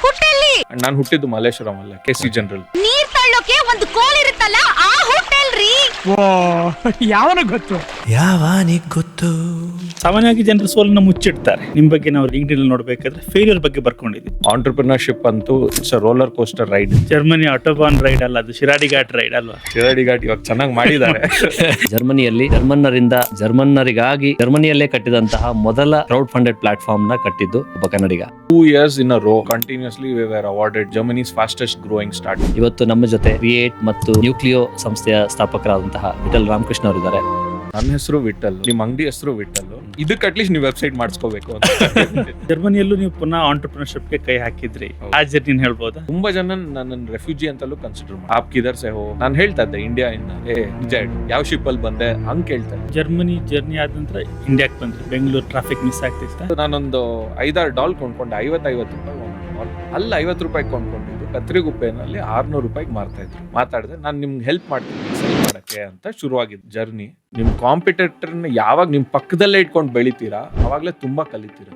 ಹುಟ್ಟೆಲ್ಲಿ? ನಾನು ಹುಟ್ಟಿದ್ದು ಮಲ್ಲೇಶ್ವರಂ ಅಲ್ಲ, KC ಜನರಲ್. ನೀರ್ ತಳ್ಳೋಕೆ ಒಂದು ಕೋಲ್ ಇರುತ್ತಲ್ಲ, ಆ ಹೋಟೆಲ್ ರೀ. ಯಾವನಿಗೆ ಗೊತ್ತು. ಸಾಮಾನ್ಯವಾಗಿ ಜನರು ಸೋಲನ್ನ ಮುಚ್ಚಿಡ್ತಾರೆ. ನಿಮ್ ಬಗ್ಗೆ ನಾವು ಲಿಂಕ್ಡ್ಇನ್ ನೋಡ್ಬೇಕಾದ್ರೆ ಫೇಲ್ಯೂರ್ ಬಗ್ಗೆ ಬರ್ಕೊಂಡಿದ್ವಿ. ಆಂಟರ್ಪ್ರಿನರ್ಶಿಪ್ ಅಂತೂ it's a roller coaster ride. Germany autobahn ride ಅಲ್ಲ, ಅದು ಶಿರಾಡಿ ಘಾಟ್ ರೈಡ್ ಅಲ್ವಾ? ಶಿರಾಡಿ ಘಾಟ್ ಇವಾಗ ಚೆನ್ನಾಗಿ ಮಾಡಿದ್ದಾರೆ. ಜರ್ಮನಿಯಲ್ಲಿ ಜರ್ಮನ್ನರಿಗಾಗಿ ಜರ್ಮನಿಯಲ್ಲೇ ಕಟ್ಟಿದಂತಹ ಮೊದಲ ಕ್ರೌಡ್ ಫಂಡೆಡ್ ಪ್ಲಾಟ್ಫಾರ್ಮ್ ನ ಕಟ್ಟಿದ್ದು ಒಬ್ಬ ಕನ್ನಡಿಗ. 2 years in a row continuously we were awarded Germany's fastest growing startup. ಇವತ್ತು ನಮ್ಮ ಜೊತೆ ಕ್ರಿಯೇಟ್ ಮತ್ತು ನ್ಯೂಕ್ಲಿಯೋ ಸಂಸ್ಥೆಯ ಸ್ಥಾಪಕರಾದಂತಹ ವಿಠಲ್ ರಾಮಕೃಷ್ಣ ಅವರಿದ್ದಾರೆ. ನನ್ನ ಹೆಸರು ವಿಠಲ್, ನಿಮ್ಮ ಅಂಗಡಿ ಹೆಸರು ವಿಠಲ್. ಇದಕ್ಕೆ ಅಟ್ಲೀಸ್ಟ್ ನೀವು ವೆಬ್ಸೈಟ್ ಮಾಡಿಸ್ಕೋಬೇಕು ಅಂತ. ಜರ್ಮನಿಯಲ್ಲೂ ನೀವು ಪುನಃ ಆಂಟರ್ಪ್ರಿನರ್ಶಿಪ್ಗೆ ಕೈ ಹಾಕಿದ್ರಿ. ಆ ಜರ್ನಿ ಹೇಳ್ಬೋದಾ? ತುಂಬಾ ಜನ ನನ್ನ ರೆಫ್ಯೂಜಿ ಅಂತಲೂ ಕನ್ಸಿಡರ್ ಮಾಡಿ ಆಪ್ ಕಿದರ್ ಸೆ ಹೋ ನಾನು ಹೇಳ್ತಾ ಇದ್ದೆ ಇಂಡಿಯಾ ಇಂದ ನಿಜ ಯಾವ ಶಿಪ್ ಅಲ್ಲಿ ಬಂದೆ ಹಂಗ್ ಕೇಳ್ತಾ ಇದ್ದೆ. ಜರ್ಮನಿ ಜರ್ನಿ ಆದ ನಂತರ ಇಂಡಿಯಾಕ್ ಬಂದ್ರಿ. ಬೆಂಗಳೂರು ಟ್ರಾಫಿಕ್ ಮಿಸ್ ಆಗ್ತಿತ್ತ. ನಾನೊಂದು 5-6 ಡಾಲ್ ಕೊಂಡ್ಕೊಂಡೆ. 50 ರೂಪಾಯಿ ಅಲ್ಲಿ 50 ರೂಪಾಯಿ ಕೊಂಡ್ಕೊಂಡಿದ್ದು ಕತ್ರಿಗುಪ್ಪೆನಲ್ಲಿ 600 ರೂಪಾಯಿಗೆ ಮಾರ್ತಾ ಇದ್ರು. ಮಾತಾಡಿದೆ, ನಾನು ನಿಮ್ಗೆ ಹೆಲ್ಪ್ ಮಾಡ್ತೀನಿ ಸೆಲ್ ಮಾಡಕ್ಕೆ ಅಂತ ಶುರುವಾಗಿದ್ದು ಜರ್ನಿ. ನಿಮ್ ಕಾಂಪಿಟೇಟರ್ನ ಯಾವಾಗ ನಿಮ್ ಪಕ್ಕದಲ್ಲೇ ಇಟ್ಕೊಂಡು ಬೆಳಿತೀರಾ ಅವಾಗಲೇ ತುಂಬಾ ಕಲಿತೀರ.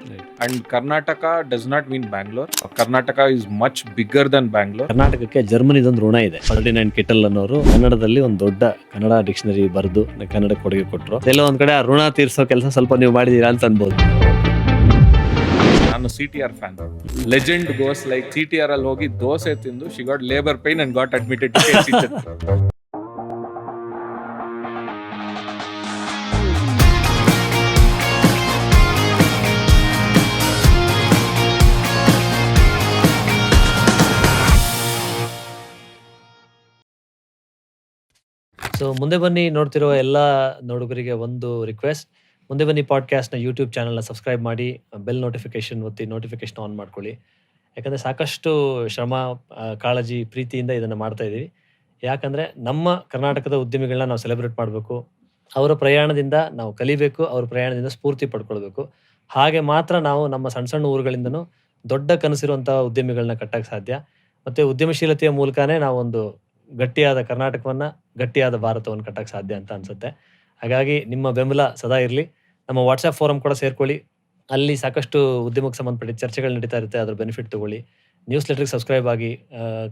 And Karnataka does not mean Bangalore. Karnataka is much bigger than Bangalore. ಕರ್ನಾಟಕಕ್ಕೆ ಜರ್ಮನಿದೊಂದು ಋಣ ಇದೆ. ಫರ್ಡಿನೈಂಡ್ ಕಿಟಲ್ ಅನ್ನೋರು ಕನ್ನಡದಲ್ಲಿ ಒಂದು ದೊಡ್ಡ ಕನ್ನಡ ಡಿಕ್ಷನರಿ ಬರೆದು ಕನ್ನಡ ಕೊಡುಗೆ ಕೊಟ್ಟರು. ಎಲ್ಲೋ ಒಂದ್ ಕಡೆ ಆ ಋಣ ತೀರ್ಸೋ ಕೆಲಸ ಸ್ವಲ್ಪ ನೀವು ಮಾಡಿದೀರಾ ಅಂತ ಅನ್ಬೋದು. ನಾನು CTR fan. Legend goes like CTR ಅಲ್ಲಿ ಹೋಗಿ ದೋಸೆ ತಿಂದು she got labour pain and got admitted to KC. So ಮುಂದೆ ಬನ್ನಿ ನೋಡ್ತಿರುವ ಎಲ್ಲ ನೋಡುಗರಿಗೆ ಒಂದು ರಿಕ್ವೆಸ್ಟ್. ಮುಂದೆ ಬನ್ನಿ ಪಾಡ್ಕಾಸ್ಟ್ನ ಯೂಟ್ಯೂಬ್ ಚಾನಲ್ನ ಸಬ್ಸ್ಕ್ರೈಬ್ ಮಾಡಿ, ಬೆಲ್ ನೋಟಿಫಿಕೇಶನ್ ಒತ್ತಿ ನೋಟಿಫಿಕೇಶನ್ ಆನ್ ಮಾಡ್ಕೊಳ್ಳಿ. ಯಾಕಂದರೆ ಸಾಕಷ್ಟು ಶ್ರಮ, ಕಾಳಜಿ, ಪ್ರೀತಿಯಿಂದ ಇದನ್ನು ಮಾಡ್ತಾ ಇದ್ದೀವಿ. ಯಾಕಂದರೆ ನಮ್ಮ ಕರ್ನಾಟಕದ ಉದ್ಯಮಿಗಳನ್ನ ನಾವು ಸೆಲೆಬ್ರೇಟ್ ಮಾಡಬೇಕು. ಅವರ ಪ್ರಯಾಣದಿಂದ ನಾವು ಕಲಿಬೇಕು, ಅವ್ರ ಪ್ರಯಾಣದಿಂದ ಸ್ಫೂರ್ತಿ ಪಡ್ಕೊಳ್ಬೇಕು. ಹಾಗೆ ಮಾತ್ರ ನಾವು ನಮ್ಮ ಸಣ್ಣ ಸಣ್ಣ ಊರುಗಳಿಂದನೂ ದೊಡ್ಡ ಕನಸಿರುವಂಥ ಉದ್ಯಮಿಗಳನ್ನ ಕಟ್ಟಕ್ಕೆ ಸಾಧ್ಯ. ಮತ್ತು ಉದ್ಯಮಶೀಲತೆಯ ಮೂಲಕನೇ ನಾವು ಒಂದು ಗಟ್ಟಿಯಾದ ಕರ್ನಾಟಕವನ್ನು, ಗಟ್ಟಿಯಾದ ಭಾರತವನ್ನು ಕಟ್ಟಕ್ಕೆ ಸಾಧ್ಯ ಅಂತ ಅನಿಸುತ್ತೆ. ಹಾಗಾಗಿ ನಿಮ್ಮ ಬೆಂಬಲ ಸದಾ ಇರಲಿ. ನಮ್ಮ ವಾಟ್ಸಪ್ ಫೋರಮ್ ಕೂಡ ಸೇರ್ಕೊಳ್ಳಿ. ಅಲ್ಲಿ ಸಾಕಷ್ಟು ಉದ್ಯಮಕ್ಕೆ ಸಂಬಂಧಪಟ್ಟ ಚರ್ಚೆಗಳು ನಡೀತಾ ಇರುತ್ತೆ, ಅದರ ಬೆನಿಫಿಟ್ ತಗೊಳ್ಳಿ. ನ್ಯೂಸ್ ಲೆಟರ್ಗೆ ಸಬ್ಸ್ಕ್ರೈಬ್ ಆಗಿ.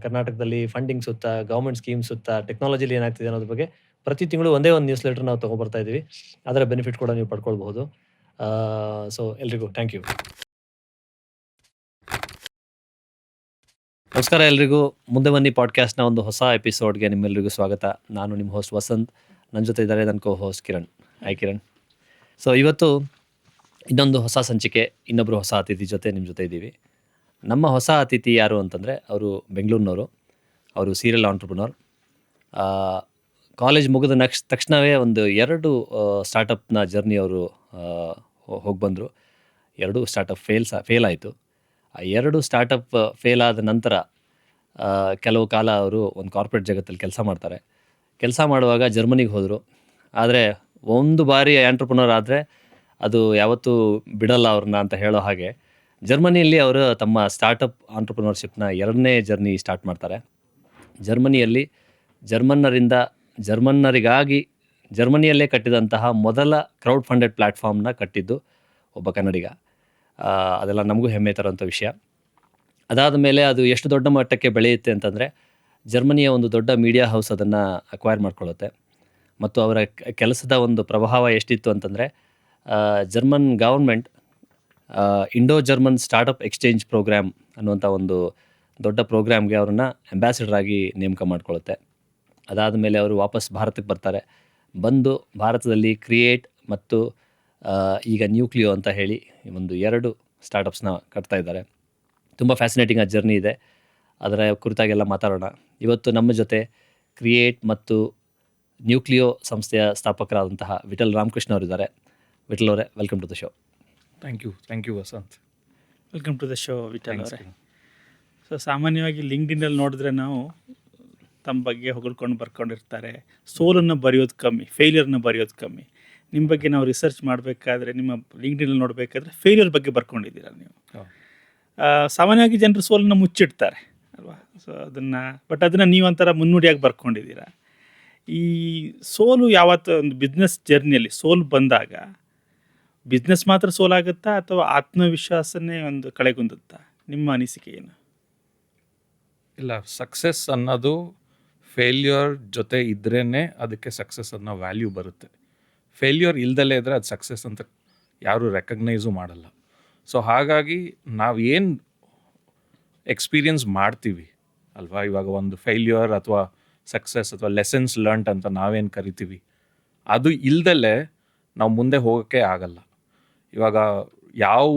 ಕರ್ನಾಟಕದಲ್ಲಿ ಫಂಡಿಂಗ್ ಸುತ್ತ, ಗೌರ್ಮೆಂಟ್ ಸ್ಕೀಮ್ ಸುತ್ತ, ಟೆಕ್ನಾಲಜಿಲಿ ಏನಾಗ್ತಿದೆ ಅನ್ನೋದ್ರ ಬಗ್ಗೆ ಪ್ರತಿ ತಿಂಗಳು ಒಂದೇ ಒಂದು ನ್ಯೂಸ್ ಲೆಟರ್ ನಾವು ತೊಗೊಬರ್ತಾ ಇದ್ದೀವಿ. ಅದರ ಬೆನಿಫಿಟ್ ಕೂಡ ನೀವು ಪಡ್ಕೊಳ್ಬಹುದು. ಸೊ ಎಲ್ರಿಗೂ ಥ್ಯಾಂಕ್ ಯು. ನಮಸ್ಕಾರ ಎಲ್ರಿಗೂ. ಮುಂದೆ ಬನ್ನಿ ಪಾಡ್ಕಾಸ್ಟ್ನ ಒಂದು ಹೊಸ ಎಪಿಸೋಡ್ಗೆ ನಿಮ್ಮೆಲ್ಲರಿಗೂ ಸ್ವಾಗತ. ನಾನು ನಿಮ್ಮ ಹೋಸ್ಟ್ ವಸಂತ್. ನನ್ನ ಜೊತೆ ಇದ್ದಾರೆ ನನ್ನ co host Kiran. Hi Kiran. So ಇವತ್ತು ಇನ್ನೊಂದು ಹೊಸ ಸಂಚಿಕೆ, ಇನ್ನೊಬ್ಬರು ಹೊಸ ಅತಿಥಿ ಜೊತೆ ನಿಮ್ಮ ಜೊತೆ ಇದ್ದೀವಿ. ನಮ್ಮ ಹೊಸ ಅತಿಥಿ ಯಾರು ಅಂತಂದರೆ ಅವರು ಬೆಂಗಳೂರಿನವರು. ಅವರು ಸೀರಿಯಲ್ ಆಂಟ್ರಪ್ರನರ್. ಕಾಲೇಜ್ ಮುಗಿದ ತಕ್ಷಣವೇ ಒಂದು 2 ಸ್ಟಾರ್ಟಪ್ನ ಜರ್ನಿ ಅವರು ಹೋಗಿ ಬಂದರು. 2 ಸ್ಟಾರ್ಟಪ್ ಫೇಲ್ ಆಯಿತು. ಆ 2 ಸ್ಟಾರ್ಟಪ್ ಫೇಲ್ ಆದ ನಂತರ ಕೆಲವು ಕಾಲ ಅವರು ಒಂದು ಕಾರ್ಪೊರೇಟ್ ಜಗತ್ತಲ್ಲಿ ಕೆಲಸ ಮಾಡ್ತಾರೆ. ಕೆಲಸ ಮಾಡುವಾಗ ಜರ್ಮನಿಗೆ ಹೋದರು. ಆದರೆ ಒಂದು ಬಾರಿ ಆಂಟ್ರಪ್ರನರ್ ಆದರೆ ಅದು ಯಾವತ್ತೂ ಬಿಡಲ್ಲ ಅವ್ರನ್ನ ಅಂತ ಹೇಳೋ ಹಾಗೆ ಜರ್ಮನಿಯಲ್ಲಿ ಅವರು ತಮ್ಮ ಸ್ಟಾರ್ಟಪ್ ಆಂಟ್ರಪ್ರನರ್ಶಿಪ್ನ 2ನೇ ಜರ್ನಿ ಸ್ಟಾರ್ಟ್ ಮಾಡ್ತಾರೆ. ಜರ್ಮನಿಯಲ್ಲಿ ಜರ್ಮನ್ನರಿಗಾಗಿ ಜರ್ಮನಿಯಲ್ಲೇ ಕಟ್ಟಿದಂತಹ ಮೊದಲ ಕ್ರೌಡ್ ಫಂಡೆಡ್ ಪ್ಲಾಟ್ಫಾರ್ಮ್ನ ಕಟ್ಟಿದ್ದು ಒಬ್ಬ ಕನ್ನಡಿಗ. ಅದೆಲ್ಲ ನಮಗೂ ಹೆಮ್ಮೆ ತರೋಂಥ ವಿಷಯ. ಅದಾದ ಮೇಲೆ ಅದು ಎಷ್ಟು ದೊಡ್ಡ ಮಟ್ಟಕ್ಕೆ ಬೆಳೆಯುತ್ತೆ ಅಂತಂದರೆ ಜರ್ಮನಿಯ ಒಂದು ದೊಡ್ಡ ಮೀಡಿಯಾ ಹೌಸ್ ಅದನ್ನು ಅಕ್ವೈರ್ ಮಾಡ್ಕೊಳ್ಳುತ್ತೆ. ಮತ್ತು ಅವರ ಕೆಲಸದ ಒಂದು ಪ್ರಭಾವ ಎಷ್ಟಿತ್ತು ಅಂತಂದರೆ German government Indo German startup exchange programme ಅನ್ನುವಂಥ ಒಂದು ದೊಡ್ಡ ಪ್ರೋಗ್ರಾಮ್ಗೆ ಅವ್ರನ್ನ ಅಂಬಾಸಿಡರ್ ಆಗಿ ನೇಮಕ ಮಾಡ್ಕೊಳ್ಳುತ್ತೆ. ಅದಾದ ಮೇಲೆ ಅವರು ವಾಪಸ್ ಭಾರತಕ್ಕೆ ಬರ್ತಾರೆ. ಬಂದು ಭಾರತದಲ್ಲಿ ಕ್ರಿಯೇಟ್ ಮತ್ತು ಈಗ ನ್ಯೂಕ್ಲಿಯೋ ಅಂತ ಹೇಳಿ ಒಂದು 2 ಸ್ಟಾರ್ಟಪ್ಸ್ನ ಕಟ್ತಾ ಇದ್ದಾರೆ. ತುಂಬ ಫ್ಯಾಸಿನೇಟಿಂಗ್ ಆ ಜರ್ನಿ ಇದೆ. ಅದರ ಕುರಿತಾಗೆಲ್ಲ ಮಾತಾಡೋಣ. ಇವತ್ತು ನಮ್ಮ ಜೊತೆ ಕ್ರಿಯೇಟ್ ಮತ್ತು ನ್ಯೂಕ್ಲಿಯೋ ಸಂಸ್ಥೆಯ ಸ್ಥಾಪಕರಾದಂತಹ ವಿಠಲ್ ರಾಮಕೃಷ್ಣ ಅವರಿದ್ದಾರೆ. ವಿಠಲ್ ಅವರೇ, welcome to the show. Thank you Vasant. Welcome to the show Vittal ಅವರೇ. ಸೊ ಸಾಮಾನ್ಯವಾಗಿ ಲಿಂಕ್ಡ್ಇನ್ನಲ್ಲಿ ನೋಡಿದ್ರೆ ನಾವು ತಮ್ಮ ಬಗ್ಗೆ ಹೊಗಳ್ಕೊಂಡು ಬರ್ಕೊಂಡಿರ್ತಾರೆ. ಸೋಲನ್ನು ಬರೆಯೋದು ಕಮ್ಮಿ, ಫೇಲ್ಯೂರ್ನ ಬರೆಯೋದು ಕಮ್ಮಿ. ನಿಮ್ಮ ಬಗ್ಗೆ ನಾವು ರಿಸರ್ಚ್ ಮಾಡಬೇಕಾದ್ರೆ, ನಿಮ್ಮ ಲಿಂಕ್ಡ್ಇನ್ನಲ್ಲಿ ನೋಡಬೇಕಾದ್ರೆ ಫೇಲ್ಯೂರ್ ಬಗ್ಗೆ ಬರ್ಕೊಂಡಿದ್ದೀರ ನೀವು. ಸಾಮಾನ್ಯವಾಗಿ ಜನರು ಸೋಲನ್ನು ಮುಚ್ಚಿಡ್ತಾರೆ ಅಲ್ವಾ? ಸೊ ಅದನ್ನು ನೀವು ಒಂಥರ ಮುನ್ನುಡಿಯಾಗಿ ಬರ್ಕೊಂಡಿದ್ದೀರಾ. ಈ ಸೋಲು ಯಾವತ್ತು ಒಂದು ಬಿಸ್ನೆಸ್ ಜರ್ನಿಯಲ್ಲಿ ಸೋಲು ಬಂದಾಗ ಬಿಸ್ನೆಸ್ ಮಾತ್ರ ಸೋಲಾಗುತ್ತಾ ಅಥವಾ ಆತ್ಮವಿಶ್ವಾಸನೇ ಒಂದು ಕಳೆಗುಂದುತ್ತಾ? ನಿಮ್ಮ ಅನಿಸಿಕೆ ಏನು? ಇಲ್ಲ, ಸಕ್ಸಸ್ ಅನ್ನೋದು ಫೇಲ್ಯೂರ್ ಜೊತೆ ಇದ್ರೇ ಅದಕ್ಕೆ ಸಕ್ಸಸ್ ಅನ್ನೋ ವ್ಯಾಲ್ಯೂ ಬರುತ್ತೆ. ಫೇಲ್ಯೂರ್ ಇಲ್ದಲೇ ಇದ್ದರೆ ಅದು ಸಕ್ಸಸ್ ಅಂತ ಯಾರೂ ರೆಕಗ್ನೈಸು ಮಾಡಲ್ಲ. ಸೊ ಹಾಗಾಗಿ ನಾವೇನು ಎಕ್ಸ್ಪೀರಿಯನ್ಸ್ ಮಾಡ್ತೀವಿ ಅಲ್ವಾ, ಇವಾಗ ಒಂದು ಫೇಲ್ಯೂರ್ ಅಥವಾ ಸಕ್ಸಸ್ ಅಥವಾ ಲೆಸನ್ಸ್ ಲರ್ನ್ಡ್ ಅಂತ ನಾವೇನು ಕರಿತೀವಿ, ಅದು ಇಲ್ದಲೇ ನಾವು ಮುಂದೆ ಹೋಗೋಕ್ಕೆ ಆಗಲ್ಲ. ಇವಾಗ ಯಾವ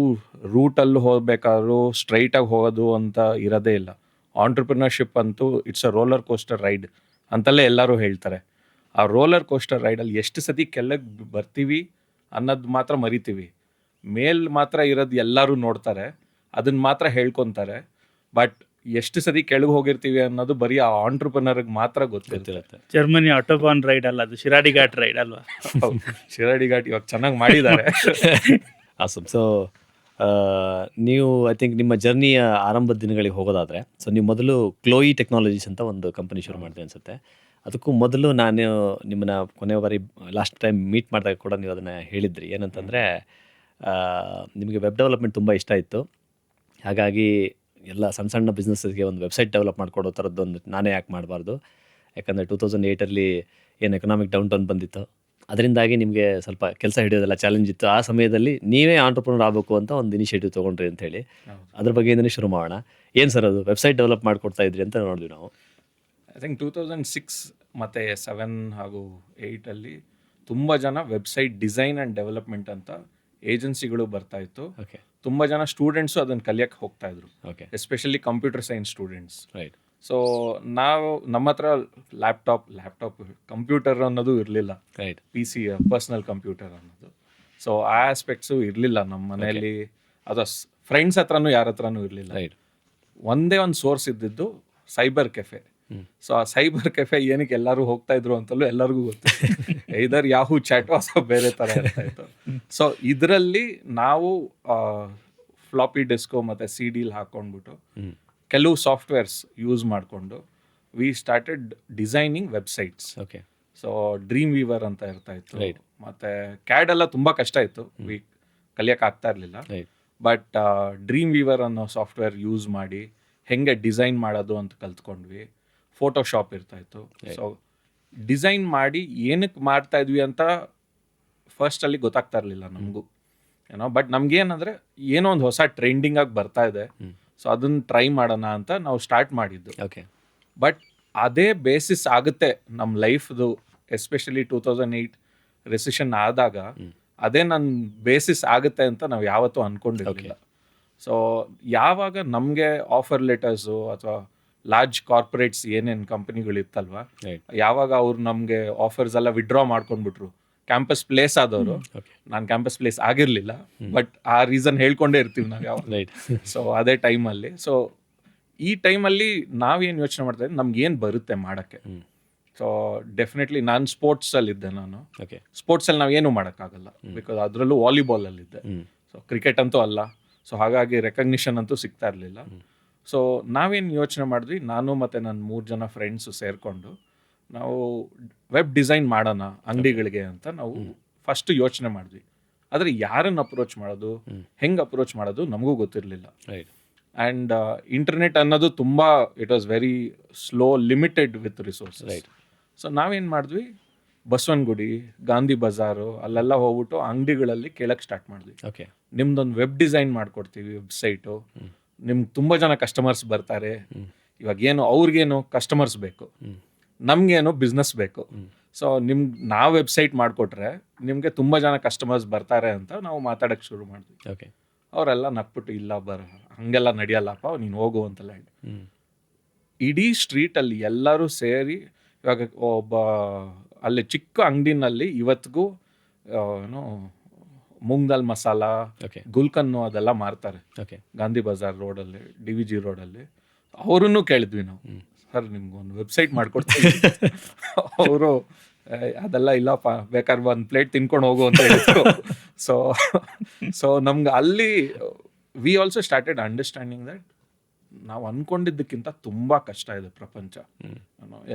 ರೂಟಲ್ಲಿ ಹೋಗ್ಬೇಕಾದ್ರೂ ಸ್ಟ್ರೈಟಾಗಿ ಹೋಗೋದು ಅಂತ ಇರೋದೇ ಇಲ್ಲ. ಆಂಟ್ರಪ್ರಿನರ್ಶಿಪ್ ಅಂತೂ it's a roller coaster ride ಅಂತಲೇ ಎಲ್ಲರೂ ಹೇಳ್ತಾರೆ. ಆ ರೋಲರ್ ಕೋಸ್ಟರ್ ರೈಡಲ್ಲಿ ಎಷ್ಟು ಸತಿ ಕೆಳಗೆ ಬರ್ತೀವಿ ಅನ್ನೋದು ಮಾತ್ರ ಮರಿತೀವಿ. ಮೇಲ್ ಮಾತ್ರ ಇರೋದು ಎಲ್ಲರೂ ನೋಡ್ತಾರೆ, ಅದನ್ನು ಮಾತ್ರ ಹೇಳ್ಕೊತಾರೆ. ಬಟ್ ಎಷ್ಟು ಸತಿ ಕೆಳಗೆ ಹೋಗಿರ್ತೀವಿ ಅನ್ನೋದು ಬರೀ ಆ ಆಂಟ್ರಪ್ರಿನರ್ಗೆ ಮಾತ್ರ ಗೊತ್ತಿರುತ್ತೆ. ಜರ್ಮನಿ ಆಟೋಬಾನ್ ರೈಡ್ ಅಲ್ಲ, ಅದು ಶಿರಾಡಿ ಘಾಟ್ ರೈಡ್ ಅಲ್ವಾ? ಶಿರಾಡಿ ಘಾಟ್ ಇವಾಗ ಚೆನ್ನಾಗಿ ಮಾಡಿದ್ದಾರೆ. ಆಸಮ್. ಸೊ ನೀವು ಐ ಥಿಂಕ್ ನಿಮ್ಮ ಜರ್ನಿಯ ಆರಂಭದ ದಿನಗಳಿಗೆ ಹೋಗೋದಾದರೆ, ಸೊ ನೀವು ಮೊದಲು ಕ್ಲೋಯಿ ಟೆಕ್ನಾಲಜೀಸ್ ಅಂತ ಒಂದು ಕಂಪನಿ ಶುರು ಮಾಡಿದೆ ಅನಿಸುತ್ತೆ. ಅದಕ್ಕೂ ಮೊದಲು ನಾನು ನಿಮ್ಮನ್ನ ಕೊನೆಯ ಬಾರಿ ಲಾಸ್ಟ್ ಟೈಮ್ ಮೀಟ್ ಮಾಡಿದಾಗ ಕೂಡ ನೀವು ಅದನ್ನು ಹೇಳಿದ್ರಿ. ಏನಂತಂದರೆ ನಿಮಗೆ ವೆಬ್ ಡೆವಲಪ್ಮೆಂಟ್ ತುಂಬ ಇಷ್ಟ ಇತ್ತು. ಹಾಗಾಗಿ ಎಲ್ಲ ಸಣ್ಣ ಸಣ್ಣ ಬಿಸ್ನೆಸ್ಗೆ ಒಂದು ವೆಬ್ಸೈಟ್ ಡೆವಲಪ್ ಮಾಡಿಕೊಡೋ ಥರದ್ದೊಂದು ನಾನೇ ಯಾಕೆ ಮಾಡಬಾರ್ದು, ಯಾಕಂದರೆ 2008 ಏನು ಎಕನಾಮಿಕ್ ಡೌನ್ ಟೌನ್ ಬಂದಿತ್ತು, ಅದರಿಂದಾಗಿ ನಿಮಗೆ ಸ್ವಲ್ಪ ಕೆಲಸ ಹಿಡಿಯೋದೆಲ್ಲ ಚಾಲೆಂಜ್ ಇತ್ತು. ಆ ಸಮಯದಲ್ಲಿ ನೀವೇ ಆಂಟ್ರಪ್ರನರ್ ಆಗಬೇಕು ಅಂತ ಒಂದು ಇನಿಷಿಯೇಟಿವ್ ತೊಗೊಂಡ್ರಿ ಅಂತ ಹೇಳಿ, ಅದ್ರ ಬಗ್ಗೆಯಿಂದನೇ ಶುರು ಮಾಡೋಣ. ಏನು ಸರ್ ಅದು ವೆಬ್ಸೈಟ್ ಡೆವಲಪ್ ಮಾಡಿಕೊಡ್ತಾ ಇದ್ರಿ ಅಂತ ನೋಡಿದ್ವಿ ನಾವು. ಐ ಥಿಂಕ್ 2006 ಮತ್ತು 7 ಹಾಗೂ 8 ತುಂಬ ಜನ ವೆಬ್ಸೈಟ್ ಡಿಸೈನ್ ಆ್ಯಂಡ್ ಡೆವಲಪ್ಮೆಂಟ್ ಅಂತ ಏಜೆನ್ಸಿಗಳು ಬರ್ತಾ ಇತ್ತು. ಓಕೆ. ತುಂಬ ಜನ ಸ್ಟೂಡೆಂಟ್ಸು ಅದನ್ನು ಕಲಿಯಕ್ಕೆ ಹೋಗ್ತಾ ಇದ್ರು, okay. Especially computer science students. Right. So ನಾವು ನಮ್ಮ ಹತ್ರ ಲ್ಯಾಪ್ಟಾಪ್ ಕಂಪ್ಯೂಟರ್ ಅನ್ನೋದು ಇರಲಿಲ್ಲ, ರೈಟ್. PC ಪರ್ಸ್ನಲ್ ಕಂಪ್ಯೂಟರ್ ಅನ್ನೋದು. ಸೊ ಆ ಆಸ್ಪೆಕ್ಟ್ಸು ಇರಲಿಲ್ಲ ನಮ್ಮ ಮನೆಯಲ್ಲಿ, ಅದು ಫ್ರೆಂಡ್ಸ್ ಹತ್ರನೂ ಯಾರ ಹತ್ರನೂ ಇರಲಿಲ್ಲ. ರೈಟ್. ಒಂದೇ ಒಂದು ಸೋರ್ಸ್ ಇದ್ದಿದ್ದು ಸೈಬರ್ ಕೆಫೆ. ಸೊ ಆ ಸೈಬರ್ ಕೆಫೆ ಏನಕ್ಕೆ ಎಲ್ಲರೂ ಹೋಗ್ತಾ ಇದ್ರು ಅಂತಲೂ ಎಲ್ಲರಿಗೂ ಗೊತ್ತು. ಇದರ್ ಯಾಹೂ ಚಾಟೋ ಅಥವಾ ಬೇರೆ ಥರ ಇರ್ತಾ ಇತ್ತು. ಸೊ ಇದರಲ್ಲಿ ನಾವು ಫ್ಲಾಪಿ ಡಿಸ್ಕೋ ಮತ್ತು CD ಹಾಕ್ಕೊಂಡ್ಬಿಟ್ಟು ಕೆಲವು ಸಾಫ್ಟ್ವೇರ್ಸ್ ಯೂಸ್ ಮಾಡಿಕೊಂಡು we started designing websites. Okay. So dream Weaver ಅಂತ ಇರ್ತಾ ಇತ್ತು, Right. ಮತ್ತು CAD ಎಲ್ಲ ತುಂಬ ಕಷ್ಟ ಇತ್ತು, ಕಲಿಯಕ್ಕೆ ಆಗ್ತಾ ಇರಲಿಲ್ಲ. ರೈಟ್. ಬಟ್ ಡ್ರೀಮ್ ವೀವರ್ ಅನ್ನೋ ಸಾಫ್ಟ್ವೇರ್ ಯೂಸ್ ಮಾಡಿ ಹೆಂಗೆ ಡಿಸೈನ್ ಮಾಡೋದು ಅಂತ ಕಲ್ತ್ಕೊಂಡ್ವಿ. ಫೋಟೋಶಾಪ್ ಇರ್ತಾಯಿತ್ತು. ಸೊ ಡಿಸೈನ್ ಮಾಡಿ ಏನಕ್ಕೆ ಮಾಡ್ತಾ ಇದ್ವಿ ಅಂತ ಫಸ್ಟಲ್ಲಿ ಗೊತ್ತಾಗ್ತಾ ಇರಲಿಲ್ಲ ನಮಗೂ ಏನೋ. ಬಟ್ ನಮಗೇನಂದರೆ ಏನೋ ಒಂದು ಹೊಸ ಟ್ರೆಂಡಿಂಗಾಗಿ ಬರ್ತಾ ಇದೆ, ಸೊ ಅದನ್ನು ಟ್ರೈ ಮಾಡೋಣ ಅಂತ ನಾವು ಸ್ಟಾರ್ಟ್ ಮಾಡಿದ್ದು. ಓಕೆ. ಬಟ್ ಅದೇ ಬೇಸಿಸ್ ಆಗುತ್ತೆ ನಮ್ಮ ಲೈಫ್ದು, ಎಸ್ಪೆಷಲಿ 2008 ರೆಸಿಷನ್ ಆದಾಗ ಅದೇ ನನ್ನ ಬೇಸಿಸ್ ಆಗುತ್ತೆ ಅಂತ ನಾವು ಯಾವತ್ತೂ ಅಂದ್ಕೊಂಡಿರಲಿಲ್ಲ. ಸೊ ಯಾವಾಗ ನಮಗೆ ಆಫರ್ ಲೆಟರ್ಸು ಅಥವಾ ಲಾರ್ಜ್ ಕಾರ್ಪೊರೇಟ್ಸ್ ಏನೇನು ಕಂಪನಿಗಳಿತ್ತಲ್ವ, ಯಾವಾಗ ಅವ್ರು ನಮಗೆ ಆಫರ್ಸ್ ಎಲ್ಲ ವಿಡ್ರಾ ಮಾಡ್ಕೊಂಡ್ಬಿಟ್ರು, ಕ್ಯಾಂಪಸ್ ಪ್ಲೇಸ್ ಆದವರು, ನಾನು ಕ್ಯಾಂಪಸ್ ಪ್ಲೇಸ್ ಆಗಿರಲಿಲ್ಲ ಬಟ್ ಆ ರೀಸನ್ ಹೇಳ್ಕೊಂಡೇ ಇರ್ತೀವಿ ನಾವು ಯಾವಾಗ. ರೈಟ್. ಸೊ ಅದೇ ಟೈಮಲ್ಲಿ, ಸೊ ಈ ಟೈಮಲ್ಲಿ ನಾವೇನು ಯೋಚನೆ ಮಾಡ್ತಾ ಇದ್ದೀವಿ, ನಮ್ಗೇನು ಬರುತ್ತೆ ಮಾಡೋಕ್ಕೆ. ಸೊ ಡೆಫಿನೆಟ್ಲಿ ನಾನು ಸ್ಪೋರ್ಟ್ಸಲ್ಲಿದ್ದೆ. ನಾನು ಓಕೆ. ಸ್ಪೋರ್ಟ್ಸಲ್ಲಿ ನಾವೇನು ಮಾಡೋಕ್ಕಾಗಲ್ಲ, ಬಿಕಾಸ್ ಅದರಲ್ಲೂ ವಾಲಿಬಾಲಲ್ಲಿದ್ದೆ. ಸೊ ಕ್ರಿಕೆಟ್ ಅಂತೂ ಅಲ್ಲ. ಸೊ ಹಾಗಾಗಿ ರೆಕಗ್ನಿಷನ್ ಅಂತೂ ಸಿಗ್ತಾ ಇರಲಿಲ್ಲ. ಸೊ ನಾವೇನು ಯೋಚನೆ ಮಾಡಿದ್ವಿ, ನಾನು ಮತ್ತು ನನ್ನ 3 ಜನ ಫ್ರೆಂಡ್ಸು ಸೇರಿಕೊಂಡು ನಾವು ವೆಬ್ ಡಿಸೈನ್ ಮಾಡೋಣ ಅಂಗಡಿಗಳಿಗೆ ಅಂತ ನಾವು ಫಸ್ಟ್ ಯೋಚನೆ ಮಾಡಿದ್ವಿ. ಆದರೆ ಯಾರನ್ನು ಅಪ್ರೋಚ್ ಮಾಡೋದು, ಹೆಂಗೆ ಅಪ್ರೋಚ್ ಮಾಡೋದು ನಮಗೂ ಗೊತ್ತಿರಲಿಲ್ಲ. ರೈಟ್. ಆ್ಯಂಡ್ ಇಂಟರ್ನೆಟ್ ಅನ್ನೋದು ತುಂಬ it was very slow, limited with resources. Right. So ನಾವೇನು ಮಾಡಿದ್ವಿ, ಬಸವನಗುಡಿ, ಗಾಂಧಿ ಬಜಾರು ಅಲ್ಲೆಲ್ಲ ಹೋಗ್ಬಿಟ್ಟು ಅಂಗಡಿಗಳಲ್ಲಿ ಕೇಳಕ್ಕೆ ಸ್ಟಾರ್ಟ್ ಮಾಡಿದ್ವಿ. ಓಕೆ. ನಿಮ್ದೊಂದು ವೆಬ್ ಡಿಸೈನ್ ಮಾಡಿಕೊಡ್ತೀವಿ, ವೆಬ್ಸೈಟು, ನಿಮ್ಗೆ ತುಂಬ ಜನ ಕಸ್ಟಮರ್ಸ್ ಬರ್ತಾರೆ. ಇವಾಗ ಏನು ಅವ್ರಿಗೇನು ಕಸ್ಟಮರ್ಸ್ ಬೇಕು, ನಮಗೇನು ಬಿಸ್ನೆಸ್ ಬೇಕು. ಸೊ ನಾವು ವೆಬ್ಸೈಟ್ ಮಾಡಿಕೊಟ್ರೆ ನಿಮಗೆ ತುಂಬ ಜನ ಕಸ್ಟಮರ್ಸ್ ಬರ್ತಾರೆ ಅಂತ ನಾವು ಮಾತಾಡೋಕ್ಕೆ ಶುರು ಮಾಡಿದ್ವಿ. ಓಕೆ. ಅವರೆಲ್ಲ ನಕ್ಬಿಟ್ಟು ಇಲ್ಲ ಹಂಗೆಲ್ಲ ನಡೆಯಲ್ಲಪ್ಪ, ನೀನು ಹೋಗು ಅಂತೆಲ್ಲ ಹೇಳಿ ಇಡೀ ಸ್ಟ್ರೀಟಲ್ಲಿ ಎಲ್ಲರೂ ಸೇರಿ, ಇವಾಗ ಒಬ್ಬ ಅಲ್ಲಿ ಚಿಕ್ಕ ಅಂಗಡಿನಲ್ಲಿ ಇವತ್ತಿಗೂ ಏನೋ ಮೂಂಗ್ ದಾಲ್ ಮಸಾಲ, ಗುಲ್ಕನ್ನು ಅದೆಲ್ಲ ಮಾರ್ತಾರೆ. ಓಕೆ. ಗಾಂಧಿ ಬಜಾರ್ ರೋಡಲ್ಲಿ, DVG ರೋಡಲ್ಲಿ. ಅವರನ್ನು ಕೇಳಿದ್ವಿ ನಾವು, ಸರ್ ನಿಮ್ಗೊಂದು ವೆಬ್ಸೈಟ್ ಮಾಡಿಕೊಡ್ತೀವಿ. ಅವರು ಅದೆಲ್ಲ ಇಲ್ಲಪ್ಪ, ಬೇಕಾದ್ರೆ ಒಂದು ಪ್ಲೇಟ್ ತಿನ್ಕೊಂಡು ಹೋಗು ಅಂತ ಹೇಳಿದ್ರು. ಸೊ ನಮ್ಗೆ ಅಲ್ಲಿ we also started understanding that ನಾವು ಅಂದ್ಕೊಂಡಿದ್ದಕ್ಕಿಂತ ತುಂಬ ಕಷ್ಟ ಇದೆ ಪ್ರಪಂಚ.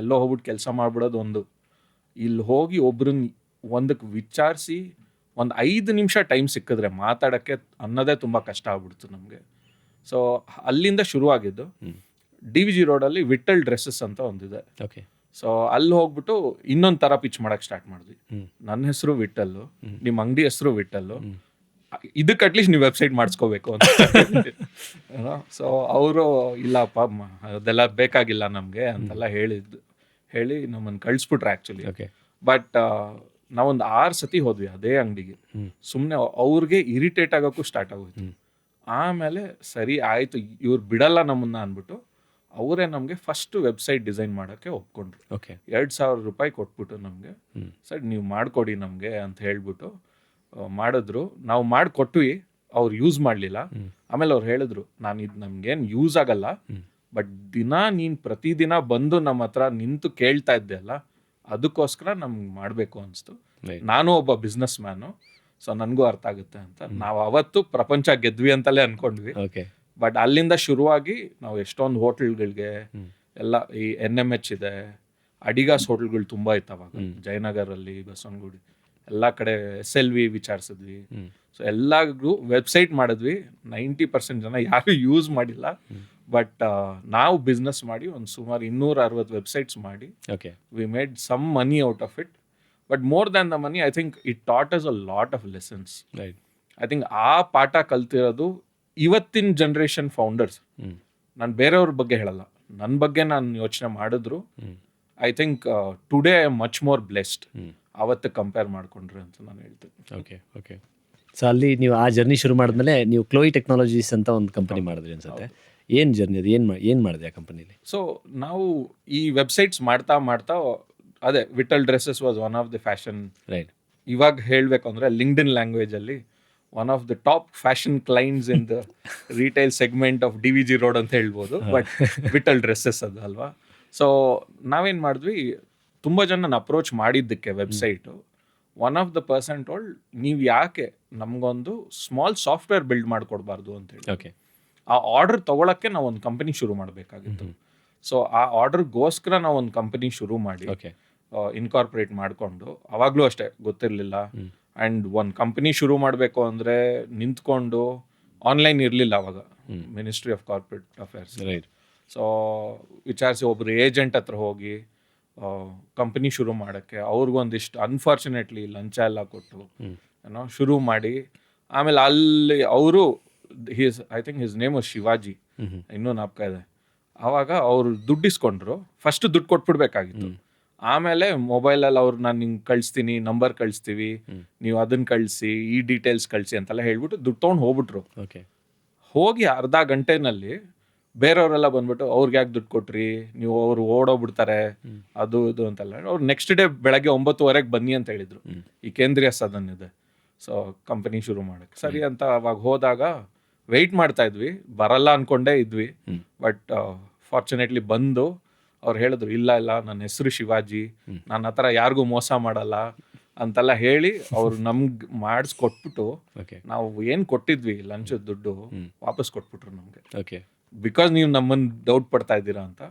ಎಲ್ಲೋ ಹೋಗ್ಬಿಟ್ಟು ಕೆಲಸ ಮಾಡ್ಬಿಡೋದು ಒಂದು, ಇಲ್ಲಿ ಹೋಗಿ ಒಬ್ರನ್ನ ಒಂದಕ್ಕೆ ವಿಚಾರಿಸಿ ಒಂದು 5 ನಿಮಿಷ ಟೈಮ್ ಸಿಕ್ಕಿದ್ರೆ ಮಾತಾಡೋಕ್ಕೆ ಅನ್ನೋದೇ ತುಂಬ ಕಷ್ಟ ಆಗ್ಬಿಡ್ತು ನಮಗೆ. ಸೊ ಅಲ್ಲಿಂದ ಶುರುವಾಗಿದ್ದು. DVG ರೋಡಲ್ಲಿ ವಿಠಲ್ ಡ್ರೆಸ್ಸಸ್ ಅಂತ ಒಂದಿದೆ. ಓಕೆ. ಸೊ ಅಲ್ಲಿ ಹೋಗ್ಬಿಟ್ಟು ಇನ್ನೊಂದು ಥರ ಪಿಚ್ ಮಾಡಕ್ಕೆ ಸ್ಟಾರ್ಟ್ ಮಾಡಿದ್ವಿ. ನನ್ನ ಹೆಸರು ವಿಠಲ್ಲು, ನಿಮ್ಮ ಅಂಗಡಿ ಹೆಸರು ವಿಠಲ್ಲು, ಇದಕ್ಕೆ ಅಟ್ಲೀಸ್ಟ್ ನೀವು ವೆಬ್ಸೈಟ್ ಮಾಡಿಸ್ಕೋಬೇಕು ಅಂತ. ಸೊ ಅವರು ಇಲ್ಲಪ್ಪ ಅದೆಲ್ಲ ಬೇಕಾಗಿಲ್ಲ ನಮಗೆ ಅಂತೆಲ್ಲ ಹೇಳಿ ನಮ್ಮನ್ನು ಕಳಿಸ್ಬಿಟ್ರೆ ಆ್ಯಕ್ಚುಲಿ. ಓಕೆ. ಬಟ್ ನಾವೊಂದು 6 ಸತಿ ಹೋದ್ವಿ ಅದೇ ಅಂಗಡಿಗೆ. ಸುಮ್ಮನೆ ಅವ್ರಿಗೆ ಇರಿಟೇಟ್ ಆಗೋಕ್ಕೂ ಸ್ಟಾರ್ಟ್ ಆಗೋಯ್ತು. ಆಮೇಲೆ ಸರಿ ಆಯಿತು ಇವ್ರು ಬಿಡಲ್ಲ ನಮ್ಮನ್ನ ಅಂದ್ಬಿಟ್ಟು ಅವರೇ ನಮಗೆ ಫಸ್ಟ್ ವೆಬ್ಸೈಟ್ ಡಿಸೈನ್ ಮಾಡೋಕ್ಕೆ ಒಪ್ಕೊಂಡ್ರು. ಓಕೆ. 2,000 ರೂಪಾಯಿ ಕೊಟ್ಬಿಟ್ಟು ನಮಗೆ ಸರಿ ನೀವು ಮಾಡಿಕೊಡಿ ನಮಗೆ ಅಂತ ಹೇಳ್ಬಿಟ್ಟು ಮಾಡಿದ್ರು. ನಾವು ಮಾಡಿಕೊಟ್ವಿ, ಅವ್ರು ಯೂಸ್ ಮಾಡಲಿಲ್ಲ. ಆಮೇಲೆ ಅವ್ರು ಹೇಳಿದ್ರು, ನಾನು ಇದು ನಮ್ಗೇನು ಯೂಸ್ ಆಗಲ್ಲ, ಬಟ್ ನೀನು ಪ್ರತಿದಿನ ಬಂದು ನಮ್ಮ ಹತ್ರ ನಿಂತು ಕೇಳ್ತಾ ಇದ್ದೆ ಅಲ್ಲ, ಅದಕ್ಕೋಸ್ಕರ ನಮ್ಗೆ ಮಾಡಬೇಕು ಅನಿಸ್ತು. ನಾನು ಒಬ್ಬ ಬಿಸ್ನೆಸ್ ಮ್ಯಾನು, ಸೊ ನನಗೂ ಅರ್ಥ ಆಗುತ್ತೆ ಅಂತ ನಾವು ಅವತ್ತು ಪ್ರಪಂಚ ಗೆದ್ವಿ ಅಂತಲೇ ಅನ್ಕೊಂಡ್ವಿ. ಓಕೆ. ಬಟ್ ಅಲ್ಲಿಂದ ಶುರುವಾಗಿ ನಾವು ಎಷ್ಟೊಂದು ಹೋಟೆಲ್ಗಳಿಗೆ ಎಲ್ಲ ಈ NMH ಇದೆ, ಅಡಿಗಾಸ್ ಹೋಟೆಲ್ಗಳು ತುಂಬ ಇತ್ತು ಅವಾಗ, ಜಯನಗರಲ್ಲಿ, ಬಸವನಗುಡಿ ಎಲ್ಲ ಕಡೆ SLV ವಿಚಾರಿಸಿದ್ವಿ. ಸೊ ಎಲ್ಲರಿಗೂ ವೆಬ್ಸೈಟ್ ಮಾಡಿದ್ವಿ. 90% ಜನ ಯಾರು ಯೂಸ್ ಮಾಡಿಲ್ಲ. ಬಟ್ ನಾವು ಬಿಸ್ನೆಸ್ ಮಾಡಿ ಒಂದು ಸುಮಾರು 260 ವೆಬ್ಸೈಟ್ಸ್ ಮಾಡಿ we made some money out of it. But more than the money, I think it taught us a lot of lessons. I think ಆ ಪಾಠ ಕಲ್ತಿರೋದು ಇವತ್ತಿನ ಜನ್ರೇಷನ್ ಫೌಂಡರ್ಸ್. ನಾನು ಬೇರೆಯವ್ರ ಬಗ್ಗೆ ಹೇಳಲ್ಲ, ನನ್ನ ಬಗ್ಗೆ ನಾನು ಯೋಚನೆ ಮಾಡಿದ್ರು I think today I am much more blessed ಅವತ್ತು ಕಂಪೇರ್ ಮಾಡ್ಕೊಂಡ್ರೆ ಅಂತ ನಾನು ಹೇಳ್ತೀನಿ. ಓಕೆ. ಓಕೆ. ಸೊ ಅಲ್ಲಿ ನೀವು ಆ ಜರ್ನಿ ಶುರು ಮಾಡಿದ್ಮೇಲೆ ನೀವು ಕ್ಲೋಯಿ ಟೆಕ್ನಾಲಜೀಸ್ ಅಂತ ಒಂದು ಕಂಪನಿ ಮಾಡಿದ್ರಿ ಅನ್ಸುತ್ತೆ. ಏನು ಜರ್ನಿ ಅದು, ಏನು ಮಾಡಿದೆ ಆ ಕಂಪನಿಲಿ? ಸೊ ನಾವು ಈ ವೆಬ್ಸೈಟ್ಸ್ ಮಾಡ್ತಾ ಅದೇ Vittal dresses was one of the fashion. Right. ಇವಾಗ ಹೇಳಬೇಕು ಅಂದರೆ ಲಿಂಕ್ಡ್ಇನ್ ಲ್ಯಾಂಗ್ವೇಜಲ್ಲಿ one of the top fashion clients in the retail segment of DVG road ಅಂತ ಹೇಳ್ಬೋದು. ಬಟ್ ವಿಠಲ್ ಡ್ರೆಸ್ಸಸ್ ಅದು ಅಲ್ವಾ. ಸೊ ನಾವೇನು ಮಾಡಿದ್ವಿ, ತುಂಬ ಜನ ಅಪ್ರೋಚ್ ಮಾಡಿದ್ದಕ್ಕೆ website, one of the person told, ನೀವು ಯಾಕೆ ನಮಗೊಂದು ಸ್ಮಾಲ್ ಸಾಫ್ಟ್ವೇರ್ ಬಿಲ್ಡ್ ಮಾಡಿಕೊಡ್ಬಾರ್ದು ಅಂತೇಳಿ. ಓಕೆ. ಆ ಆರ್ಡರ್ ತೊಗೊಳಕ್ಕೆ ನಾವು ಒಂದು ಕಂಪನಿ ಶುರು ಮಾಡಬೇಕಾಗಿತ್ತು. ಸೊ ಆ ಆರ್ಡರ್ಗೋಸ್ಕರ ನಾವು ಒಂದು ಕಂಪನಿ ಶುರು ಮಾಡಿ ಇನ್ಕಾರ್ಪೊರೇಟ್ ಮಾಡಿಕೊಂಡು, ಅವಾಗಲೂ ಅಷ್ಟೇ ಗೊತ್ತಿರಲಿಲ್ಲ. ಆ್ಯಂಡ್ ಒಂದು ಕಂಪನಿ ಶುರು ಮಾಡಬೇಕು ಅಂದರೆ ನಿಂತ್ಕೊಂಡು, ಆನ್ಲೈನ್ ಇರಲಿಲ್ಲ ಅವಾಗ, ministry of corporate affairs. Right. So ವಿಚಾರಿಸಿ ಒಬ್ಬರು ಏಜೆಂಟ್ ಹತ್ರ ಹೋಗಿ ಕಂಪನಿ ಶುರು ಮಾಡೋಕ್ಕೆ ಅವ್ರಿಗೊಂದಿಷ್ಟು ಅನ್ಫಾರ್ಚುನೇಟ್ಲಿ ಲಂಚ ಎಲ್ಲ ಕೊಟ್ಟು ಏನೋ ಶುರು ಮಾಡಿ, ಆಮೇಲೆ ಅಲ್ಲಿ ಅವರು I think his name Shivaji, ಇನ್ನೂ ನಾಪಕ ಇದೆ. ಆವಾಗ ಅವರು ದುಡ್ಡಿಸ್ಕೊಂಡ್ರು. ಫಸ್ಟ್ ದುಡ್ಡು ಕೊಟ್ಬಿಡ್ಬೇಕಾಗಿತ್ತು. ಆಮೇಲೆ ಮೊಬೈಲಲ್ಲಿ ಅವ್ರು ನಾನು ನಿಂಗೆ ಕಳಿಸ್ತೀನಿ, ನಂಬರ್ ಕಳಿಸ್ತೀವಿ, ನೀವು ಅದನ್ನು ಕಳಿಸಿ, ಈ ಡೀಟೇಲ್ಸ್ ಕಳಿಸಿ ಅಂತೆಲ್ಲ ಹೇಳ್ಬಿಟ್ಟು ದುಡ್ಡು ತೊಗೊಂಡು ಹೋಗ್ಬಿಟ್ರು. ಓಕೆ. ಹೋಗಿ ಅರ್ಧ ಗಂಟೆನಲ್ಲಿ ಬೇರೆಯವರೆಲ್ಲ ಬಂದ್ಬಿಟ್ಟು ಅವ್ರಿಗೆ ಯಾಕೆ ದುಡ್ಡು ಕೊಟ್ರಿ ನೀವು, ಅವ್ರು ಓಡೋಗ್ಬಿಡ್ತಾರೆ ಅದು ಇದು ಅಂತೆಲ್ಲ. ಅವ್ರು ನೆಕ್ಸ್ಟ್ ಡೇ ಬೆಳಗ್ಗೆ 9:30 ಬನ್ನಿ ಅಂತ ಹೇಳಿದ್ರು. ಈ ಕೇಂದ್ರೀಯ ಸದನ್ ಇದೆ, ಸೊ ಕಂಪನಿ ಶುರು ಮಾಡಕ್ಕೆ. ಸರಿ ಅಂತ ಅವಾಗ ಹೋದಾಗ ವೆಯ್ಟ್ ಮಾಡ್ತಾ ಇದ್ವಿ, ಬರಲ್ಲ ಅನ್ಕೊಂಡೇ ಇದ್ವಿ. ಬಟ್ ಫಾರ್ಚುನೇಟ್ಲಿ ಬಂದು ಅವ್ರು ಹೇಳಿದ್ರು, ಇಲ್ಲ ನನ್ನ ಹೆಸರು ಶಿವಾಜಿ, ನನ್ನ ಹತ್ರ ಯಾರಿಗೂ ಮೋಸ ಮಾಡಲ್ಲ ಅಂತೆಲ್ಲ ಹೇಳಿ ಅವ್ರು ನಮ್ಗೆ ಮಾಡಿಸ್ಕೊಟ್ಬಿಟ್ಟು, ನಾವು ಏನು ಕೊಟ್ಟಿದ್ವಿ ಲಂಚದ ದುಡ್ಡು ವಾಪಸ್ ಕೊಟ್ಬಿಟ್ರು ನಮಗೆ. ಓಕೆ. ಬಿಕಾಸ್ ನೀವು ನಮ್ಮನ್ನು ಡೌಟ್ ಪಡ್ತಾ ಇದ್ದೀರಾ ಅಂತ.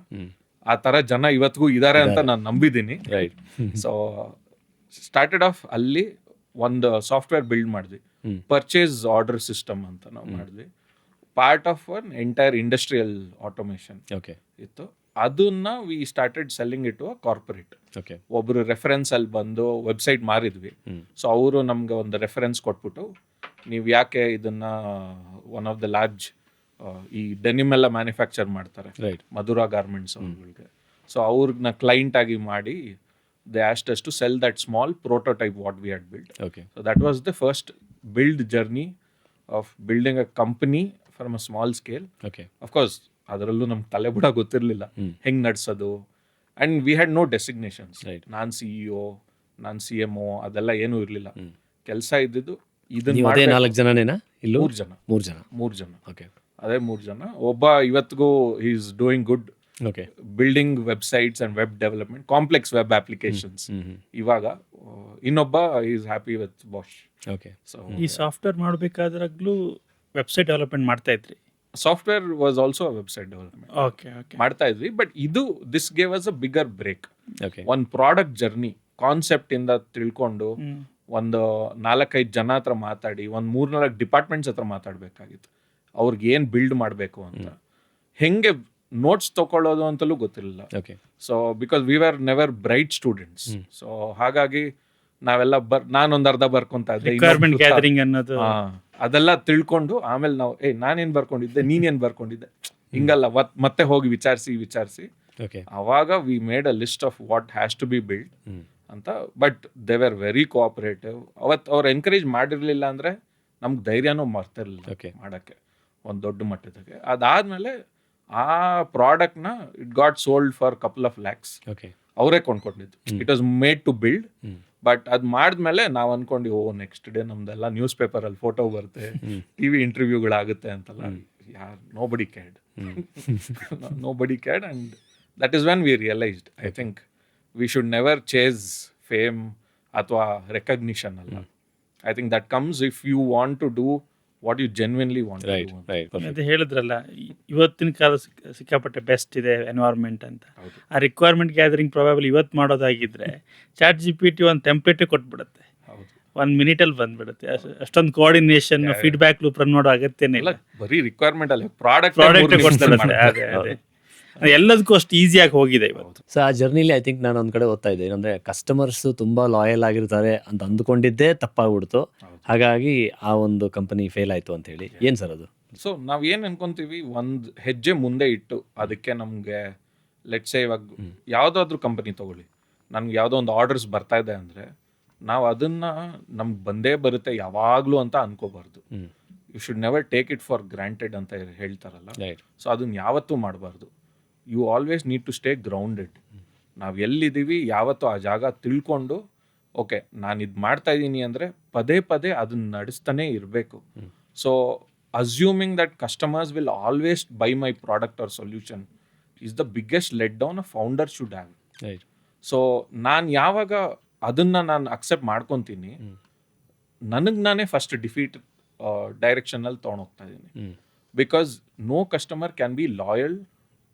ಆ ಥರ ಜನ ಇವತ್ತಿಗೂ ಇದ್ದಾರೆ ಅಂತ ನಾನು ನಂಬಿದ್ದೀನಿ. ರೈಟ್. ಸೊ ಸ್ಟಾರ್ಟೆಡ್ ಆಫ್ ಅಲ್ಲಿ ಒಂದು ಸಾಫ್ಟ್ವೇರ್ ಬಿಲ್ಡ್ ಮಾಡಿದ್ವಿ, ಪರ್ಚೇಸ್ ಆರ್ಡರ್ ಸಿಸ್ಟಮ್ ಅಂತ ನಾವು ಮಾಡಿದ್ವಿ. Part of one entire industrial automation ಇತ್ತು. ಅದನ್ನ we started selling it to a corporate. ಒಬ್ರು ರೆಫರೆನ್ಸ್ ಅಲ್ಲಿ ಬಂದು ವೆಬ್ಸೈಟ್ ಮಾರಿದ್ವಿ. ಸೊ ಅವರು ನಮ್ಗೆ ಒಂದು ರೆಫರೆನ್ಸ್ ಕೊಟ್ಬಿಟ್ಟು, ನೀವು ಯಾಕೆ ಇದನ್ನ ಒನ್ ಆಫ್ ದ ಲಾರ್ಜ್ ಈ ಡೆನಿಮ್ ಎಲ್ಲ ಮ್ಯಾನುಫ್ಯಾಕ್ಚರ್ ಮಾಡ್ತಾರೆ ಮಧುರಾ ಗಾರ್ಮೆಂಟ್ಸ್ ಅವ್ರಿಗೆ, ಸೊ ಅವ್ರನ್ನ ಕ್ಲೈಂಟ್ ಆಗಿ ಮಾಡಿ they asked us to sell that small prototype what we had built. So that was the first build journey of building a company from a small scale. Of course ಅದರಲ್ಲೂ ನಮ್ಗೆ ತಲೆ ಬುಡ ಗೊತ್ತಿರಲಿಲ್ಲ ಹೆಂಗೆ ನಡ್ಸೋದು. And we had no designations. ನಾನು CEO, ನಾನು CMO ಅದೆಲ್ಲ ಏನೂ ಇರಲಿಲ್ಲ. ಕೆಲಸ ಇದ್ದಿದ್ದು ಇದನ್ನ 4 ಜನನೇನಾ? ಇಲ್ಲ 3 ಜನ. ಅದೇ 3 ಜನ. ಒಬ್ಬ ಇವತ್ತಿಗೂ he is doing good building websites and web development, complex web applications. ಇವಾಗ ಇನ್ನೊಬ್ಬ is happy with Bosch. So ಈ ಸಾಫ್ಟ್ವೇರ್ ಮಾಡಬೇಕಾದ್ರಾಗ್ಲೂ ವೆಬ್ಸೈಟ್ ಡೆವಲಪ್ಮೆಂಟ್ ಮಾಡ್ತಾ ಇದ್ರಿ? Software was also website development ಮಾಡ್ತಾ ಇದ್ವಿ. ಬಟ್ ಇದು this gave us a bigger break. ಒಂದು ಪ್ರಾಡಕ್ಟ್ ಜರ್ನಿ ಕಾನ್ಸೆಪ್ಟ್ ಇಂದ ತಿಳ್ಕೊಂಡು ಒಂದು 4-5 ಜನ ಹತ್ರ ಮಾತಾಡಿ, ಒಂದು 3-4 ಡಿಪಾರ್ಟ್ಮೆಂಟ್ಸ್ ಹತ್ರ ಮಾತಾಡಬೇಕಾಗಿತ್ತು. ಅವ್ರಿಗೆ ಏನು ಬಿಲ್ಡ್ ಮಾಡಬೇಕು ಅಂತ. ಹೆಂಗೆ ನೋಟ್ಸ್ ತಗೊಳ್ಳೋದು ಅಂತಲೂ ಗೊತ್ತಿರಲಿಲ್ಲ. Okay. So because we are never bright students. So ಹಾಗಾಗಿ ನಾವೆಲ್ಲ ನಾನೊಂದು ಅರ್ಧ ಬರ್ಕೊಂತ ಇದ್ದೆ, ರಿಕ್ವೈರ್ಮೆಂಟ್ ಗ್ಯಾದರಿಂಗ್ ಅನ್ನೋದು ಅದೆಲ್ಲ ತಿಳ್ಕೊಂಡು ಆಮೇಲೆ ನಾವು ನಾನೇನ್ ಬರ್ಕೊಂಡಿದ್ದೆ, ನೀನೇನ್ ಬರ್ಕೊಂಡಿದ್ದೆ, ಹಿಂಗಲ್ಲ ಮತ್ತೆ ಹೋಗಿ ವಿಚಾರಿಸಿ ಓಕೆ. ಅವಾಗ we made a list of what has to be build ಅಂತ. But they are very cooperative. ಅವ್ರು ಎನ್ಕರೇಜ್ ಮಾಡಿರ್ಲಿಲ್ಲ ಅಂದ್ರೆ ನಮ್ಗೆ ಧೈರ್ಯನೂ ಮಾಡ್ತಿರ್ಲಿಲ್ಲ ಮಾಡಕ್ಕೆ ಒಂದು ದೊಡ್ಡ ಮಟ್ಟದಾಗೆ. ಅದಾದ್ಮೇಲೆ ಆ ಪ್ರಾಡಕ್ಟ್ನ it got sold for couple of lakhs. ಅವರೇ ಕೊಂಡ್ಕೊಂಡಿದ್ದು. It was made to build. But ಅದ್ ಮಾಡಿದ್ಮೇಲೆ ನಾವು ಅನ್ಕೊಂಡು ನೆಕ್ಸ್ಟ್ ಡೇ ನಮ್ದೆಲ್ಲ ನ್ಯೂಸ್ ಪೇಪರ್ ಅಲ್ಲಿ ಫೋಟೋ ಬರುತ್ತೆ, ಟಿವಿ ಇಂಟರ್ವ್ಯೂಗಳಾಗುತ್ತೆ ಅಂತೆಲ್ಲ. nobody cared. Nobody cared, and that is when we realized, I think we should never chase fame ಅಥವಾ recognition ಅಲ್ಲ. I think that comes if you want to do what you genuinely want to do. ಅದು ಹೇಳಿದ್ರಲ್ಲ, ಇವತ್ತಿನ ಕಾಲ ಸಿಕ್ಕಾಪಟ್ಟೆ best ಇದೆ environment ಅಂತ. ಆ ರಿಕ್ವೈರ್ಮೆಂಟ್ ಗ್ಯಾದರಿಂಗ್ ಪ್ರಾಬಬಲಿ ಇವತ್ತು ಮಾಡೋದಾಗಿದ್ರೆ ChatGPT ಒಂದು ಟೆಂಪ್ಲೇಟೇ ಕೊಟ್ಬಿಡುತ್ತೆ, 1 minute ಬಂದ್ಬಿಡುತ್ತೆ. ಅಷ್ಟೊಂದು ಕೋಆರ್ಡಿನೇಷನ್ ಫೀಡ್ಬ್ಯಾಕ್ ಲೂಪ್ ರನ್ ಮಾಡೋ ಅಗತ್ಯನೇ ಇಲ್ಲ. ಬರೀ ರಿಕ್ವೈರ್ಮೆಂಟ್ ಅಲ್ಲ, ಪ್ರಾಡಕ್ಟ್ ಅದೇ ಎಲ್ಲದಕ್ಕೂ ಅಷ್ಟು ಈಸಿಯಾಗಿ ಹೋಗಿದೆ ಇವತ್ತು. ಸೊ ಆ ಜರ್ನಿಲಿ ಐ ಥಿಂಕ್ ನಾನು ಒಂದ್ ಕಡೆ ಓದ್ತಾ ಇದ್ದೆ, ಏನಂದ್ರೆ ಕಸ್ಟಮರ್ಸ್ ತುಂಬಾ ಲಾಯಲ್ ಆಗಿರ್ತಾರೆ ಅಂತ ಅಂದ್ಕೊಂಡಿದ್ದೇ ತಪ್ಪಾಗ್ಬಿಡ್ತು. ಹಾಗಾಗಿ ಆ ಒಂದು ಕಂಪನಿ ಫೇಲ್ ಆಯ್ತು ಅಂತ ಹೇಳಿ. ಏನ್ ಸರ್ ಅದು? ಸೊ ನಾವ್ ಏನ್ ಅನ್ಕೊಂತೀವಿ, ಒಂದ್ ಹೆಜ್ಜೆ ಮುಂದೆ ಇಟ್ಟು ಅದಕ್ಕೆ ನಮ್ಗೆ ಲೆಟ್ಸ್ ಸೇ ಇವಾಗ ಯಾವ್ದಾದ್ರು ಕಂಪನಿ ತಗೊಳ್ಳಿ, ನನ್ಗೆ ಯಾವ್ದೋ ಒಂದು ಆರ್ಡರ್ಸ್ ಬರ್ತಾ ಇದೆ ಅಂದ್ರೆ ನಾವು ಅದನ್ನ ನಮ್ಗೆ ಬಂದೇ ಬರುತ್ತೆ ಯಾವಾಗ್ಲೂ ಅಂತ ಅನ್ಕೋಬಾರ್ದು. You should never take it for granted ಅಂತ ಹೇಳ್ತಾರಲ್ಲ. ಸೊ ಅದನ್ನ ಯಾವತ್ತೂ ಮಾಡಬಾರ್ದು. You always need to stay grounded. ನಾವು ಎಲ್ಲಿದ್ದೀವಿ ಯಾವತ್ತೂ ಆ ಜಾಗ ತಿಳ್ಕೊಂಡು, ಓಕೆ ನಾನು ಇದು ಮಾಡ್ತಾ ಇದ್ದೀನಿ ಅಂದರೆ ಪದೇ ಪದೇ ಅದನ್ನ ನಡೆಸ್ತಾನೆ ಇರಬೇಕು. So assuming that customers will always buy my product or solution is the biggest let down a founder should have. So ನಾನು ಯಾವಾಗ ಅದನ್ನ ನಾನು ಅಕ್ಸೆಪ್ಟ್ ಮಾಡ್ಕೊತೀನಿ, ನನಗೆ ನಾನೇ ಫಸ್ಟ್ ಡಿಫೀಟ್ ಡೈರೆಕ್ಷನಲ್ಲಿ ತೊಗೊಂಡೋಗ್ತಾ ಇದ್ದೀನಿ. Because no customer can be loyal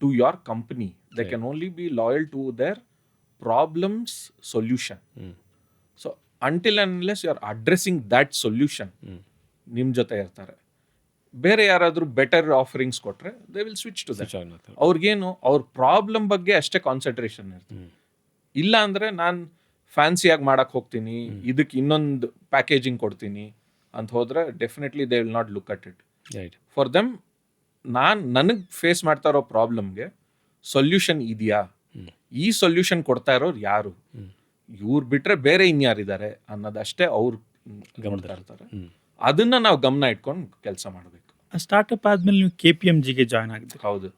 to your company. They can only be loyal to their problems solution. So until and unless you are addressing that solution, ನಿಮ್ ಜೊತೆ ಇರ್ತಾರೆ. ಬೇರೆ ಯಾರಾದ್ರೂ ಬೆಟರ್ ಆಫರಿಂಗ್ಸ್ ಕೊಟ್ರೆ they will switch to that. ಅವ್ರಿಗೇನು ಅವ್ರ problem ಬಗ್ಗೆ ಅಷ್ಟೇ ಕಾನ್ಸಂಟ್ರೇಷನ್ ಇರ್ತದೆ. ಇಲ್ಲ ಅಂದ್ರೆ ನಾನು ಫ್ಯಾನ್ಸಿಯಾಗಿ ಮಾಡಕ್ ಹೋಗ್ತೀನಿ, ಇದಕ್ಕೆ ಇನ್ನೊಂದು ಪ್ಯಾಕೇಜಿಂಗ್ ಕೊಡ್ತೀನಿ ಅಂತ ಹೋದ್ರೆ definitely they will not look at it. For them ನನಗೆ ಫೇಸ್ ಮಾಡ್ತಾ ಇರೋ ಪ್ರಾಬ್ಲಮ್ಗೆ ಸೊಲ್ಯೂಷನ್ ಇದೆಯಾ, ಈ ಸೊಲ್ಯೂಷನ್ ಕೊಡ್ತಾ ಇರೋರು ಯಾರು, ಇವ್ರು ಬಿಟ್ರೆ ಬೇರೆ ಇನ್ಯಾರಿದ್ದಾರೆ ಅನ್ನೋದಷ್ಟೇ ಅವ್ರು ಗಮನಿಸ್ತಾ ಇರ್ತಾರೆ. ಅದನ್ನ ನಾವು ಗಮನ ಇಟ್ಕೊಂಡು ಕೆಲಸ ಮಾಡಬೇಕು. ಸ್ಟಾರ್ಟ್ಅಪ್ ಆದ್ಮೇಲೆ ನೀವು KPMGಗೆ ಜಾಯ್ನ್ ಆಗಿದ್ರಿ. ಹೌದು.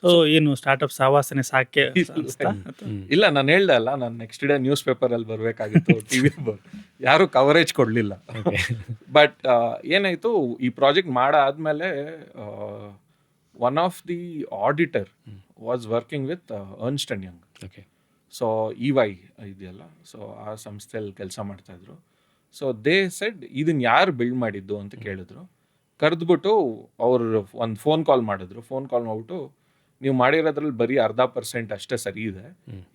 ಸೊ ಏನು ಸ್ಟಾರ್ಟ್ಅಪ್ ಸಾವಾಸನೆ ಸಾಕೆ ಇಲ್ಲ, ನಾನು ಹೇಳ್ದೆ ಅಲ್ಲ, ನಾನು ನೆಕ್ಸ್ಟ್ ಡೇ ನ್ಯೂಸ್ ಪೇಪರ್ ಅಲ್ಲಿ ಬರ್ಬೇಕಾಗಿತ್ತು, ಟಿವಿ ಯಾರು ಕವರೇಜ್ ಕೊಡ್ಲಿಲ್ಲ. ಬಟ್ ಏನಾಯ್ತು, ಈ ಪ್ರಾಜೆಕ್ಟ್ ಮಾಡಾದ್ಮೇಲೆ one of the auditor was working with Ernst and Young. So EY ಇದೆಯಲ್ಲ, ಸೊ ಆ ಸಂಸ್ಥೆಯಲ್ಲಿ ಕೆಲಸ ಮಾಡ್ತಾ ಇದ್ರು. ಸೊ ದೇ ಸೆಡ್ ಇದನ್ನ ಯಾರು ಬಿಲ್ಡ್ ಮಾಡಿದ್ದು ಅಂತ ಕೇಳಿದ್ರು. ಕರೆದ್ಬಿಟ್ಟು ಅವ್ರು ಒಂದು ಫೋನ್ ಕಾಲ್ ಮಾಡಿದ್ರು. ಫೋನ್ ಕಾಲ್ ಮಾಡ್ಬಿಟ್ಟು, ನೀವು ಮಾಡಿರೋದ್ರಲ್ಲಿ ಬರೀ 0.5% ಅಷ್ಟೇ ಸರಿ ಇದೆ,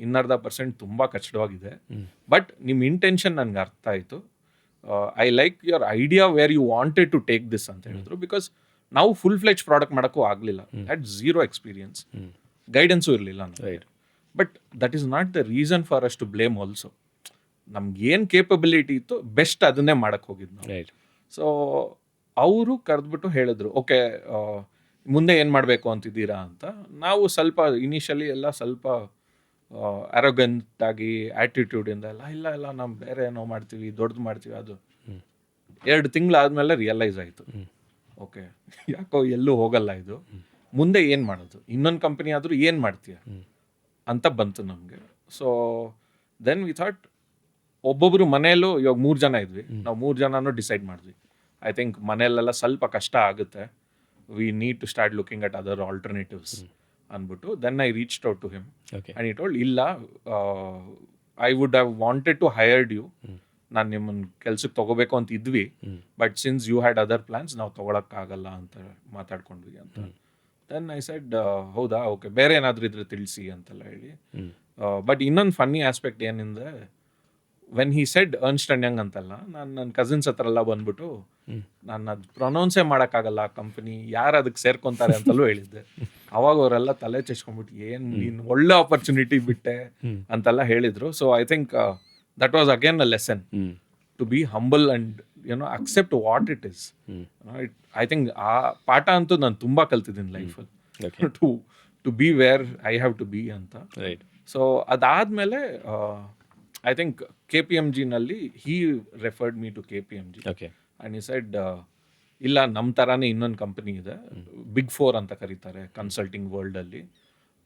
1/2% ತುಂಬ ಕಷ್ಟವಾಗಿದೆ. ಬಟ್ ನಿಮ್ಮ ಇಂಟೆನ್ಷನ್ ನನ್ಗೆ ಅರ್ಥ ಆಯಿತು. I like your idea where you wanted to take this ಅಂತ ಹೇಳಿದ್ರು. ಬಿಕಾಸ್ ನಾವು ಫುಲ್ ಫ್ಲೆಜ್ ಪ್ರಾಡಕ್ಟ್ ಮಾಡೋಕ್ಕೂ ಆಗಲಿಲ್ಲ, ಹ್ಯಾಡ್ ಝೀರೋ ಎಕ್ಸ್ಪೀರಿಯನ್ಸ್, ಗೈಡೆನ್ಸು ಇರಲಿಲ್ಲ. But that is not the reason for us to blame also. ನಮ್ಗೆ ಏನು ಕೇಪಬಿಲಿಟಿ ಇತ್ತು ಬೆಸ್ಟ್ ಅದನ್ನೇ ಮಾಡಕ್ಕೆ ಹೋಗಿದ್ದು ನಾವು. ಸೊ ಅವರು ಕರೆದ್ಬಿಟ್ಟು ಹೇಳಿದ್ರು, ಓಕೆ ಮುಂದೆ ಏನು ಮಾಡಬೇಕು ಅಂತಿದ್ದೀರಾ ಅಂತ. ನಾವು ಸ್ವಲ್ಪ ಇನಿಷಿಯಲಿ ಎಲ್ಲ ಸ್ವಲ್ಪ ಅರೋಗೆಂಟ್ ಆಗಿ ಆ್ಯಟಿಟ್ಯೂಡಿಂದ ಇಲ್ಲ ನಾವು ಬೇರೆ ಏನೋ ಮಾಡ್ತೀವಿ, ದೊಡ್ಡದು ಮಾಡ್ತೀವಿ. ಅದು 2 ತಿಂಗಳಾದ್ಮೇಲೆ ರಿಯಲೈಸ್ ಆಯಿತು, ಓಕೆ ಯಾಕೋ ಎಲ್ಲೂ ಹೋಗಲ್ಲ ಇದು, ಮುಂದೆ ಏನು ಮಾಡೋದು, ಇನ್ನೊಂದು ಕಂಪನಿ ಆದರೂ ಏನು ಮಾಡ್ತೀಯ ಅಂತ ಬಂತು ನಮಗೆ. ಸೊ ದೆನ್ ವಿ ಥಾಟ್, ಒಬ್ಬೊಬ್ರು ಮನೆಯಲ್ಲೂ ಇವಾಗ 3 ಜನ ಇದ್ವಿ, ನಾವು 3 ಜನನೂ ಡಿಸೈಡ್ ಮಾಡಿದ್ವಿ, ಐ ಥಿಂಕ್ ಮನೆಯಲ್ಲೆಲ್ಲ ಸ್ವಲ್ಪ ಕಷ್ಟ ಆಗುತ್ತೆ, we need to start looking at other alternatives ಅಂದ್ಬಿಟ್ಟು. then I reached out to him and he told, ಇಲ್ಲ I would have wanted to hired you, ನಾನು ನಿಮ್ಮನ್ನ ಕೆಲ್ಸಕ್ಕೆ ತಗೋಬೇಕು ಅಂತ ಇದ್ವಿ, but since you had other plans ನಾವು ತಗೊಳಕ್ಕಾಗಲ್ಲ ಅಂತ ಮಾತಾಡ್ಕೊಂಡ್ವಿ ಅಂತ. ದೆನ್ ಐ ಸೆಡ್, ಹೌದಾ, ಓಕೆ ಬೇರೆ ಏನಾದರೂ ಇದ್ರೆ ತಿಳಿಸಿ ಅಂತೆಲ್ಲ ಹೇಳಿ. ಬಟ್ ಇನ್ನೊಂದು ಫನ್ನಿ ಆಸ್ಪೆಕ್ಟ್ ಏನಂದ್ರೆ, when he said Ernst and Young ಅಂತಲ್ಲ, ನಾನು ನನ್ನ ಕಸಿನ್ಸ್ ಹತ್ರ ಎಲ್ಲ ಬಂದ್ಬಿಟ್ಟು ನಾನು ಅದು ಪ್ರೊನೌನ್ಸೇ ಮಾಡೋಕ್ಕಾಗಲ್ಲ ಆ ಕಂಪನಿ, ಯಾರು ಅದಕ್ಕೆ ಸೇರ್ಕೊಂತಾರೆ ಅಂತಲೂ ಹೇಳಿದ್ದೆ. ಅವಾಗ ಅವರೆಲ್ಲ ತಲೆ ಚೆಚ್ಕೊಂಡ್ಬಿಟ್ಟು ಏನು ನೀನು ಒಳ್ಳೆ ಆಪರ್ಚುನಿಟಿ ಬಿಟ್ಟೆ ಅಂತೆಲ್ಲ ಹೇಳಿದ್ರು. So I think that was again a lesson to be humble and accept what it is. I think ಆ ಪಾಠ ಅಂತೂ ನಾನು ತುಂಬ ಕಲ್ತಿದ್ದೀನಿ ಲೈಫಲ್ಲಿ, to be where I have to be ಅಂತ. ಸೊ ಅದಾದಮೇಲೆ ಐ ಥಿಂಕ್ KPMG ನಲ್ಲಿ he referred me to KPMG and he said ಇಲ್ಲ ನಮ್ಮ ಥರಾನೇ ಇನ್ನೊಂದು ಕಂಪನಿ ಇದೆ, ಬಿಗ್ 4 ಅಂತ ಕರೀತಾರೆ ಕನ್ಸಲ್ಟಿಂಗ್ ವರ್ಲ್ಡಲ್ಲಿ,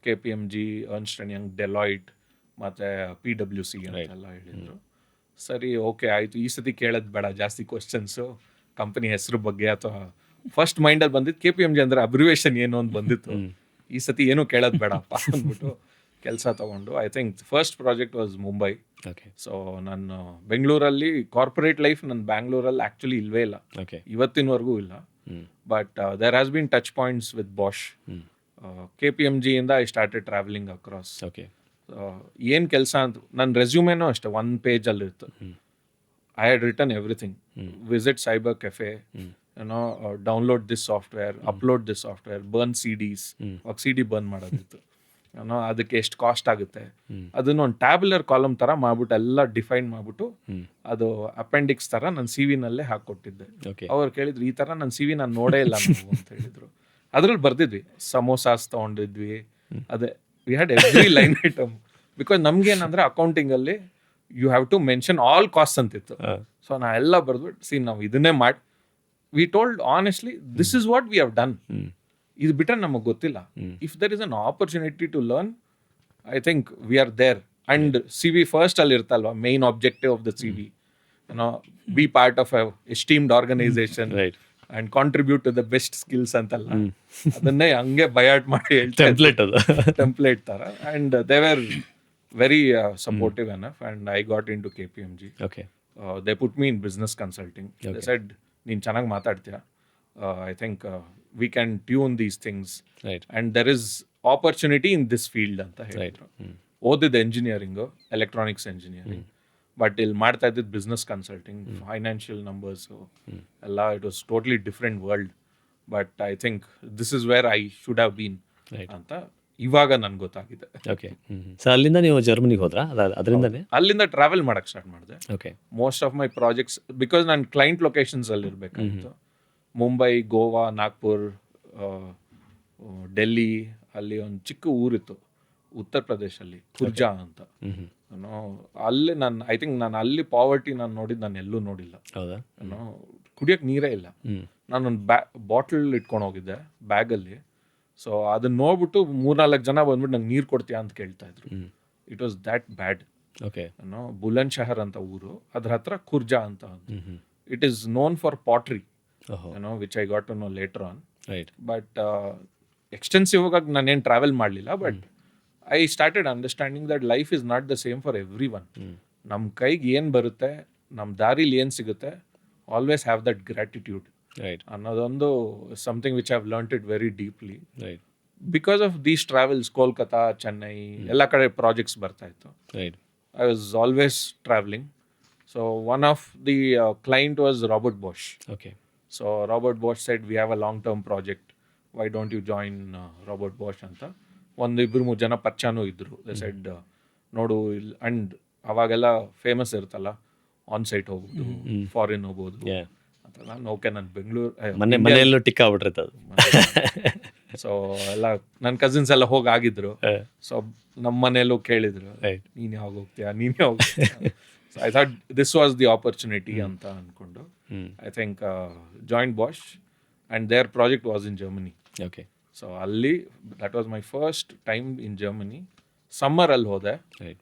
KPMG, Ernst and Young, Deloitte ಮತ್ತು PwC ಅಂತೆಲ್ಲ ಹೇಳಿದರು. ಸರಿ ಓಕೆ ಆಯಿತು, ಈ ಸತಿ ಕೇಳೋದು ಬೇಡ ಜಾಸ್ತಿ ಕ್ವಶನ್ಸು ಕಂಪನಿ ಹೆಸರು ಬಗ್ಗೆ, ಅಥವಾ ಫಸ್ಟ್ ಮೈಂಡಲ್ಲಿ ಬಂದಿದ್ದು KPMG ಅಂದರೆ ಅಬ್ರಿವೇಷನ್ ಏನು ಅಂತ ಬಂದಿತ್ತು. ಈ ಸತಿ ಏನೂ ಕೇಳೋದು ಬೇಡಪ್ಪ ಅಂದ್ಬಿಟ್ಟು ಕೆಲಸ ತೊಗೊಂಡು I think first project was Mumbai. So ನಾನು ಬೆಂಗಳೂರಲ್ಲಿ ಕಾರ್ಪೊರೇಟ್ ಲೈಫ್ ನನ್ನ ಬ್ಯಾಂಗ್ಳೂರಲ್ಲಿ ಆ್ಯಕ್ಚುಲಿ ಇಲ್ವೇ ಇಲ್ಲ, ಇವತ್ತಿನವರೆಗೂ ಇಲ್ಲ. But there has been touch points with Bosch. KPMG ಇಂದ ಐ ಸ್ಟಾರ್ಟೆಡ್ ಟ್ರಾವೆಲಿಂಗ್ ಅಕ್ರಾಸ್. ಏನು ಕೆಲಸ ಅಂತ ನನ್ನ ರೆಸ್ಯೂಮೇನೂ ಅಷ್ಟೇ 1 ಪೇಜಲ್ಲಿ ಇತ್ತು. I had written everything, visit cyber cafe, download this software, upload this software, burn CDs, CD burn ಮಾಡೋದಿತ್ತು, ಅದಕ್ಕೆ ಎಷ್ಟು ಕಾಸ್ಟ್ ಆಗುತ್ತೆ ಅದನ್ನ ಒಂದು ಟ್ಯಾಬ್ಯುಲರ್ ಕಾಲಮ್ ಥರ ಮಾಡ್ಬಿಟ್ಟು ಎಲ್ಲ ಡಿಫೈನ್ ಮಾಡ್ಬಿಟ್ಟು ಅದು ಅಪೆಂಡಿಕ್ಸ್ ಥರ ನನ್ನ CV ನಲ್ಲೇ ಹಾಕ್ಕೊಟ್ಟಿದ್ದೆ. ಅವ್ರು ಕೇಳಿದ್ರು ಈ ಥರ ನನ್ನ CV ನಾನು ನೋಡೇ ಇಲ್ಲ ನೀವು ಅಂತ ಹೇಳಿದ್ರು. ಅದ್ರಲ್ಲಿ ಬರ್ದಿದ್ವಿ ಸಮೋಸಾಸ್ ತೊಗೊಂಡಿದ್ವಿ, ಅದೇ we had every line item, because ನಮ್ಗೇನಂದ್ರೆ ಅಕೌಂಟಿಂಗಲ್ಲಿ you have to mention all cost ಅಂತಿತ್ತು. ಸೊ ನಾ ಎಲ್ಲ ಬರ್ದ್ಬಿಟ್ಟು ನಾವು ಇದನ್ನೇ ಮಾಡಿ we told honestly this is what we have done, ಇದು ಬಿಟ್ಟರೆ ನಮಗೆ ಗೊತ್ತಿಲ್ಲ. If there is an opportunity to learn, I think we are there. And CV first ಅಲ್ಲಿ ಇರ್ತಲ್ವಾ, main objective of the CV, be part of a esteemed organisation and contribute to the best skills ಅಂತಲ್ಲ, ಅದನ್ನೇ ಹಂಗೆ by heart ಮಾಡಿ template ತರ. And they were very supportive enough and I got in to KPMG. They put me in business consulting. They said ನೀನು ಚೆನ್ನಾಗಿ ಮಾತಾಡ್ತೀಯ, I think we can tune these things, and there is opportunity in this field ಅಂತ ಹೇಳಿದ್ರು. ಓದಿದ್ದು engineering, electronics engineering, but ಇಲ್ಲಿ ಮಾಡ್ತಾ ಇದ್ದಿದ್ದು business consulting, financial numbers ಎಲ್ಲ. It was totally different world, but I think this is where I should have been ಅಂತ ಇವಾಗ ನನ್ಗೆ ಗೊತ್ತಾಗಿದೆ. ಸೊ ಅಲ್ಲಿಂದ ನೀವು ಜರ್ಮನಿಗೆ ಹೋದ್ರಾ? ಅಲ್ಲಿಂದ ಟ್ರಾವೆಲ್ ಮಾಡಕ್ ಸ್ಟಾರ್ಟ್ ಮಾಡಿದೆ. Most of my projects, because ನಾನು ಕ್ಲೈಂಟ್ ಲೊಕೇಶನ್ಸ್ ಅಲ್ಲಿ ಇರ್ಬೇಕಾಗಿತ್ತು. ಮುಂಬೈ, ಗೋವಾ, ನಾಗ್ಪುರ್, ಡೆಲ್ಲಿ, ಅಲ್ಲಿ ಒಂದು ಚಿಕ್ಕ ಊರಿತ್ತು ಉತ್ತರ ಪ್ರದೇಶಲ್ಲಿ, ಖುರ್ಜಾ ಅಂತ. ಅಲ್ಲಿ ಐ ಥಿಂಕ್ ನಾನು ಅಲ್ಲಿ ಪಾವರ್ಟಿ ನಾನು ನೋಡಿದ್ದು ನಾನು ಎಲ್ಲೂ ನೋಡಿಲ್ಲ. ಕುಡಿಯೋಕೆ ನೀರೇ ಇಲ್ಲ. ನಾನೊಂದು ಬಾಟಲ್ ಇಟ್ಕೊಂಡು ಹೋಗಿದ್ದೆ ಬ್ಯಾಗಲ್ಲಿ. ಸೊ ಅದನ್ನ ನೋಡ್ಬಿಟ್ಟು 3-4 ಜನ ಬಂದ್ಬಿಟ್ಟು ನಂಗೆ ನೀರು ಕೊಡ್ತೀಯಾ ಅಂತ ಕೇಳ್ತಾ ಇದ್ರು. ಇಟ್ ವಾಸ್ ದ್ಯಾಟ್ ಬ್ಯಾಡ್. ಬುಲಂದ್ ಶಹರ್ ಅಂತ ಊರು, ಅದ್ರ ಹತ್ರ ಖುರ್ಜಾ ಅಂತ. It is known for pottery, which I got to know later on. But extensive ಆಗಿ ನಾನೇನು ಟ್ರಾವೆಲ್ ಮಾಡಲಿಲ್ಲ. But I started understanding that life is not the same for every one. ನಮ್ಮ ಕೈಗೆ ಏನು ಬರುತ್ತೆ, ನಮ್ಮ ದಾರಿಲಿ ಏನು ಸಿಗುತ್ತೆ, ಆಲ್ವೇಸ್ ಹ್ಯಾವ್ ದಟ್ ಗ್ರ್ಯಾಟಿಟ್ಯೂಡ್ ಅನ್ನೋದೊಂದು something which have learned it very deeply. Because of these travels, Kolkata, Chennai ಎಲ್ಲ ಕಡೆ ಪ್ರಾಜೆಕ್ಟ್ಸ್ ಬರ್ತಾ ಇತ್ತು. I was always travelling. So one of the client was Robert Bosch. So Robert Bosch said, we have a long-term project. Why don't you join Robert Bosch ಅಂತ. 1-2-3 ಜನ ಪರಿಚಯನೂ ಇದ್ರು. They said, ನೋಡು, and ಅವಾಗೆಲ್ಲ famous ಇರುತ್ತಲ್ಲ, on site ಹೋಗ್ಬೋದು, foreign ಹೋಗ್ಬೋದು ಅಂತ. ನಾನು ಓಕೆ, ನಾನು ಬೆಂಗಳೂರು ಮನೆಯಲ್ಲೂ ಟಿಕ್ ಆಗ್ಬಿಟ್ಟಿರ್ತದೆ. ಸೊ ಎಲ್ಲ ನನ್ನ ಕಸಿನ್ಸ್ ಎಲ್ಲ ಹೋಗಿದ್ರು. ಸೊ ನಮ್ಮ ಮನೆಯಲ್ಲೂ ಕೇಳಿದ್ರು, ನೀನು ಯಾವಾಗ ಹೋಗ್ತೀಯಾ. So I thought this was the opportunity ಅಂತ ಅನ್ಕೊಂಡು I think joined Bosch, and their project was in Germany. So ಅಲ್ಲಿ that was my first time in Germany. Summer ಅಲ್ಲಿ ಹೋದೆ.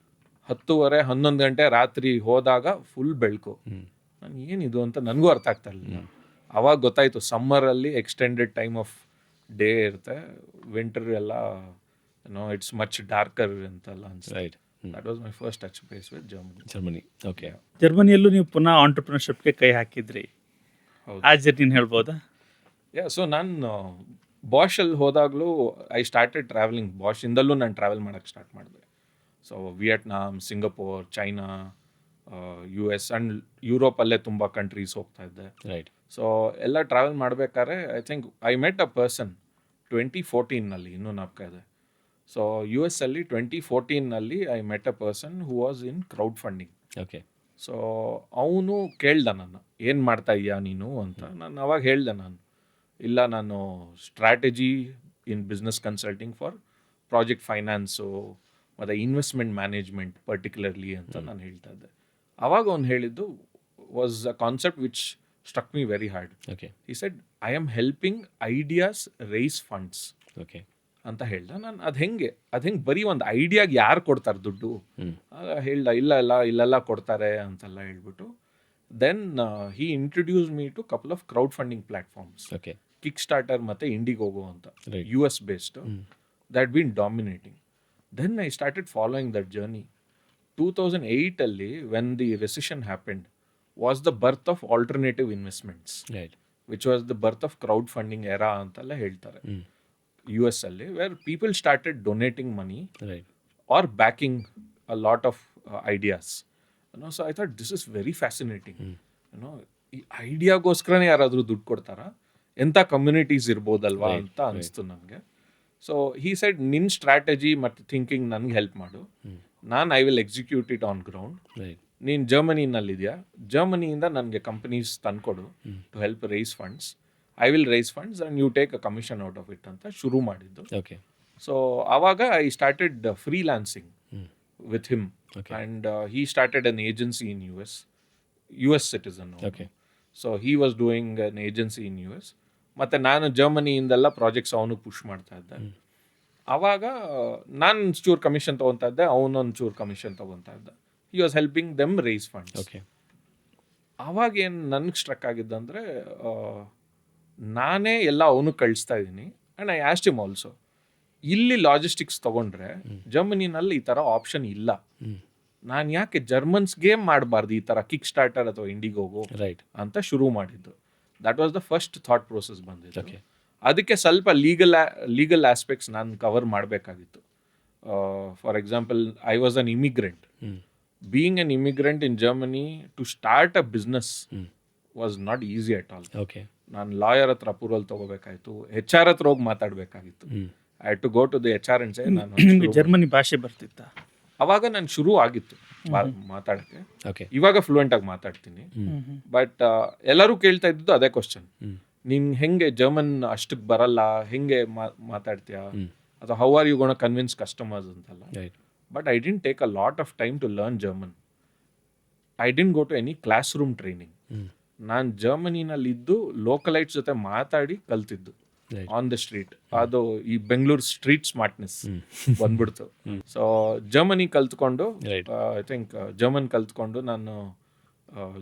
10:30-11 ಗಂಟೆ ರಾತ್ರಿ ಹೋದಾಗ ಫುಲ್ ಬೆಳಕು. ನಾನು ಏನಿದು ಅಂತ ನನಗೂ ಅರ್ಥ ಆಗ್ತಾ ಇರಲಿಲ್ಲ. ಅವಾಗ ಗೊತ್ತಾಯ್ತು, ಸಮ್ಮರಲ್ಲಿ ಎಕ್ಸ್ಟೆಂಡೆಡ್ ಟೈಮ್ ಆಫ್ ಡೇ ಇರುತ್ತೆ, ವಿಂಟರ್ ಎಲ್ಲ ಇಟ್ಸ್ ಮಚ್ ಡಾರ್ಕರ್ ಅಂತೆಲ್ಲ ಅನ್ಸುತ್ತೆ. That was my first touch base with Germany. ಜರ್ಮನಿಯಲ್ಲೂ ನೀವು ಪುನಃ ಆಂಟರ್ಪ್ರಿನರ್ಶಿಪ್ಗೆ ಕೈ ಹಾಕಿದ್ರಿ. ಆ ಜರ್ನಿ ಹೇಳ್ಬೋದಾ? ಸೊ ನಾನು ಬಾಷಲ್ಲಿ ಹೋದಾಗಲೂ ಐ ಸ್ಟಾರ್ಟೆಡ್ ಟ್ರಾವೆಲಿಂಗ್. ಬಾಷಿಂದಲೂ ನಾನು ಟ್ರಾವೆಲ್ ಮಾಡೋಕ್ಕೆ ಸ್ಟಾರ್ಟ್ ಮಾಡಿದೆ. So Vietnam, Singapore, China, US and ಯುರೋಪಲ್ಲೇ ತುಂಬ ಕಂಟ್ರೀಸ್ ಹೋಗ್ತಾ ಇದ್ದೆ. ರೈಟ್. ಸೊ ಎಲ್ಲ ಟ್ರಾವೆಲ್ ಮಾಡಬೇಕಾದ್ರೆ I think I met a person 2014 ಇನ್ನೂ ನಾಪ್ಕ ಇದೆ. ಸೊ US ಅಲ್ಲಿ 2014 I met a person who was in crowdfunding. Okay. So ಅವನು ಕೇಳ್ದ ನನ್ನ, ಏನು ಮಾಡ್ತಾ ಇದೀಯಾ ನೀನು ಅಂತ. ನಾನು ಅವಾಗ ಹೇಳ್ದೆ, ಇಲ್ಲ ನಾನು strategy in business consulting for project finance ಮತ್ತು ಇನ್ವೆಸ್ಟ್ಮೆಂಟ್ ಮ್ಯಾನೇಜ್ಮೆಂಟ್ ಪರ್ಟಿಕ್ಯುಲರ್ಲಿ ಅಂತ ನಾನು ಹೇಳ್ತಾ ಇದ್ದೆ. ಅವಾಗ ಅವ್ನು ಹೇಳಿದ್ದು was a concept which struck me very hard. Okay. He said I am helping ideas raise funds okay ಅಂತ ಹೇಳ್ದ. ನಾನು ಅದು ಹೆಂಗೆ ಬರೀ ಒಂದು ಐಡಿಯಾಗೆ ಯಾರು ಕೊಡ್ತಾರೆ ದುಡ್ಡು? ಹೇಳ್ದ, ಇಲ್ಲೆಲ್ಲ ಕೊಡ್ತಾರೆ ಅಂತೆಲ್ಲ ಹೇಳ್ಬಿಟ್ಟು. Then he introduce me to couple of crowd funding platforms, okay. Kickstarter ಮತ್ತು ಇಂಡಿಗೋಗೋ ಅಂತ, Right. US based, that been dominating. Then I started following that journey. 2008 when the recession happened was the birth of alternative investments, right. which was the birth of crowdfunding era ಅಂತಲ್ಲ ಹೇಳ್ತಾರೆ. US ಅಲ್ಲಿ where people started donating money right. or backing a lot of ideas. So I thought this is very fascinating. ಈ ಐಡಿಯಾಗೋಸ್ಕರನೇ ಯಾರಾದರೂ ದುಡ್ಡು ಕೊಡ್ತಾರಾ? ಎಂಥ communities ಇರ್ಬೋದಲ್ವಾ ಅಂತ ಅನಿಸ್ತು ನನಗೆ. ಸೊ ಹೀ ಸೈಡ್, ನಿನ್ನ ಸ್ಟ್ರಾಟಜಿ ಮತ್ತು ಥಿಂಕಿಂಗ್ ನನಗೆ ಹೆಲ್ಪ್ ಮಾಡು, ನಾನು I will execute it on ground. Right. ನೀನು ಜರ್ಮನಿನಲ್ಲಿದೆಯಾ, ಜರ್ಮನಿಯಿಂದ ನನಗೆ ಕಂಪನೀಸ್ ತಂದ್ಕೊಡು to help raise funds. I will raise funds and you take a commission out of it ಅಂತ ಶುರು ಮಾಡಿದ್ದು. ಓಕೆ. ಸೊ ಆವಾಗ I started freelancing with him and he started an agency in US citizen. Okay. So he was doing an agency in US. ಮತ್ತು ನಾನು ಜರ್ಮನಿಯಿಂದೆಲ್ಲ projects ಅವನಿಗೆ push ಮಾಡ್ತಾ ಇದ್ದೆ. ಆವಾಗ ನಾನು ಚೂರು ಕಮಿಷನ್ ತೊಗೊತಾ ಇದ್ದೆ, ಅವನೊಂದು ಚೂರು ಕಮಿಷನ್ ತೊಗೊತಾ ಇದ್ದ. He was helping them raise funds. Okay. ಆವಾಗ ಏನು ನನಗೆ ಸ್ಟ್ರಕ್ ಆಗಿದ್ದಂದರೆ, ನಾನೇ ಎಲ್ಲ ಅವನು ಕಳಿಸ್ತಾ ಇದ್ದೀನಿ and I asked him also, ಇಲ್ಲಿ ಲಾಜಿಸ್ಟಿಕ್ಸ್ ತೊಗೊಂಡ್ರೆ ಜರ್ಮನಿನಲ್ಲಿ ಈ ಥರ ಆಪ್ಷನ್ ಇಲ್ಲ, ನಾನು ಯಾಕೆ ಜರ್ಮನ್ಸ್ಗೆ ಮಾಡಬಾರ್ದು ಈ ಥರ ಕಿಕ್ ಸ್ಟಾರ್ಟರ್ ಅಥವಾ ಇಂಡಿಗೋಗೋ ರೈಟ್ ಅಂತ ಶುರು ಮಾಡಿದ್ದು. That was the first thought process ಬಂದಿದ್ದು. Okay. ಅದಕ್ಕೆ ಸ್ವಲ್ಪ ಲೀಗಲ್ ಆಸ್ಪೆಕ್ಟ್ಸ್ ನಾನು ಕವರ್ ಮಾಡಬೇಕಾಗಿತ್ತು. For example, I was an immigrant. Being an immigrant in Germany to start a business was not easy at all. Okay. ನಾನು lawyer ಹತ್ರ approval ತೊಗೋಬೇಕಾಯ್ತು, HR ಹತ್ರ ಹೋಗಿ ಮಾತಾಡಬೇಕಾಗಿತ್ತು. I had to go to the HR and say ನಿಮಗೆ Germany ಭಾಷೆ ಬರ್ತಿತ್ತಾ? ಅವಾಗ ನಾನು ಶುರು ಆಗಿತ್ತು ಮಾತಾಡಕ್ಕೆ. ಓಕೆ. ಇವಾಗ ಫ್ಲೂಯೆಂಟ್ ಆಗಿ ಮಾತಾಡ್ತೀನಿ. ಬಟ್ ಎಲ್ಲರೂ ಕೇಳ್ತಾ ಇದ್ದು ಅದೇ ಕ್ವಶನ್, ನೀನ್ ಹೆಂಗೆ ಜರ್ಮನ್ ಅಷ್ಟಕ್ಕೆ ಬರಲ್ಲ, ಹೆಂಗೆ ಮಾತಾಡ್ತೀಯಾ, ಅಥವಾ how are you gonna convince customers ಅಂತೆಲ್ಲ. Right. But I didn't take a lot of time to learn German. I didn't go to any classroom training. ನಾನು ಜರ್ಮನಿನಲ್ಲಿದ್ದು ಲೋಕಲೈಟ್ಸ್ ಜೊತೆ ಮಾತಾಡಿ ಕಲ್ತಿದ್ದು ಆನ್ ದ ಸ್ಟ್ರೀಟ್. ಅದು ಈ ಬೆಂಗಳೂರು ಸ್ಟ್ರೀಟ್ ಸ್ಮಾರ್ಟ್ನೆಸ್ ಬಂದ್ಬಿಡ್ತು. So Germany ಕಲ್ತ್ಕೊಂಡು, ಐ ಥಿಂಕ್ ಜರ್ಮನ್ ಕಲ್ತ್ಕೊಂಡು ನಾನು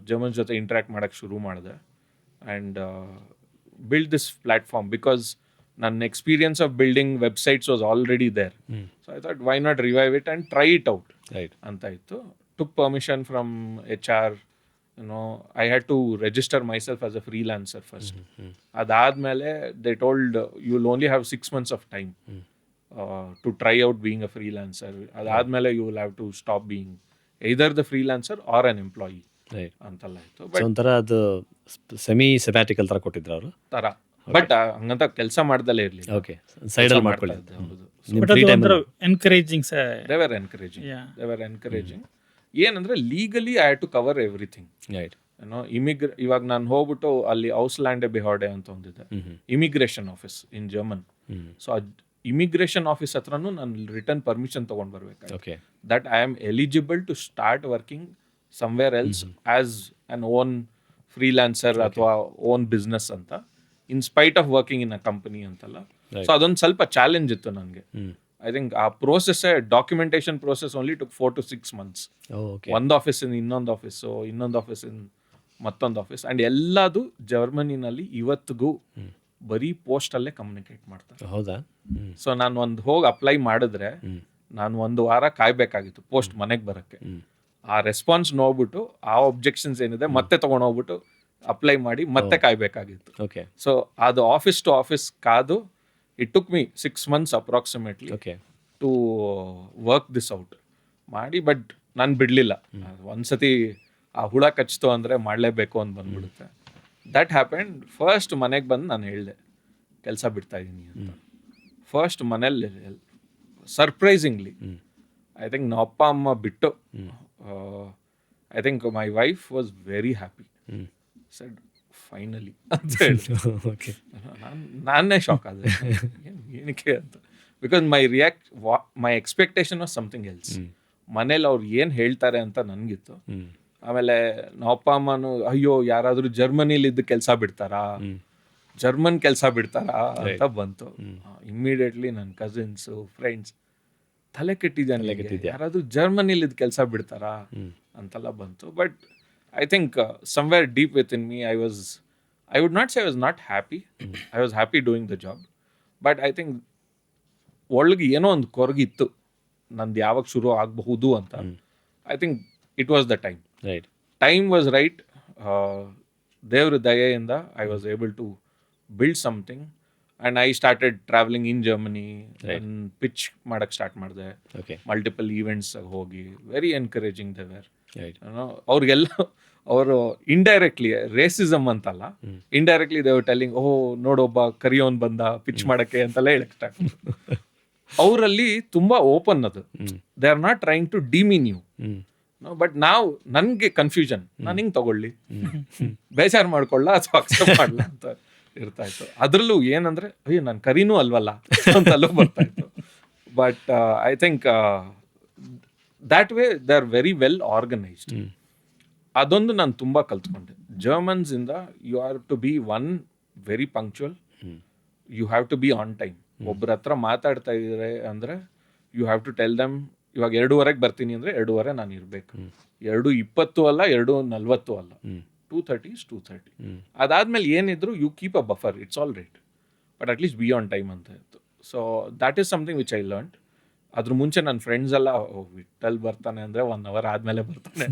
ಜರ್ಮನ್ ಜೊತೆ ಇಂಟ್ರ್ಯಾಕ್ಟ್ ಮಾಡಕ್ಕೆ ಶುರು ಮಾಡಿದೆ and build this platform because ನನ್ನ experience of building websites was already there. So I thought why not revive it and try it out right ಅಂತ ಇತ್ತು. Took permission from HR. I had to register myself as a freelancer first. ಅದಾದ್ಮೇಲೆ they told you'll only have 6 months of time to try out being a freelancer. ಅದಾದ್ಮೇಲೆ you will have to stop being either the freelancer or an employee. Right. ಅಂತೆಲ್ಲ ಇತ್ತು. So ಒಂಥರ ಅದು semi ಸೆಬ್ಯಾಟಿಕಲ್ ಥರ ಕೊಟ್ಟಿದ್ರು ಅವರು ತರ. ಬಟ್ ಹಂಗಂತ ಕೆಲಸ ಮಾಡ್ದಲೇ ಇರಲಿಲ್ಲ. ಓಕೆ. ಸೈಡಲ್ಲಿ ಮಾಡ್ಕೊಳ್ಳಿ. ಬಟ್ ಅದು ಒಂಥರ ಎನ್ಕರೇಜಿಂಗ್ They were encouraging. ಏನಂದ್ರೆ legally I had to cover everything. Right. ಇವಾಗ ನಾನು ಹೋಗ್ಬಿಟ್ಟು ಅಲ್ಲಿ ಔಸ್ಲ್ಯಾಂಡೆ ಬಿಹಾಡೆ ಅಂತ ಒಂದಿದೆ, immigration office in German. So immigration office ಹತ್ರನೂ ನಾನು ರಿಟರ್ನ್ ಪರ್ಮಿಷನ್ ತೊಗೊಂಡು ಬರ್ಬೇಕಾಯ್ತು. Okay. That I am eligible to start working somewhere else as an own freelancer ಅಥವಾ ಓನ್ ಬಿಸ್ನೆಸ್ ಅಂತ, in spite of working in a company ಅಂತಲ್ಲ. So ಅದೊಂದು ಸ್ವಲ್ಪ challenge ಇತ್ತು ನನಗೆ. ಐ ಥಿಂಕ್ ಆ ಪ್ರೋಸೆಸ್ಸೇ, documentation process only took 4 to 6 months. ಒಂದು ಆಫೀಸಿಂದ ಇನ್ನೊಂದು ಆಫೀಸು, ಇನ್ನೊಂದು ಆಫೀಸಿಂದ ಮತ್ತೊಂದು ಆಫೀಸ್, ಆ್ಯಂಡ್ ಎಲ್ಲದು ಜರ್ಮನಿನಲ್ಲಿ ಇವತ್ತಿಗೂ ಬರೀ ಪೋಸ್ಟಲ್ಲೇ ಕಮ್ಯುನಿಕೇಟ್ ಮಾಡ್ತಾರೆ. ಹೌದಾ? ಸೊ ನಾನು ಒಂದು ಹೋಗಿ ಅಪ್ಲೈ ಮಾಡಿದ್ರೆ ನಾನು 1 ವಾರ ಕಾಯ್ಬೇಕಾಗಿತ್ತು ಪೋಸ್ಟ್ ಮನೆಗೆ ಬರೋಕ್ಕೆ. ಆ ರೆಸ್ಪಾನ್ಸ್ ನೋಡ್ಬಿಟ್ಟು ಆ ಒಬ್ಜೆಕ್ಷನ್ಸ್ ಏನಿದೆ ಮತ್ತೆ ತೊಗೊಂಡೋಗ್ಬಿಟ್ಟು ಅಪ್ಲೈ ಮಾಡಿ ಮತ್ತೆ ಕಾಯ್ಬೇಕಾಗಿತ್ತು. ಓಕೆ. ಸೊ ಅದು ಆಫೀಸ್ ಟು ಆಫೀಸ್ ಕಾದು it took me 6 months approximately okay to work this out ಮಾಡಿ. ಬಟ್ ನಾನು ಬಿಡಲಿಲ್ಲ. ಒಂದ್ಸತಿ ಆ ಹುಳ ಕಚ್ತು ಅಂದರೆ ಮಾಡಲೇಬೇಕು ಅಂತ ಬಂದ್ಬಿಡುತ್ತೆ. That happened. ಫಸ್ಟ್ ಮನೆಗೆ ಬಂದು ನಾನು ಹೇಳಿದೆ ಕೆಲಸ ಬಿಡ್ತಾ ಇದ್ದೀನಿ ಅಂತ. ಫಸ್ಟ್ ಮನೇಲಿ ಸರ್ಪ್ರೈಸಿಂಗ್ಲಿ ಐ ಥಿಂಕ್ ನಮ್ಮ ಅಪ್ಪ ಅಮ್ಮ ಬಿಟ್ಟು I think my wife was very happy. Shed finally ಅಂತ ಹೇಳಿ ನಾನೇ ಶಾಕ್ ಆದೆ ಏನಕ್ಕೆ ಅಂತ. Because my expectation was something else. ಮನೇಲಿ ಅವ್ರು ಏನು ಹೇಳ್ತಾರೆ ಅಂತ ನನಗಿತ್ತು. ಆಮೇಲೆ ನಮ್ಮ ಅಪ್ಪ ಅಮ್ಮನು ಅಯ್ಯೋ ಯಾರಾದರೂ ಜರ್ಮನಿಲಿದ್ದು ಕೆಲಸ ಬಿಡ್ತಾರಾ, ಜರ್ಮನ್ ಕೆಲಸ ಬಿಡ್ತಾರಾ ಅಂತ ಬಂತು. ಇಮ್ಮಿಡಿಯೇಟ್ಲಿ ನನ್ನ ಕಸಿನ್ಸು ಫ್ರೆಂಡ್ಸ್ ತಲೆ ಕೆಟ್ಟಿದ್ದಾನೆ, ಯಾರಾದರೂ ಜರ್ಮನಿಲಿದ್ದು ಕೆಲಸ ಬಿಡ್ತಾರಾ ಅಂತೆಲ್ಲ ಬಂತು. But I think somewhere deep within me I would not say I was not happy. I was happy doing the job. But I think ಒಳಗೆ ಏನೋ ಒಂದು ಕೊರಗಿತ್ತು, ನಂದು ಯಾವಾಗ ಶುರು ಆಗಬಹುದು ಅಂತ. I think it was the time. Time was right. ದೇವ್ರ ದಯೆಯಿಂದ I was able to build something and I started travelling in Germany. Pitch ಮಾಡೋಕ್ಕೆ ಸ್ಟಾರ್ಟ್ ಮಾಡಿದೆ. ಮಲ್ಟಿಪಲ್ ಈವೆಂಟ್ಸ್ ಹೋಗಿ ವೆರಿ ಎನ್ಕರೇಜಿಂಗ್ ದೇ ವೇರ್. ಅವ್ರಿಗೆಲ್ಲ ಅವರು ಇಂಡೈರೆಕ್ಟ್ಲಿ ರೇಸಿಸಮ್ ಅಂತಲ್ಲ, indirectly Dev telling ಓಹ್ ನೋಡೊಬ್ಬ ಕರಿಯೋನ್ ಬಂದ pitch ಮಾಡಕ್ಕೆ ಅಂತೆಲ್ಲ ಹೇಳಕ್ ಸ್ಟಾರ್ಟ್. ಅವರಲ್ಲಿ ತುಂಬಾ ಓಪನ್ ಅದು. They are not trying to demean you. But ನಾವು ನನಗೆ ಕನ್ಫ್ಯೂಷನ್, ನಾನು ಹಿಂಗೆ ತಗೊಳ್ಳಿ, ಬೇಜಾರು ಮಾಡ್ಕೊಳ್ಳ ಅಥವಾ ಅಕ್ಸೆಪ್ಟ್ ಮಾಡಲ್ಲ ಅಂತ ಇರ್ತಾ ಇತ್ತು. ಅದರಲ್ಲೂ ಏನಂದ್ರೆ ಅಯ್ಯೋ ನಾನು ಕರಿನೂ ಅಲ್ವಲ್ಲ ಅಂತಲ್ಲೂ ಬರ್ತಾ ಇತ್ತು. But I think that way they are very well organised. ಅದೊಂದು ನಾನು ತುಂಬ ಕಲ್ತ್ಕೊಂಡೆ ಜರ್ಮನ್ಸ್ ಇಂದ. You have to be very punctual, you have to be on time. ಒಬ್ಬರ ಹತ್ರ ಮಾತಾಡ್ತಾ ಇದ್ದಾರೆ ಅಂದರೆ you have to tell them ಇವಾಗ 2:15 ಬರ್ತೀನಿ ಅಂದರೆ 2:15 ನಾನು ಇರಬೇಕು. 2:20 ಅಲ್ಲ, 2:40 ಅಲ್ಲ, 2:30 is 2:30. ಅದಾದ್ಮೇಲೆ ಏನಿದ್ರು you keep a buffer, it's all right, but at least be on time ಅಂತ ಇತ್ತು. So that is something which I learned. ಅದ್ರ ಮುಂಚೆ ನನ್ನ ಫ್ರೆಂಡ್ಸ್ ಎಲ್ಲ ವಿಟ್ಟಲ್ ಬರ್ತಾನೆ ಅಂದರೆ 1 hour ಆದಮೇಲೆ ಬರ್ತಾನೆ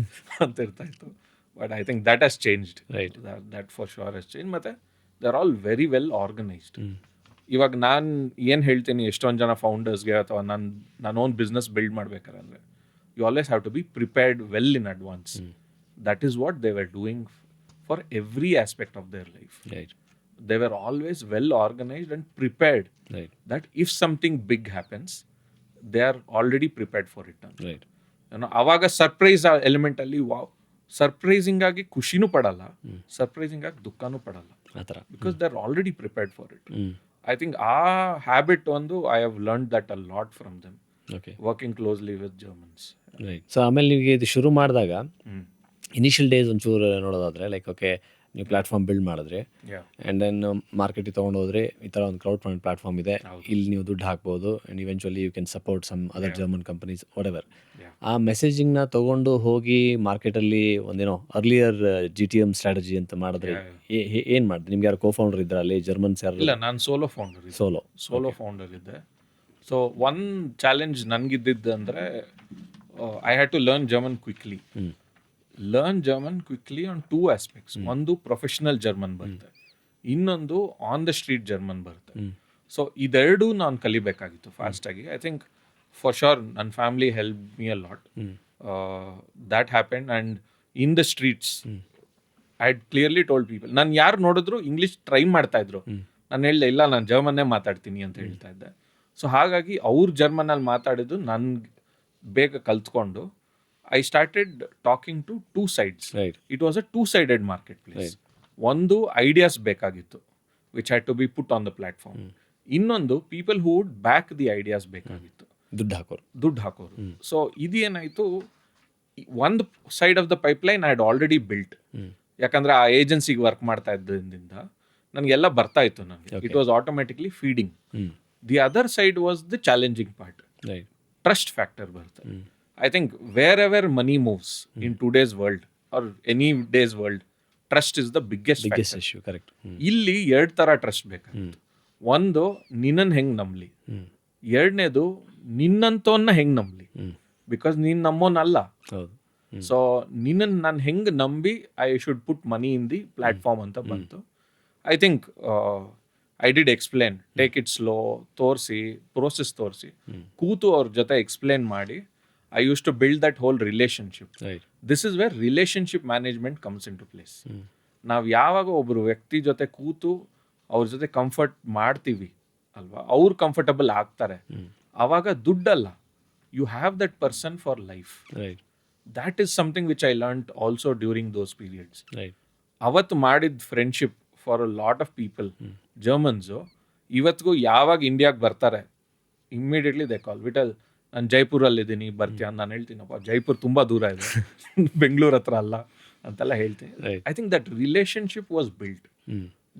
ಅಂತ ಇರ್ತಾ ಇತ್ತು. But I think that has changed. Right, that for sure has change. ಮತ್ತು they are all very well organised. ಇವಾಗ ನಾನು ಏನು ಹೇಳ್ತೀನಿ ಎಷ್ಟೊಂದು ಜನ ಫೌಂಡರ್ಸ್ಗೆ ಅಥವಾ ನನ್ನ ಓನ್ ಬಿಸ್ನೆಸ್ ಬಿಲ್ಡ್ ಮಾಡ್ಬೇಕಾರೆ ಅಂದರೆ you always have to be prepared well in advance. That is what they were doing for every aspect of their life. They were always well organized and prepared. Right. That if something big happens, they are already prepared for it. Right. ಅವಾಗ surprise element ಅಲ್ಲಿ wow, surprising ಆಗಿ ಖುಷಿನೂ ಪಡಲ್ಲ, surprising ಆಗಿ ದುಃಖನೂ ಪಡಲ್ಲ. Because they are already prepared for it. I think ಆ habit ಒಂದು I have learned that a lot from them, working closely with Germans. Right. So ಆಮೇಲೆ ನಿಮಗೆ ಇದು ಶುರು ಮಾಡಿದಾಗ ಇನಿಷಿಯಲ್ ಡೇಸ್ ಒಂಚೂರು ನೋಡೋದಾದ್ರೆ ಲೈಕ್ ಓಕೆ ನೀವು ಪ್ಲಾಟ್ಫಾರ್ಮ್ ಬಿಲ್ಡ್ ಮಾಡಿದ್ರಿ ಆ್ಯಂಡ್ ದೆನ್ ಮಾರ್ಕೆಟಿಗೆ ತೊಗೊಂಡು ಹೋದ್ರೆ ಈ ಥರ ಒಂದು ಕ್ರೌಡ್ ಫಂಡ್ ಪ್ಲಾಟ್ಫಾರ್ಮ್ ಇದೆ, ಇಲ್ಲಿ ನೀವು ದುಡ್ಡು ಹಾಕ್ಬೋದು and eventually you can support some other German companies whatever. ಆ ಮೆಸೇಜಿಂಗ್ನ ತೊಗೊಂಡು ಹೋಗಿ ಮಾರ್ಕೆಟಲ್ಲಿ ಒಂದೇನೋ ಅರ್ಲಿಯರ್ GTM ಸ್ಟ್ರಾಟಜಿ ಅಂತ ಮಾಡಿದ್ರೆ ಏನು ಮಾಡಿದೆ? ನಿಮ್ಗೆ ಯಾರು ಕೋ-ಫೌಂಡರ್ ಇದ್ರ ಅಲ್ಲಿ ಜರ್ಮನ್ಸ್ ಯಾರು? ಇಲ್ಲ, ನಾನು ಸೋಲೋ ಫೌಂಡರ್ ಇದ್ದೆ. ಸೊ ಒನ್ ಚಾಲೆಂಜ್ ನನಗಿದ್ದಿದ್ದು ಅಂದರೆ I had to learn German quickly. Learn German quickly on 2 aspects. ಒಂದು ಪ್ರೊಫೆಷನಲ್ ಜರ್ಮನ್ ಬರುತ್ತೆ, ಇನ್ನೊಂದು ಆನ್ ದ ಸ್ಟ್ರೀಟ್ ಜರ್ಮನ್ ಬರುತ್ತೆ. ಸೊ ಇದೆರಡೂ ನಾನು ಕಲಿಬೇಕಾಗಿತ್ತು ಫಾಸ್ಟಾಗಿ. ಐ ಥಿಂಕ್ ಫಾರ್ ಶೋರ್ ನನ್ನ family help me a lot. That happened and in the streets I had clearly told people. ನಾನು ಯಾರು ನೋಡಿದ್ರು ಇಂಗ್ಲೀಷ್ ಟ್ರೈ ಮಾಡ್ತಾ ಇದ್ರು, ನಾನು ಹೇಳಿದೆ ಇಲ್ಲ ನಾನು ಜರ್ಮನ್ನೇ ಮಾತಾಡ್ತೀನಿ ಅಂತ ಹೇಳ್ತಾ ಇದ್ದೆ. ಸೊ ಹಾಗಾಗಿ ಅವ್ರು ಜರ್ಮನಲ್ಲಿ ಮಾತಾಡಿದ್ದು ನನ್ಗೆ ಬೇಗ ಕಲ್ತ್ಕೊಂಡು I started talking to 2 sides. Right. It was a 2-sided marketplace. Right. ಒಂದು ಐಡಿಯಾಸ್ ಬೇಕಾಗಿತ್ತು which had to be put on the platform. ಇನ್ನೊಂದು people who would back the ideas ಬೇಕಾಗಿತ್ತು, ದುಡ್ಡು ಹಾಕೋರು. ಸೊ ಇದೇನಾಯಿತು, ಒಂದು side of the pipeline I had already built. ಯಾಕಂದರೆ ಆ ಏಜೆನ್ಸಿಗೆ ವರ್ಕ್ ಮಾಡ್ತಾ ಇದ್ದರಿಂದ ನನಗೆಲ್ಲ ಬರ್ತಾ ಇತ್ತು ನನಗೆ. It was automatically feeding. The other side was the challenging part. Trust factor ಬರುತ್ತೆ. I think wherever money moves in today's world or any day's world, trust is the biggest issue. Correct. ಇಲ್ಲಿ 2 ಥರ trust ಬೇಕಾಗುತ್ತೆ. ಒಂದು ನಿನ್ನನ್ನು ಹೆಂಗೆ ನಂಬಲಿ, ಎರಡನೇದು ನಿನ್ನಂತವನ್ನ ಹೆಂಗೆ ನಂಬಲಿ. Because ನೀನು ನಮ್ಮೋನಲ್ಲ. ಸೊ ನಿನ್ನನ್ನು ನಾನು ಹೆಂಗೆ ನಂಬಿ I should put money in the platform ಅಂತ ಬಂತು. I think I did explain, take it slow, ತೋರಿಸಿ ಪ್ರೋಸೆಸ್ ತೋರಿಸಿ ಕೂತು ಅವ್ರ ಜೊತೆ ಎಕ್ಸ್ಪ್ಲೇನ್ ಮಾಡಿ I used to build that whole relationship. Right. This is where relationship management comes into place. ನಾವು ಯಾವಾಗ ಒಬ್ರು ವ್ಯಕ್ತಿ ಜೊತೆ ಕೂತು ಅವ್ರ ಜೊತೆ ಕಂಫರ್ಟ್ ಮಾಡ್ತೀವಿ ಅಲ್ವಾ, ಅವ್ರು ಕಂಫರ್ಟಬಲ್ ಆಗ್ತಾರೆ, ಅವಾಗ ದುಡ್ಡಲ್ಲ, you have that person for life. Right. That is something which I learned also during those periods. Right. ಅವತ್ತು ಮಾಡಿದ friendship for a lot of people, Germans ಇವತ್ತಿಗೂ ಯಾವಾಗ ಇಂಡಿಯಾಗೆ ಬರ್ತಾರೆ ಇಮ್ಮಿಡಿಯೇಟ್ಲಿ ದೇ ಕಾಲ್, ವಿಟಲ್ ನಾನು ಜೈಪುರಲ್ಲಿದ್ದೀನಿ ಬರ್ತೀಯ, ನಾನು ಹೇಳ್ತೀನಪ್ಪ ಜೈಪುರ್ ತುಂಬ ದೂರ ಇದೆ, ಬೆಂಗಳೂರು ಹತ್ರ ಅಲ್ಲ ಅಂತೆಲ್ಲ ಹೇಳ್ತೀನಿ. Right. I think that relationship was built.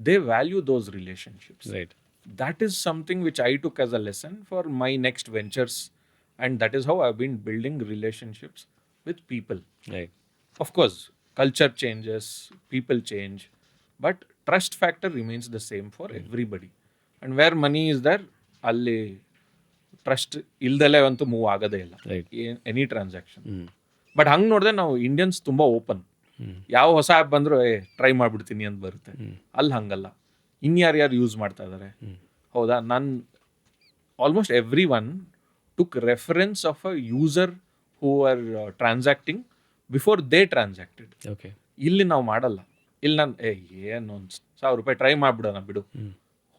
They value those relationships. Right. That is something which I took as a lesson for my next ventures, and that is how I've been building relationships with people. Right. Of course, culture changes, people change, but trust factor remains the same for everybody. And where money is there, ಅಲ್ಲಿ trust ಇಲ್ದಲೇ ಅಂತೂ move ಆಗೋದೇ ಇಲ್ಲ Right. Any transaction. But ಹಂಗೆ ನೋಡಿದ್ರೆ ನಾವು Indians ತುಂಬ open. ಯಾವ ಹೊಸ ಆ್ಯಪ್ ಬಂದರೂ ಟ್ರೈ ಮಾಡಿಬಿಡ್ತೀನಿ ಅಂತ ಬರುತ್ತೆ. ಅಲ್ಲಿ ಹಂಗಲ್ಲ, ಇನ್ಯಾರ್ಯಾರು ಯೂಸ್ ಮಾಡ್ತಾ ಇದ್ದಾರೆ. ಹೌದಾ, ನಾನು almost every one took reference of a user who are transacting before they transacted. Okay. ಇಲ್ಲಿ ನಾವು ಮಾಡಲ್ಲ. ಇಲ್ಲಿ ನಾನು ಏನು ಒಂದು ₹1,000 ಟ್ರೈ ಮಾಡಿಬಿಡೋಣ ಬಿಡು,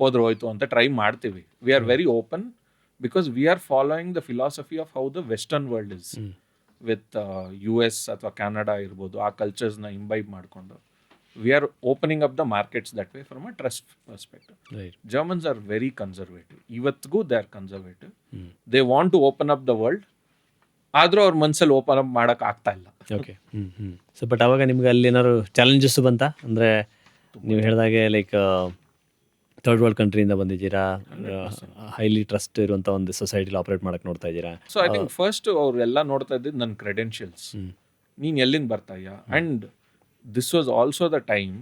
ಹೋದ್ರೆ ಹೋಯ್ತು ಅಂತ ಟ್ರೈ ಮಾಡ್ತೀವಿ. We are very open because we are following the philosophy of how the western world is with US ಅಥವಾ ಕ್ಯಾನಡಾ ಇರ್ಬೋದು, ಆ ಕಲ್ಚರ್ಸ್ನ ಇಂಬೈಬ್ ಮಾಡಿಕೊಂಡು we are opening up the markets that way from a trust perspective. Right. Germans are very conservative. ಇವತ್ತಿಗೂ they are conservative. They want to open up the world. ಆದರೂ ಅವ್ರ ಮನಸ್ಸಲ್ಲಿ open up ಮಾಡೋಕೆ ಆಗ್ತಾ ಇಲ್ಲ. ಓಕೆ. ಸೊ ಬಟ್ ಅವಾಗ ನಿಮ್ಗೆ ಅಲ್ಲಿ ಏನಾದ್ರು ಚಾಲೆಂಜಸ್ ಬಂತ? ಅಂದರೆ ನೀವು ಹೇಳಿದಾಗೆ ಲೈಕ್ ಥರ್ಡ್ ವರ್ಲ್ಡ್ ಕಂಟ್ರಿಯಿಂದ ಬಂದಿದ್ದೀರಾ, ಹೈಲಿ ಟ್ರಸ್ಟ್ ಇರುವಂಥ ಒಂದು ಸೊಸೈಟಿಲಿ ಆಪರೇಟ್ ಮಾಡಕ್ಕೆ ನೋಡ್ತಾ ಇದ್ದೀರಾ. ಸೊ ಐ ಥಿಂಕ್ ಫಸ್ಟ್ ಅವರೆಲ್ಲ ನೋಡ್ತಾ ಇದ್ದಿದ್ದು ನನ್ನ ಕ್ರೆಡೆನ್ಷಿಯಲ್ಸ್, ನೀನು ಎಲ್ಲಿಂದ ಬರ್ತಾಯ್ಯ. And this was also the time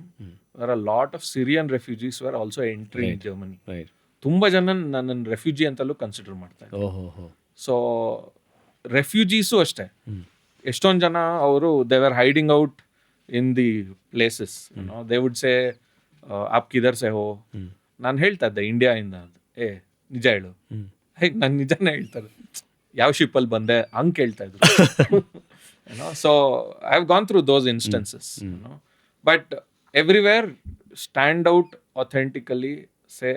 where a lot of Syrian refugees were also entering Germany. Right. ತುಂಬ ಜನ ನನ್ನನ್ನು ರೆಫ್ಯೂಜಿ ಅಂತಲೂ ಕನ್ಸಿಡರ್ ಮಾಡ್ತಾ ಇದ್ದಾರೆ. ಓಹೋ. ಸೊ ರೆಫ್ಯೂಜೀಸು ಅಷ್ಟೇ, ಎಷ್ಟೊಂದು ಜನ ಅವರು they were hiding out in the places. They would say ಆಪ್ ಕಿದರ್ ಸೆ ಹೋ. ನಾನು ಹೇಳ್ತಾ ಇದ್ದೆ ಇಂಡಿಯಾಯಿಂದ, ನಿಜ ಹೇಳು, ಹೇಗೆ ನಾನು ನಿಜನೇ ಹೇಳ್ತಾರೆ, ಯಾವ ಶಿಪ್ಪಲ್ಲಿ ಬಂದೆ ಹಂಗೆ ಕೇಳ್ತಾ ಇದ್ರು. So I've gone through those instances, but everywhere stand out authentically, say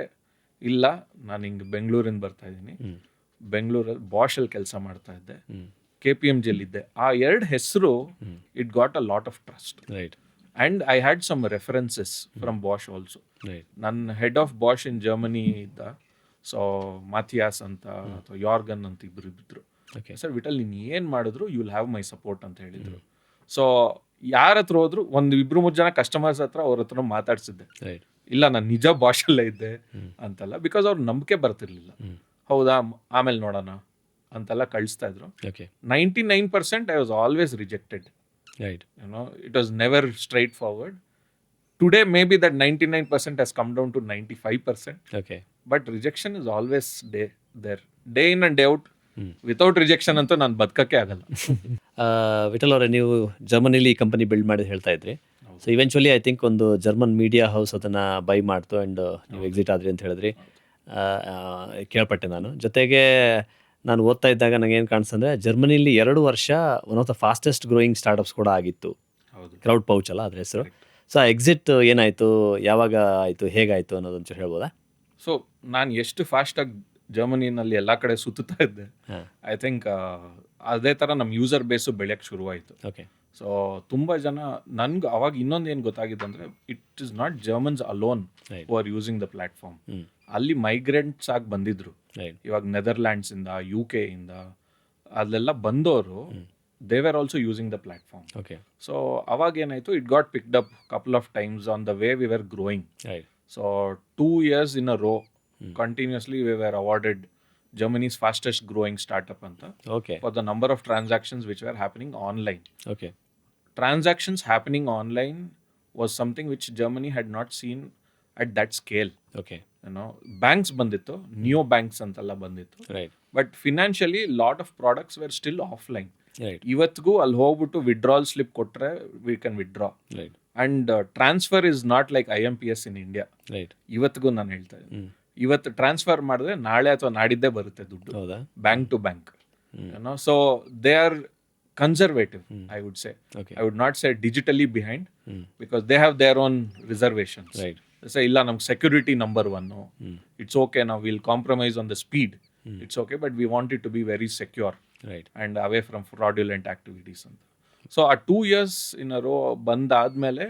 ಇಲ್ಲ ನಾನು ಹಿಂಗೆ ಬೆಂಗಳೂರಿಂದ ಬರ್ತಾ ಇದ್ದೀನಿ, ಬೆಂಗಳೂರಲ್ಲಿ ಬಾಷಲ್ಲಿ ಕೆಲಸ ಮಾಡ್ತಾ ಇದ್ದೆ, KPMGಯಲ್ಲಿ ಇದ್ದೆ. ಆ ಎರಡು ಹೆಸರು it got a lot of trust. Right. And I had some references from Bosch also. Right. ನನ್ನ head of Bosch in Germany ಇದ್ದ, ಸೊ ಮಾಥಿಯಾಸ್ ಅಂತ ಅಥವಾ ಯಾರ್ಗನ್ ಅಂತ ಇಬ್ಬರು ಇದ್ರು. ಸರ್ ವಿಟಲ್ ನೀನು ಏನು ಮಾಡಿದ್ರು you will have my support ಅಂತ ಹೇಳಿದರು. ಸೊ ಯಾರ ಹತ್ರ ಹೋದ್ರು, ಒಂದು 2-3 ಜನ ಕಸ್ಟಮರ್ಸ್ ಹತ್ರ ಅವ್ರ ಹತ್ರ ಮಾತಾಡ್ಸಿದ್ದೆ. ಇಲ್ಲ ನಾನು ನಿಜ ಭಾಷೆಲ್ಲೇ ಇದ್ದೆ ಅಂತಲ್ಲ, ಬಿಕಾಸ್ ಅವ್ರು ನಂಬಿಕೆ ಬರ್ತಿರ್ಲಿಲ್ಲ. ಹೌದಾ ಆಮೇಲೆ ನೋಡೋಣ ಅಂತೆಲ್ಲ ಕಳಿಸ್ತಾ ಇದ್ರು. 99% I was always rejected. It was never straight forward. Today maybe that 99% has come down to 95%. Okay. But rejection is always there. Day in and day out. Without rejection ಅಂತೂ ನಾನು ಬದುಕಕ್ಕೆ ಆಗಲ್ಲ. ವಿಠಲ್ ಅವರೇ, ನೀವು ಜರ್ಮನಿಲಿ ಕಂಪನಿ ಬಿಲ್ಡ್ ಮಾಡಿ ಹೇಳ್ತಾ ಇದ್ರಿ. So eventually I think ಒಂದು German media house ಅದನ್ನು ಬೈ ಮಾಡ್ತು ಆ್ಯಂಡ್ ನೀವು ಎಕ್ಸಿಟ್ ಆದ್ರಿ ಅಂತ ಹೇಳಿದ್ರಿ, ಕೇಳ್ಪಟ್ಟೆ ನಾನು. ಜೊತೆಗೆ ನಾನು ಓದ್ತಾ ಇದ್ದಾಗ ನನಗೆ ಏನು ಕಾಣಿಸ್ತಂದರೆ ಜರ್ಮನಿಲಿ 2 ವರ್ಷ one of the fastest growing startups ಕೂಡ ಆಗಿತ್ತು. ಕ್ರೌಡ್ ಪೌಚ್ ಅಲ್ಲ ಅದ್ರ ಹೆಸರು. ಸೊ ಆ ಎಕ್ಸಿಟ್ ಏನಾಯಿತು, ಯಾವಾಗ ಆಯಿತು, ಹೇಗಾಯಿತು ಅನ್ನೋದೊಂಚೂರು ಹೇಳ್ಬೋದಾ? ಸೊ ನಾನು ಎಷ್ಟು ಫಾಸ್ಟಾಗಿ ಜರ್ಮನಿನಲ್ಲಿ ಎಲ್ಲ ಕಡೆ ಸುತ್ತಾ ಇದ್ದೆ, ಐ ಥಿಂಕ್ ಅದೇ ಥರ ನಮ್ಮ ಯೂಸರ್ ಬೇಸು ಬೆಳೆಯೋಕ್ಕೆ ಶುರುವಾಯಿತು. ಓಕೆ. ಸೊ ತುಂಬ ಜನ ನನ್ಗೆ ಅವಾಗ ಇನ್ನೊಂದು ಏನು ಗೊತ್ತಾಗಿದೆ ಅಂದರೆ, it is not Germans alone who are using the platform. ಅಲ್ಲಿ ಮೈಗ್ರೆಂಟ್ಸ್ ಆಗಿ ಬಂದಿದ್ರು. ಇವಾಗ ನೆದರ್ಲ್ಯಾಂಡ್ಸಿಂದ, UK ಇಂದ ಅಲ್ಲೆಲ್ಲ ಬಂದವರು they were also using the platform. Okay. So ಅವಾಗ ಏನಾಯಿತು, it got picked up couple of times on the way we were growing. Right. So 2 years in a row continuously we were awarded Germany's fastest growing startup anta. Okay. For the number of transactions which were happening online. Okay. Transactions happening online was something which Germany had not seen at that scale. Okay. Banks bandittu, neo banks antalla bandittu. Right. But financially lot of products were still offline. Right. ಇವತ್ತಿಗೂ ಅಲ್ಲಿ ಹೋಗ್ಬಿಟ್ಟು withdrawal slip ಕೊಟ್ಟರೆ we can withdraw. Right. And transfer is not like IMPS in India. Right. ಇವತ್ತಿಗೂ ನಾನು ಹೇಳ್ತಾ ಇದ್ದೀನಿ, ಇವತ್ತು transfer ಮಾಡಿದ್ರೆ ನಾಳೆ ಅಥವಾ ನಾಡಿದ್ದೇ ಬರುತ್ತೆ ದುಡ್ಡು, ಹೌದಾ? Bank to bank. So they are conservative, I would say. Okay. I would not say digitally behind, because they have their own reservations. Right. They say, illa, nam security number one. It's okay now, we'll compromise on the speed. It's okay, but we want it to be very secure Right. and away from fraudulent activities. So a 2 years in a row bandadmele,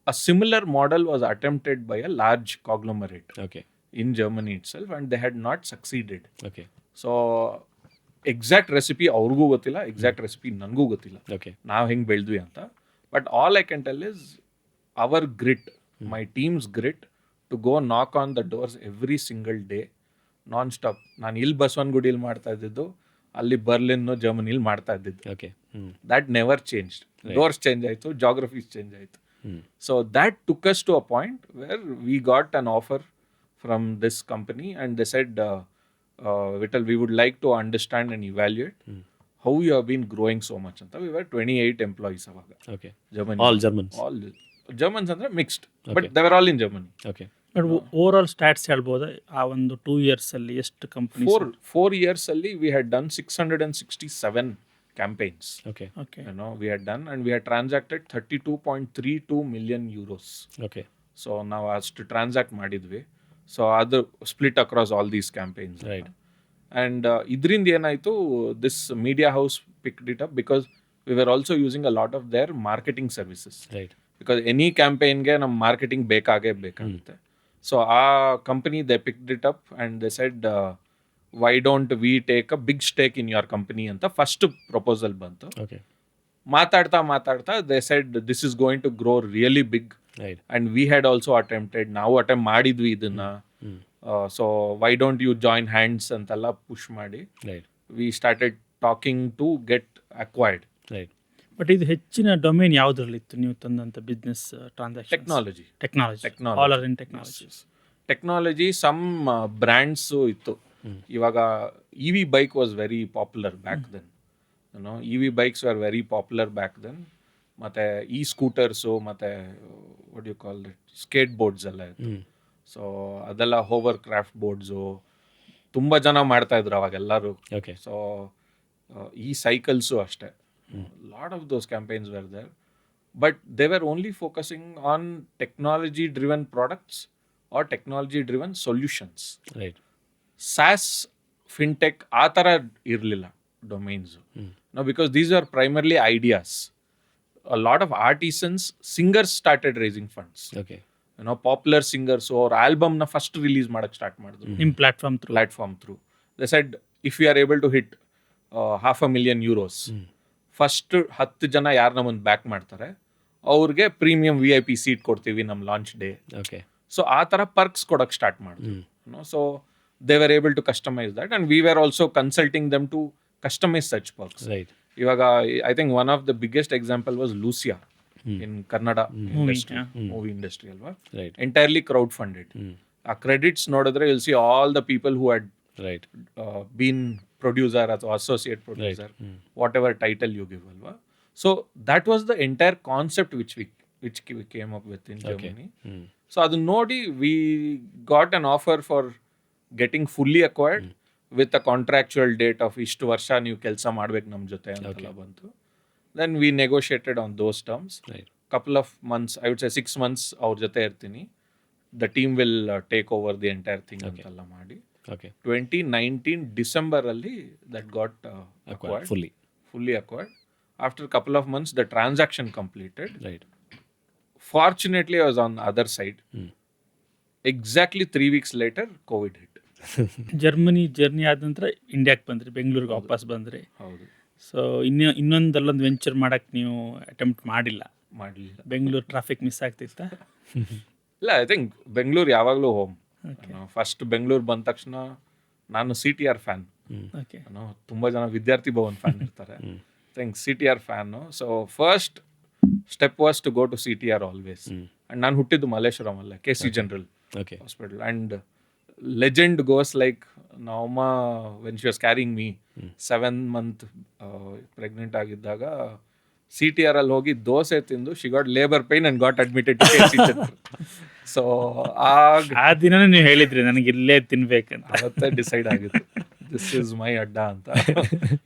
a similar model was attempted by a large conglomerate Okay. in Germany itself, and they had not succeeded. Okay. So exact recipe ಅವ್ರಿಗೂ ಗೊತ್ತಿಲ್ಲ, exact recipe ನನಗೂ ಗೊತ್ತಿಲ್ಲ, Okay. ನಾವು ಹೆಂಗೆ ಬೆಳೆದ್ವಿ ಅಂತ. But all I can tell is our grit, my team's grit to go knock on the doors every single day non stop. ನಾನು ಇಲ್ಲಿ ಬಸವನಗುಡಿಯಲ್ಲಿ ಮಾಡ್ತಾ ಇದ್ದಿದ್ದು, ಅಲ್ಲಿ ಬರ್ಲಿನ್ ಜರ್ಮನಿಲಿ ಮಾಡ್ತಾ ಇದ್ದಿದ್ದು. Okay. That never changed. Doors change ಆಯಿತು, ಜಾಗ್ರಫೀಸ್ ಚೇಂಜ್ ಆಯಿತು. So that took us to a point where we got an offer from this company and they said, Vittal, we would like to understand and evaluate how you have been growing so much. Anta we were 28 employees avaga. Okay. Germany. All Germans. All Germans andre mixed, but they were all in Germany. Okay. But over all stats ಹೇಳ್ಬೋದಾ ಆ ಒಂದು 2 years ಅಲ್ಲಿ ಎಷ್ಟು company? 4 years alli we had done 667 campaigns. Okay. Okay. We had done, and we had transacted 32.32 million euros. Okay. So ನಾವು ಅಷ್ಟು transact ಮಾಡಿದ್ವಿ. So ಅದು split across all these campaigns. Right. And ಇದರಿಂದ ಏನಾಯಿತು, this media house picked it up because we were also using a lot of their marketing services. Right. Because any ಕ್ಯಾಂಪೇನ್ಗೆ ನಮ್ಮ marketing ಬೇಕಾಗುತ್ತೆ. So ಆ company they picked it up and they said, why don't we take a big stake in your company ಅಂತ first proposal ಬಂತು. Okay. ಮಾತಾಡ್ತಾ they said, this is going to grow really big. Right. And we had also attempted, ನಾವು attempt ಮಾಡಿದ್ವಿ ಇದನ್ನ. So why don't you join hands ಅಂತೆಲ್ಲ push ಮಾಡಿ Right. We started talking to get acquired. Right. But ಇದು ಹೆಚ್ಚಿನ domain ಯಾವುದ್ರಲ್ಲಿತ್ತು ನೀವು ತಂದಂಥ business transaction? Technology. All are in technology. Some brands ಇತ್ತು. ಇವಾಗ E V bike was very popular back then. E V bikes are very popular back then. ಮತ್ತು ಈ scooters ಮತ್ತು what you call it, skate boards ಎಲ್ಲ ಇತ್ತು. So ಅದೆಲ್ಲ Hoover craft boards ತುಂಬ ಜನ ಮಾಡ್ತಾಯಿದ್ರು ಅವಾಗೆಲ್ಲರೂ. Okay. ಸೊ ಈ ಸೈಕಲ್ಸು ಅಷ್ಟೇ. Lot of those campaigns were there, but they were only focusing on technology driven products or technology driven solutions. Right. SaaS, fintech ಆ ಥರ ಇರಲಿಲ್ಲ domains. Because these are primarily ideas. A lot of artisans, singers started raising funds. Okay. Popular singers ಅವ್ರ ಆಲ್ಬಮ್ನ first release ಮಾಡಕ್ಕೆ start ಮಾಡಿದ್ರು ನಿಮ್ಮ platform through. They said, if you are able to hit €500,000 euros, first 10 ಜನ ಯಾರನ್ನ ಒಂದು back ಮಾಡ್ತಾರೆ ಅವ್ರಿಗೆ ಪ್ರೀಮಿಯಂ VIP ಸೀಟ್ ಕೊಡ್ತೀವಿ ನಮ್ಮ ಲಾಂಚ್ ಡೇ. Okay. ಸೊ ಆ ಥರ ಪರ್ಕ್ಸ್ ಕೊಡಕ್ಕೆ ಸ್ಟಾರ್ಟ್ ಮಾಡಿದ್ರು. So they were able to customise that, and we were also consulting them to customise such perks. Right. ಇವಾಗ I think one of the biggest example was Lucia in Kannada movie industry ಅಲ್ವಾ. Right. Entirely crowd funded. ಆ credits ನೋಡಿದ್ರೆ will see all the people who had Right. Been producer ಅಥವಾ associate producer, whatever title you give ಅಲ್ವಾ. So that was the entire concept which we came up with in Germany. So ಅದನ್ನ ನೋಡಿ we got an offer for getting fully acquired with a contractual date of ಇಷ್ಟು ವರ್ಷ ನೀವು ಕೆಲಸ ಮಾಡ್ಬೇಕು ನಮ್ಮ ಜೊತೆ ಅಂತೆಲ್ಲ ಬಂತು. Then we negotiated on those terms. Couple of months, I would say 6 months ಅವ್ರ ಜೊತೆ ಇರ್ತೀನಿ. The team will take over the entire thing ಅಂತೆಲ್ಲ ಮಾಡಿ. Okay. 2019 December ಅಲ್ಲಿ that got acquired. Fully acquired. After a couple of months, the transaction completed. Right. Fortunately, I was on the other side. Exactly 3 weeks later, COVID hit. Germany journey ಆದ ನಂತರ ಇಂಡಿಯಾಕ್ಕೆ ಬಂದ್ರಿ, ಬೆಂಗಳೂರಿಗೆ ವಾಪಸ್ ಬಂದ್ರಿ. ಹೌದು. ಸೊ ಇನ್ನೊಂದಲ್ಲೊಂದು ವೆಂಚರ್ ಮಾಡಕ್ಕೆ ನೀವು ಅಟೆಂಪ್ಟ್ ಮಾಡಲಿಲ್ಲ? ಬೆಂಗಳೂರು ಟ್ರಾಫಿಕ್ ಮಿಸ್ ಆಗ್ತಿತ್ತ? ಇಲ್ಲ, ಐ ಥಿಂಕ್ ಬೆಂಗಳೂರು ಯಾವಾಗಲೂ ಹೋಮ್. ಫಸ್ಟ್ ಬೆಂಗಳೂರು ಬಂದ ತಕ್ಷಣ ನಾನು CTR ಫ್ಯಾನ್. ತುಂಬ ಜನ ವಿದ್ಯಾರ್ಥಿ ಭವನ್ ಫ್ಯಾನ್ ಇರ್ತಾರೆ. I think CTR fan. So first step was to go to CTR always. And ನಾನು ಹುಟ್ಟಿದ್ದು ಮಲ್ಲೇಶ್ವರಂ ಅಲ್ಲ, KC general hospital. And legend goes like Nauma, when she was carrying me 7 month pregnant ಆಗಿದ್ದಾಗ CTR ಅಲ್ಲಿ ಹೋಗಿ ದೋಸೆ ತಿಂದು she got labor pain and got admitted to KC General. So ಆ ದಿನನೇ ನೀವು ಹೇಳಿದ್ರಿ ನನಗೆ ಇಲ್ಲೇ ತಿನ್ಬೇಕಂತ. ಅವತ್ತೇ ಡಿಸೈಡ್ ಆಗಿತ್ತು. ದಿಸ್ ಇಸ್ ಮೈ ಅಡ್ಡ ಅಂತ.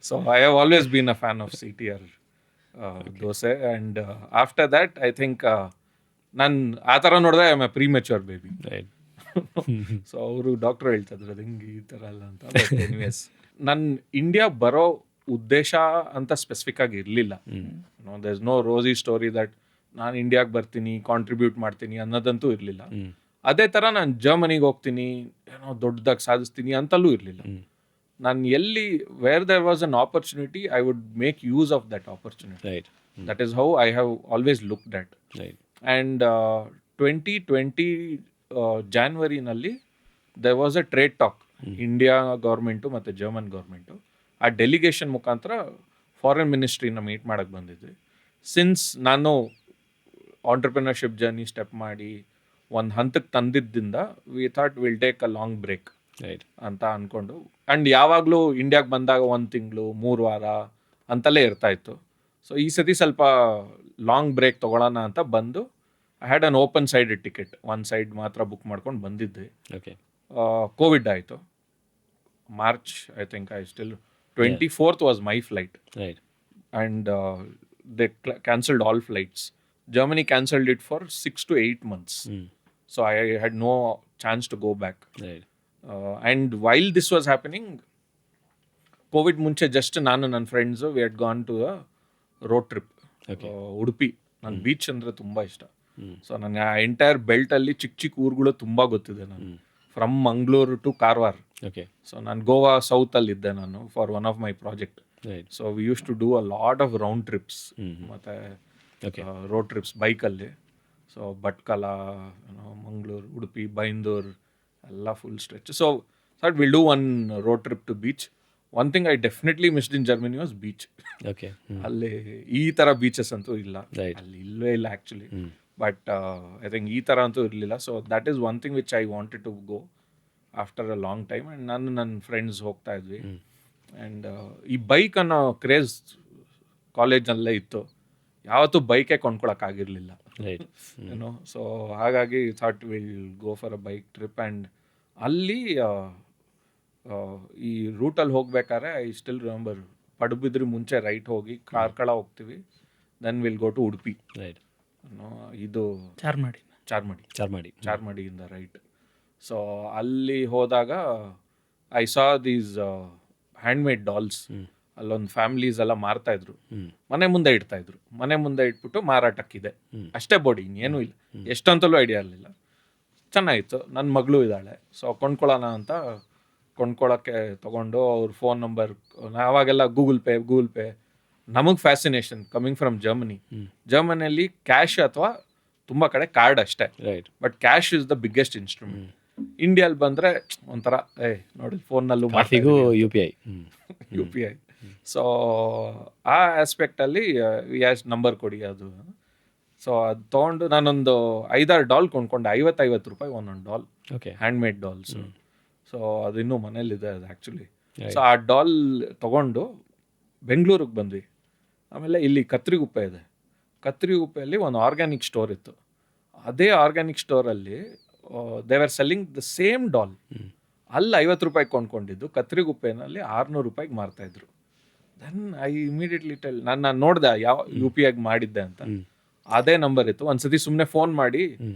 So I have always been a fan of CTR dosa. And after that I think ನಾನು ಆ ಥರ ನೋಡಿದೆ I am A premature baby. Right. So ಅವರು ಡಾಕ್ಟರ್ ಹೇಳ್ತಾ ಇದ್ರು ಅದು ಹಿಂಗೆ ಈ ಥರ ಅಲ್ಲ ಅಂತ. ಬಟ್ ಎನಿವೇಸ್ ನನ್ನ ಇಂಡಿಯಾ ಬರೋ ಉದ್ದೇಶ ಅಂತ ಸ್ಪೆಸಿಫಿಕ್ ಆಗಿ ಇರಲಿಲ್ಲ. There is no rosy story that ನಾನು ಇಂಡಿಯಾಗೆ ಬರ್ತೀನಿ ಕಾಂಟ್ರಿಬ್ಯೂಟ್ ಮಾಡ್ತೀನಿ ಅನ್ನೋದಂತೂ ಇರಲಿಲ್ಲ. ಅದೇ ಥರ ನಾನು ಜರ್ಮನಿಗೆ ಹೋಗ್ತೀನಿ ಏನೋ ದೊಡ್ಡದಾಗಿ ಸಾಧಿಸ್ತೀನಿ ಅಂತಲೂ ಇರಲಿಲ್ಲ. ನಾನು ಎಲ್ಲಿ where there was an opportunity I would make use of that opportunity. Right. That is how I have always looked at. Right. And 2020 ಜಾನ್ವರಿನಲ್ಲಿ there was a trade talk India government ಮತ್ತು ಜರ್ಮನ್ ಗೌರ್ಮೆಂಟು. ಆ delegation ಮುಖಾಂತರ foreign ಮಿನಿಸ್ಟ್ರಿನ meet ಮಾಡೋಕ್ಕೆ ಬಂದಿದ್ವಿ. Since ನಾನು entrepreneurship journey step ಮಾಡಿ ಒಂದು ಹಂತಕ್ಕೆ ತಂದಿದ್ದರಿಂದ we thought will take a long break right ಅಂತ ಅಂದ್ಕೊಂಡು. ಆ್ಯಂಡ್ ಯಾವಾಗಲೂ ಇಂಡಿಯಾಗೆ ಬಂದಾಗ 1 ತಿಂಗಳು 3 ವಾರ ಅಂತಲೇ ಇರ್ತಾಯಿತ್ತು. ಸೊ ಈ ಸತಿ ಸ್ವಲ್ಪ ಲಾಂಗ್ ಬ್ರೇಕ್ ತೊಗೊಳ್ಳೋಣ ಅಂತ ಬಂದು I had an open sided ticket, 1 side ಮಾತ್ರ ಬುಕ್ ಮಾಡ್ಕೊಂಡು ಬಂದಿದ್ದೆ. ಓಕೆ. ಕೋವಿಡ್ ಆಯಿತು March. I think I still 24th was my flight. Right. And they cancelled all flights. Germany cancelled it for 6 to 8 months. So I had no chance to go back. Right. And while this was happening, COVID ಮುಂಚೆ just ನಾನು ನನ್ನ friends we had gone to a road trip. Udupi. ನನ್ನ beach ಅಂದರೆ ತುಂಬ ಇಷ್ಟ. So ನನಗೆ ಆ entire ಬೆಲ್ಟಲ್ಲಿ ಚಿಕ್ಕ ಚಿಕ್ಕ ಊರುಗಳು ತುಂಬ ಗೊತ್ತಿದೆ. ನಾನು from Mangaluru to Karwar. Okay. So ನಾನು ಗೋವಾ ಸೌತಲ್ಲಿದ್ದೆ ನಾನು for one of my project. Right. So we use to do a lot of round trips ಮತ್ತು ರೋಡ್ ಟ್ರಿಪ್ಸ್ ಬೈಕಲ್ಲಿ. ಸೊ ಭಟ್ಕಳ, ಮಂಗಳೂರು, ಉಡುಪಿ, ಬೈಂದೂರು ಎಲ್ಲ full stretch. So that will do one road trip to beach. One thing I definitely missed in Germany was beach. Okay. ಅಲ್ಲಿ ಈ ಥರ beaches ಅಂತೂ ಇಲ್ಲ. Right. ಅಲ್ಲಿ ಇಲ್ಲವೇ ಇಲ್ಲ ಆ್ಯಕ್ಚುಲಿ. ಬಟ್ ಐ ಥಿಂಕ್ ಈ ಥರ ಅಂತೂ ಇರಲಿಲ್ಲ. So that is one thing which I wanted to go after a long time. And ನಾನು ನನ್ನ ಫ್ರೆಂಡ್ಸ್ ಹೋಗ್ತಾ ಇದ್ವಿ. ಆ್ಯಂಡ್ ಈ ಬೈಕ್ ಅನ್ನೋ ಕ್ರೇಜ್ ಕಾಲೇಜಲ್ಲೇ ಇತ್ತು. ಯಾವತ್ತೂ ಬೈಕೇ ಕೊಂಡ್ಕೊಳಕ್ಕಾಗಿರಲಿಲ್ಲ. ರೈಟ್. ಏನೋ. ಸೊ ಹಾಗಾಗಿ thought will go for a bike trip. And ಅಲ್ಲಿ ಈ ರೂಟಲ್ಲಿ ಹೋಗ್ಬೇಕಾದ್ರೆ ಐ ಸ್ಟಿಲ್ ರಿಮೆಂಬರ್ ಪಡುಬಿದ್ರಿ ಮುಂಚೆ ರೈಟ್ ಹೋಗಿ ಕಾರ್ಕಳ ಹೋಗ್ತೀವಿ. Then will go to Udupi. Right. ಇದು ಚಾರ್ಮಡಿಯಿಂದ ರೈಟ್. ಸೊ ಅಲ್ಲಿ ಹೋದಾಗ I saw these handmade dolls. ಅಲ್ಲೊಂದು ಫ್ಯಾಮಿಲೀಸ್ ಎಲ್ಲ ಮಾರ್ತಾ ಇದ್ರು. ಮನೆ ಮುಂದೆ ಇಡ್ತಾ ಇದ್ರು. ಮನೆ ಮುಂದೆ ಇಟ್ಬಿಟ್ಟು ಮಾರಾಟಕ್ಕಿದೆ ಅಷ್ಟೇ ಬೋಡಿ, ಇನ್ನೇನು ಇಲ್ಲ. ಎಷ್ಟಂತಲೂ ಐಡಿಯಾ ಇರಲಿಲ್ಲ. ಚೆನ್ನಾಗಿತ್ತು. ನನ್ನ ಮಗಳು ಇದ್ದಾಳೆ. ಸೊ ಕೊಂಡ್ಕೊಳ್ಳೋಣ ಅಂತ ಕೊಂಡ್ಕೊಳ್ಳೋಕ್ಕೆ ತೊಗೊಂಡು ಅವ್ರ ಫೋನ್ ನಂಬರ್. ಆವಾಗೆಲ್ಲ ಗೂಗಲ್ ಪೇ ನಮಗೆ ಫ್ಯಾಸಿನೇಷನ್ ಕಮಿಂಗ್ ಫ್ರಮ್ ಜರ್ಮನಿಯಲ್ಲಿ ಕ್ಯಾಶ್ ಅಥವಾ ತುಂಬ ಕಡೆ ಕಾರ್ಡ್ ಅಷ್ಟೇ. Right. But cash is the biggest instrument. ಇಂಡಿಯಾಲ್ಲಿ ಬಂದರೆ ಒಂಥರ ನೋಡಿ ಫೋನ್ನಲ್ಲೂ ಕಾಫಿಗೂ UPI. UPI. ಸೊ ಆ ಆಸ್ಪೆಕ್ಟಲ್ಲಿ ನಂಬರ್ ಕೊಡಿ ಅದು. ಸೊ ಅದು ತೊಗೊಂಡು ನಾನೊಂದು 5-6 ಡಾಲ್ ಕೊಂಡ್ಕೊಂಡೆ. 50 ರೂಪಾಯಿ ಒಂದೊಂದು doll. Okay. Handmade dolls. So ಅದು ಇನ್ನೂ ಮನೇಲಿದೆ ಅದು ಆ್ಯಕ್ಚುಲಿ. ಸೊ ಆ ಡಾಲ್ ತೊಗೊಂಡು ಬೆಂಗಳೂರಿಗೆ ಬಂದ್ವಿ. ಆಮೇಲೆ ಇಲ್ಲಿ ಕತ್ರಿಗುಪ್ಪೆ ಇದೆ. ಕತ್ರಿಗುಪ್ಪೆಯಲ್ಲಿ ಒಂದು ಆರ್ಗ್ಯಾನಿಕ್ ಸ್ಟೋರ್ ಇತ್ತು. ಅದೇ ಆರ್ಗ್ಯಾನಿಕ್ ಸ್ಟೋರಲ್ಲಿ they are selling the same dal. ಅಲ್ಲಿ 50 ರೂಪಾಯಿ ಕೊಂಡ್ಕೊಂಡಿದ್ದು ಕತ್ರಿಗುಪ್ಪೆನಲ್ಲಿ 600 ರೂಪಾಯಿಗೆ ಮಾರ್ತಾಯಿದ್ರು. ದೆನ್ ಐ ಇಮಿಡಿಯೇಟ್ಲಿ ನಾನು ನೋಡಿದೆ ಯಾವ UPI ಮಾಡಿದ್ದೆ ಅಂತ. ಅದೇ ನಂಬರ್ ಇತ್ತು. ಒಂದ್ಸತಿ ಸುಮ್ಮನೆ ಫೋನ್ ಮಾಡಿ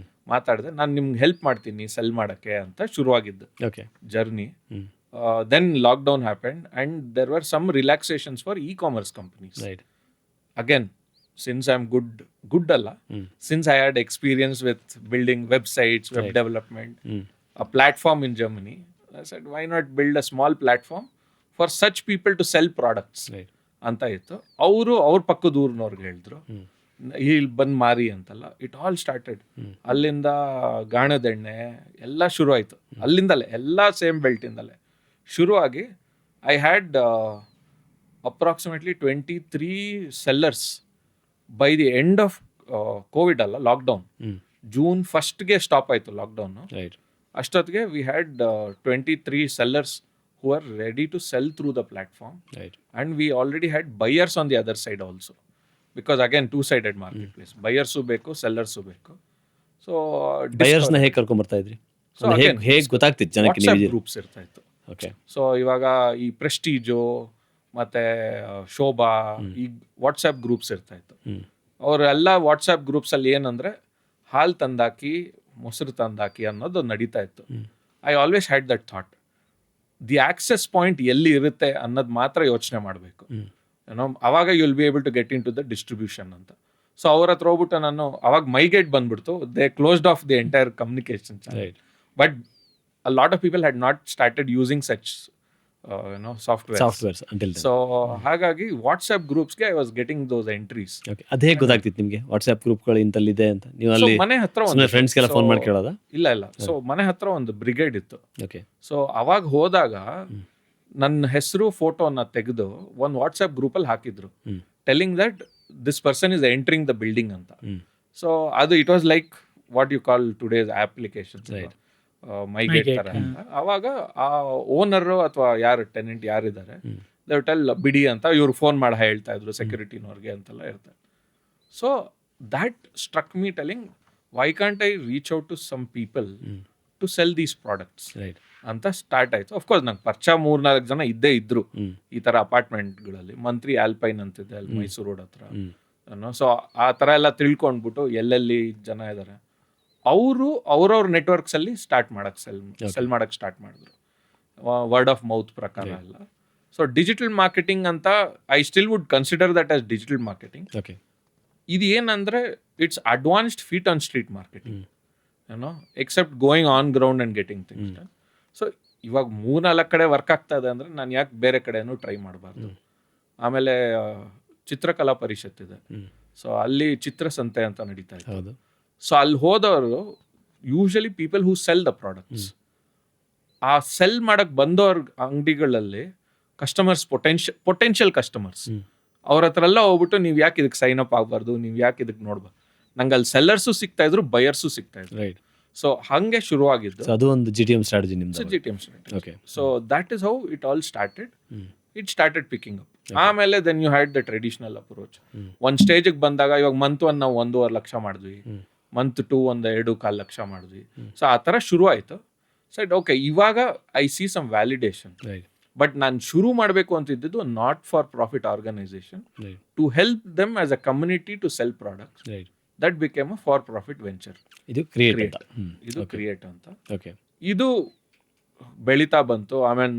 ಮಾತಾಡಿದೆ. ನಾನು ನಿಮ್ಗೆ ಹೆಲ್ಪ್ ಮಾಡ್ತೀನಿ ಸೆಲ್ ಮಾಡೋಕ್ಕೆ ಅಂತ ಶುರುವಾಗಿದ್ದು okay journey. Then lockdown happened and there were some relaxations for e-commerce companies. Right. Again since I am good ಅಲ್ಲ, since I had experience with building websites, web development, a platform in Germany. I said, why not build a small platform for such people to sell products ಅಂತ ಇತ್ತು. ಅವ್ರ ಪಕ್ಕದ ಊರಿನವ್ರಿಗೆ ಹೇಳಿದ್ರು ಇಲ್ಲಿ ಬಂದು ಮಾರಿ ಅಂತಲ್ಲ. ಇಟ್ ಆಲ್ ಸ್ಟಾರ್ಟೆಡ್ ಅಲ್ಲಿಂದ. ಗಾಣದೆಣ್ಣೆ ಎಲ್ಲ ಶುರು ಆಯಿತು ಅಲ್ಲಿಂದಲೇ. ಎಲ್ಲ ಸೇಮ್ ಬೆಲ್ಟಿಂದಲೇ ಶುರುವಾಗಿ I had approximately 23 sellers by the end of Covid ಅಲ್ಲ, ಲಾಕ್ಡೌನ್. June 1st ಸ್ಟಾಪ್ ಆಯಿತು ಲಾಕ್ಡೌನು. ರೈಟ್. ಅಷ್ಟೊತ್ತಿಗೆ we had 23 sellers who are ready to sell through the platform. Right. And we already had buyers on the other side also, because again two-sided marketplace. Buyers ಬೇಕು, sellers ಬೇಕು. So buyers ನ ಹೇಗೆ ಕರ್ಕೊಂಡ್ ಬರ್ತಾ ಇದ್ರಿ? ಹೇಗೆ ಗೊತ್ತಾಗ್ತಿತ್ತು ಜನಕ್ಕೆ? ವಾಟ್ಸ್ಆಪ್ ಗ್ರೂಪ್ಸ್ ಇರ್ತಾ ಇತ್ತು. ಓಕೆ. ಸೊ ಇವಾಗ ಈ ಪ್ರೆಸ್ಟೀಜು ಮತ್ತೆ ಶೋಭಾ ಈ ವಾಟ್ಸಪ್ ಗ್ರೂಪ್ಸ್ ಇರ್ತಾ ಇತ್ತು. ಅವರೆಲ್ಲ ವಾಟ್ಸಪ್ ಗ್ರೂಪ್ಸಲ್ಲಿ ಏನಂದ್ರೆ ಹಾಲು ತಂದಾಕಿ ಮೊಸರು ತಂದಾಕಿ ಅನ್ನೋದು ನಡೀತಾ ಇತ್ತು. I always had that thought, the access point ಎಲ್ಲಿ ಇರುತ್ತೆ ಅನ್ನೋದು ಮಾತ್ರ ಯೋಚನೆ ಮಾಡಬೇಕು. ಏನೋ ಅವಾಗ you will be able to get into the distribution ಅಂತ. ಸೊ ಅವ್ರ ಹತ್ರ ಹೋಗ್ಬಿಟ್ಟು ನಾನು ಅವಾಗ ಮೈಗೇಟ್ ಬಂದ್ಬಿಡ್ತು, they closed off the entire communication channel. But a lot of people had not started using such softwares until then. So ಹಾಗಾಗಿ WhatsApp ಗ್ರೂಪ್ಸ್ಗೆ I was getting those entries. Okay. ಅದು ಹೇಗೆ ಗೊತ್ತಾಗ್ತಿತ್ತು ನಿಮಗೆ ವಾಟ್ಸ್ಆಪ್ ಗ್ರೂಪ್ಗಳು ಇಂತಲ್ಲಿದೆ ಅಂತ? ನೀವು ಅಲ್ಲಿ ಮನೆ ಹತ್ರ ಒಂದು ಫ್ರೆಂಡ್ಸ್ಗೆಲ್ಲ ಫೋನ್ ಮಾಡಿ ಕೇಳೋದಾ? ಇಲ್ಲ. ಸೊ ಮನೆ ಹತ್ರ ಒಂದು ಬ್ರಿಗೇಡ್ ಇತ್ತು. ಓಕೆ. ಸೊ ಅವಾಗ ಹೋದಾಗ ನನ್ನ ಹೆಸರು ಫೋಟೋನ ತೆಗೆದು ಒಂದು ವಾಟ್ಸ್ಆಪ್ ಗ್ರೂಪಲ್ಲಿ ಹಾಕಿದ್ರು, telling that this person is entering the building ಅಂತ. ಸೊ ಅದು it was like what you call today's applications, MyGate ತರ. ಅವಾಗ ಆ ಓನರ್ ಅಥವಾ ಯಾರು ಟೆನೆಂಟ್ ಯಾರಿದ್ದಾರೆ ಟೆಲ್ ಬಿಡಿ ಅಂತ ಇವ್ರು ಫೋನ್ ಮಾಡಿ ಹೇಳ್ತಾ ಇದ್ರು, ಸೆಕ್ಯೂರಿಟಿನವ್ರಿಗೆ ಅಂತೆಲ್ಲ ಇರ್ತಾರೆ. So that struck me telling, why can't I reach out to some people to sell these products ಅಂತ ಸ್ಟಾರ್ಟ್ ಆಯ್ತು. ಅಫ್ಕೋರ್ಸ್ ನಂಗೆ ಪರಿಚಯ 3-4 ಜನ ಇದ್ದೇ ಇದ್ರು ಈ ತರ ಅಪಾರ್ಟ್ಮೆಂಟ್ಗಳಲ್ಲಿ. ಮಂತ್ರಿ ಆಲ್ಪೈನ್ ಅಂತಿದೆ ಅಲ್ಲಿ ಮೈಸೂರು ರೋಡ್ ಹತ್ರ. ಸೊ ಆ ತರ ಎಲ್ಲ ತಿಳ್ಕೊಂಡ್ಬಿಟ್ಟು ಎಲ್ಲೆಲ್ಲಿ ಜನ ಇದ್ದಾರೆ ಅವರು ಅವ್ರವ್ರ ನೆಟ್ವರ್ಕ್ಸ್ ಅಲ್ಲಿ ಸ್ಟಾರ್ಟ್ ಮಾಡಕ್ ಸೆಲ್ ಮಾಡಕ್ ಸ್ಟಾರ್ಟ್ ಮಾಡಿದ್ರು, ವರ್ಡ್ ಆಫ್ ಮೌತ್ ಪ್ರಕಾರ ಎಲ್ಲ. ಸೊ ಡಿಜಿಟಲ್ ಮಾರ್ಕೆಟಿಂಗ್ ಅಂತ I still would consider that as digital marketing. ಇದು ಏನಂದ್ರೆ it's advanced feet on street marketing, ಏನೋ except going on ground and getting things done. So ಇವಾಗ 3-4 ಕಡೆ ವರ್ಕ್ ಆಗ್ತಾ ಇದೆ ಅಂದ್ರೆ ನಾನು ಯಾಕೆ ಬೇರೆ ಕಡೆನೂ ಟ್ರೈ ಮಾಡಬಾರ್ದು. ಆಮೇಲೆ ಚಿತ್ರಕಲಾ ಪರಿಷತ್ ಇದೆ, ಸೊ ಅಲ್ಲಿ ಚಿತ್ರಸಂತೆ ಅಂತ ನಡೀತಾ ಇತ್ತು. ಸೊ ಅಲ್ಲಿ ಹೋದವರು usually people who sell the products. ಆ ಸೆಲ್ ಮಾಡಕ್ ಬಂದವ್ರ ಅಂಗಡಿಗಳಲ್ಲಿ ಕಸ್ಟಮರ್ಸ್, ಪೊಟೆನ್ಷಿಯಲ್ ಕಸ್ಟಮರ್ಸ್, ಅವ್ರ ಹತ್ರ ಎಲ್ಲ ಹೋಗ್ಬಿಟ್ಟು ನೀವು ಯಾಕೆ ಇದಕ್ಕೆ ಸೈನ್ ಅಪ್ ಆಗಬಾರ್ದು, ನೀವು ಯಾಕೆ ಇದಕ್ಕೆ ನೋಡ್ಬಾರ್ದು. ನಂಗೆ ಅಲ್ಲಿ ಸೆಲ್ಲರ್ಸು ಸಿಗ್ತಾ ಇದ್ರು, ಬಯರ್ಸು ಸಿಗ್ತಾ ಇದ್ರು. ಸೊ ಹಂಗೆ ಶುರುವಾಗಿದ್ದು. ಅದು ಒಂದು GTM ಸ್ಟ್ರಾಟಜಿ ನಿಮ್ದು. GTM strategy. Okay. So that is how it all started. It started picking up. ಆಮೇಲೆ then you had the traditional approach. ಒಂದು ಸ್ಟೇಜಿಗೆ ಬಂದಾಗ ಇವಾಗ ಮಂತ್ 1 ನಾವು 1.5 ಲಕ್ಷ ಮಾಡಿದ್ವಿ, ಮಂತ್ 2 ಒಂದು 2.25 ಲಕ್ಷ ಮಾಡಿದ್ವಿ. ಸೊ ಆ ಥರ ಶುರು ಆಯಿತು. ಸೈಡ್ ಓಕೆ, ಇವಾಗ I see some validation. But ನಾನು ಶುರು ಮಾಡಬೇಕು ಅಂತಿದ್ದು not for profit organisation, to help them as a community to sell products. That became a for profit venture. ಇದು ಕ್ರಿಯೇಟ್ ಅಂತ. ಇದು ಬೆಳೀತಾ ಬಂತು. ಆಮೇಲೆ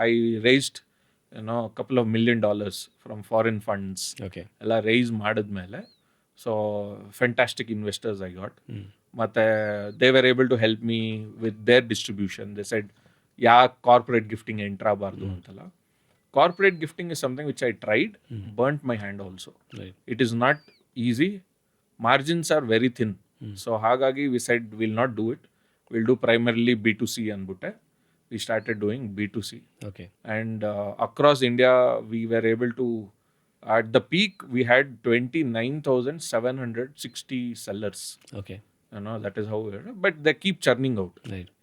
I raised couple of $1 million from foreign funds ಎಲ್ಲ ರೈಸ್ ಮಾಡಿದ್ಮೇಲೆ, so fantastic investors I got. ಮತ್ತೆ they were able to help me with their distribution. They said ಯಾಕೆ ಕಾರ್ಪೊರೇಟ್ ಗಿಫ್ಟಿಂಗ್ ಎಂಟರ್ ಆಗಬಾರ್ದು ಅಂತಲ್ಲ. Corporate gifting is something which I tried, burnt my hand also. It is not easy. Margins are very thin. So ಹಾಗಾಗಿ we said we'll not do it. We'll do primarily B2C ಅಂದ್ಬಿಟ್ಟೆ. We started doing B2C. Okay. And across India, we were able to, at the peak, we had 29,760 sellers. Okay. That is how we were. But they keep churning out.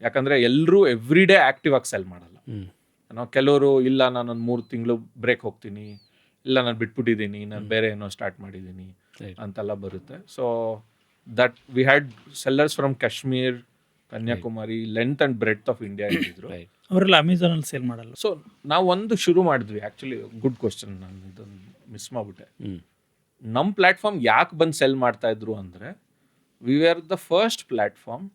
ಯಾಕಂದ್ರೆ ಎಲ್ಲರೂ every day active ಆಗಿ cell ಮಾಡಲ್ಲ. ಕೆಲವರು ಇಲ್ಲ ನಾನೊಂದು 3 ತಿಂಗಳು break ಹೋಗ್ತೀನಿ, ಇಲ್ಲ ನಾನು ಬಿಟ್ಬಿಟ್ಟಿದ್ದೀನಿ, ನಾನು ಬೇರೆ ಏನೋ ಸ್ಟಾರ್ಟ್ ಮಾಡಿದ್ದೀನಿ ಅಂತೆಲ್ಲ ಬರುತ್ತೆ. So that we had sellers from Kashmir, Kanyakumari, length and breadth of India ಇದ್ದಿದ್ರು. ಅವರೆಲ್ಲ ಅಮೆಝಾನ್ ಅಲ್ಲಿ ಸೇಲ್ ಮಾಡಲ್ಲ. ಸೊ ನಾವು ಒಂದು ಶುರು ಮಾಡಿದ್ವಿ. ಆಕ್ಚುಲಿ ಗುಡ್ ಕ್ವಶನ್, ನಾನು ಇದನ್ನು ಮಿಸ್ ಮಾಡ್ಬಿಟ್ಟೆ. ನಮ್ಮ ಪ್ಲಾಟ್ಫಾರ್ಮ್ ಯಾಕೆ ಬಂದು ಸೆಲ್ ಮಾಡ್ತಾ ಇದ್ರು ಅಂದರೆ, we are the first platform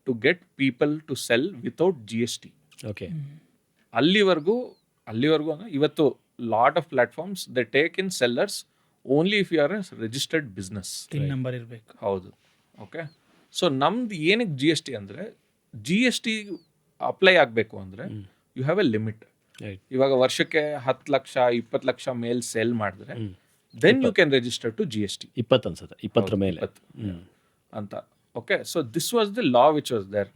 to get people to sell without GST. Okay. ಅಲ್ಲಿವರೆಗೂ ಇವತ್ತು lot of platforms they take in sellers only if you are a registered business. Number ಇರಬೇಕು. ಹೌದು. ಓಕೆ. ಸೊ ನಮ್ದು ಏನಕ್ಕೆ GST ಅಂದರೆ, GST apply ಆಗಬೇಕು ಅಂದರೆ you have A limit. ಇವಾಗ ವರ್ಷಕ್ಕೆ 10 ಲಕ್ಷ 20 ಲಕ್ಷ ಮೇಲ್ ಸೇಲ್ ಮಾಡಿದ್ರೆ then you can register to GST. 20 ಅನ್ಸುತ್ತೆ, 20 ಮೇಲೆ ಅಂತ. Okay. So this was the law which was there.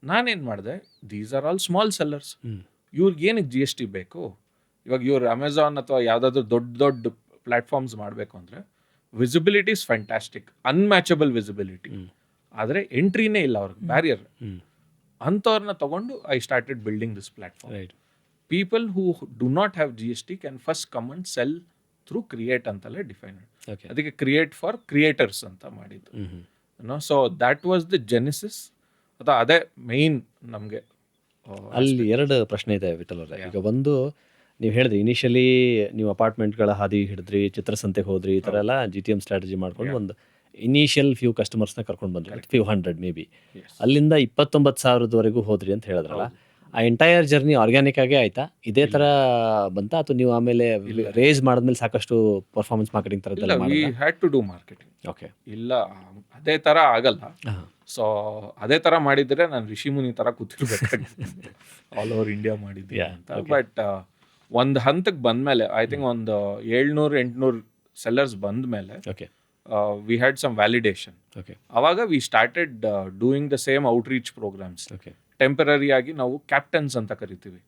ನಾನೇನು ಮಾಡಿದೆ, these are all small sellers. ಇವ್ರಿಗೆ ಏನಕ್ಕೆ GST ಬೇಕು? ಇವಾಗ ಇವ್ರು ಅಮೆಝಾನ್ ಅಥವಾ ಯಾವುದಾದ್ರೂ ದೊಡ್ಡ ಪ್ಲಾಟ್ಫಾರ್ಮ್ಸ್ ಮಾಡಬೇಕು ಅಂದರೆ visibility is fantastic, unmatchable visibility. ಆದರೆ ಎಂಟ್ರಿನೇ ಇಲ್ಲ ಅವ್ರಿಗೆ, ಬ್ಯಾರಿಯರ್. ಅಂಥವ್ರನ್ನ ತಗೊಂಡು I started building this platform. People who do not have GST can first come and sell through create ಅಂತಲೇ ಡಿಫೈನ್. ಅದಕ್ಕೆ ಕ್ರಿಯೇಟ್ ಫಾರ್ ಕ್ರಿಯೇಟರ್ಸ್ ಅಂತ ಮಾಡಿದ್ದು. So that was the Genesis. ಅಥವಾ ಅದೇ ಮೈನ್ ನಮಗೆ ಅಲ್ಲಿ 2 ಪ್ರಶ್ನೆ ಇದೆ ವಿಠಲ್ ಅವರೇ. ಈಗ ಒಂದು ನೀವು ಹೇಳಿದ್ರಿ ಇನಿಷಿಯಲಿ ನೀವು ಅಪಾರ್ಟ್ಮೆಂಟ್ಗಳ ಹಾದಿ ಹಿಡಿದ್ರಿ, ಚಿತ್ರಸಂತೆಗೆ ಹೋದ್ರಿ, ಈ ಥರ ಎಲ್ಲ GTM ಸ್ಟ್ರಾಟಜಿ ಮಾಡ್ಕೊಂಡು ಒಂದು ಇನಿಷಿಯಲ್ ಫ್ಯೂ ಕಸ್ಟಮರ್ಸ್ನ ಕರ್ಕೊಂಡು ಬಂದ್ರಿ, ಫ್ಯೂ 100 ಮೇ ಬಿ. ಅಲ್ಲಿಂದ 29,000ವರೆಗೂ ಹೋದ್ರಿ ಅಂತ ಹೇಳಿದ್ರಲ್ಲ, ಆ ಎಂಟೈರ್ ಜರ್ನಿ ಆರ್ಗ್ಯಾನಿಕ್ ಆಗೇ ಆಯ್ತಾ? ಇದೇ ಥರ ಬಂತಾ ಅಥವಾ ನೀವು ಆಮೇಲೆ ರೇಸ್ ಮಾಡಿದ್ಮೇಲೆ ಸಾಕಷ್ಟು ಪರ್ಫಾರ್ಮೆನ್ಸ್ ಮಾರ್ಕೆಟಿಂಗ್ ಥರದ್ದೆಲ್ಲ ವಿ ಮಾಡಿದ್ರಾ? Had to do marketing. Okay. ಇಲ್ಲ ಅದೇ ತರ ಆಗಲ್ಲ. ಸೊ ಅದೇ ತರ ಮಾಡಿದ್ರೆ ನಾನು ಋಷಿ ಮುನಿ ತರ ಕೂತಿರ್ಬೇಕಾಗಿತ್ತು, ಆಲ್ ಓವರ್ ಇಂಡಿಯಾ ಮಾಡಿದ್ದೆ ಅಂತ. ಬಟ್ ಒಂದು ಹಂತಕ್ಕೆ ಬಂದ್ಮೇಲೆ ಐ ಥಿಂಕ್ ಒಂದು 700-800 ಸೆಲ್ಲರ್ಸ್ ಬಂದ್ಮೇಲೆ okay. We had some validation. Okay. ಅವಾಗ we started doing the same outreach programmes. Okay. Temporary ಆಗಿ ನಾವು ಕ್ಯಾಪ್ಟನ್ಸ್ ಅಂತ ಕರಿತೀವಿ,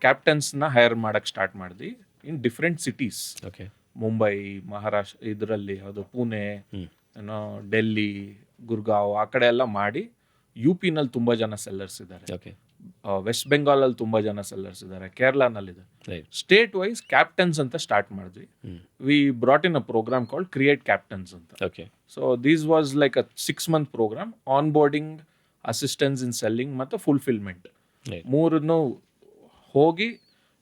ಕ್ಯಾಪ್ಟನ್ಸ್ನ ಹೈರ್ ಮಾಡಕ್ ಸ್ಟಾರ್ಟ್ ಮಾಡಿದ್ವಿ in different cities. Okay. Mumbai, Maharashtra, ಇದರಲ್ಲಿ ಅದು ಪುಣೆ, ಏನೋ ಡೆಲ್ಲಿ, ಗುರ್ಗಾಂವ್ ಆ ಕಡೆ ಎಲ್ಲ ಮಾಡಿ. UP-ನಲ್ಲಿ ತುಂಬ ಜನ ಸೆಲ್ಲರ್ಸ್ ಇದ್ದಾರೆ, ಓಕೆ. ವೆಸ್ಟ್ ಬೆಂಗಾಲಲ್ಲಿ ತುಂಬ ಜನ ಸೆಲ್ಲರ್ಸ್ ಇದ್ದಾರೆ, ಕೇರಳನಲ್ಲಿದೆ. ಸ್ಟೇಟ್ ವೈಸ್ ಕ್ಯಾಪ್ಟನ್ಸ್ ಅಂತ ಸ್ಟಾರ್ಟ್ ಮಾಡಿದ್ವಿ. We brought in a programme called Create Captains ಅಂತ. Okay. So this was like a 6 month programme. Onboarding, assistance in selling ಮತ್ತು ಫುಲ್ಫಿಲ್ಮೆಂಟ್, ಮೂರನ್ನು ಹೋಗಿ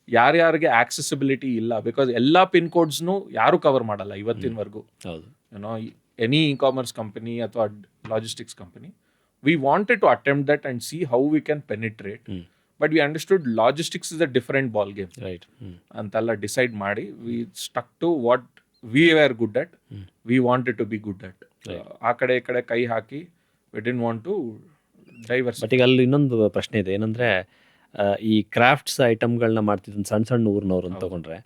ಯಾರ್ಯಾರಿಗೆ ಆಕ್ಸೆಸಿಬಿಲಿಟಿ ಇಲ್ಲ, ಬಿಕಾಸ್ ಎಲ್ಲ ಪಿನ್ ಕೋಡ್ಸ್ನು ಯಾರು ಕವರ್ ಮಾಡಲ್ಲ ಇವತ್ತಿನವರೆಗೂ. ಏನೋ ಎನಿ ಇ-ಕಾಮರ್ಸ್ ಕಂಪನಿ ಅಥವಾ logistics company, we wanted to attempt that and see how we can penetrate. But we understood logistics is a different ball game ಅಂತೆಲ್ಲ ಡಿಸೈಡ್ ಮಾಡಿ we stuck to what we were good at, we wanted to be good at. ಆ ಕಡೆ ಈ ಕಡೆ ಕೈ ಹಾಕಿ we didn't want to diverse. But ಈಗ ಅಲ್ಲಿ ಇನ್ನೊಂದು ಪ್ರಶ್ನೆ ಇದೆ, ಏನಂದರೆ ಈ ಕ್ರಾಫ್ಟ್ಸ್ ಐಟಮ್ಗಳನ್ನ ಮಾಡ್ತಿದ್ದ ಸಣ್ಣ ಸಣ್ಣ ಊರಿನವ್ರು ಅಂತ ತೊಗೊಂಡ್ರೆ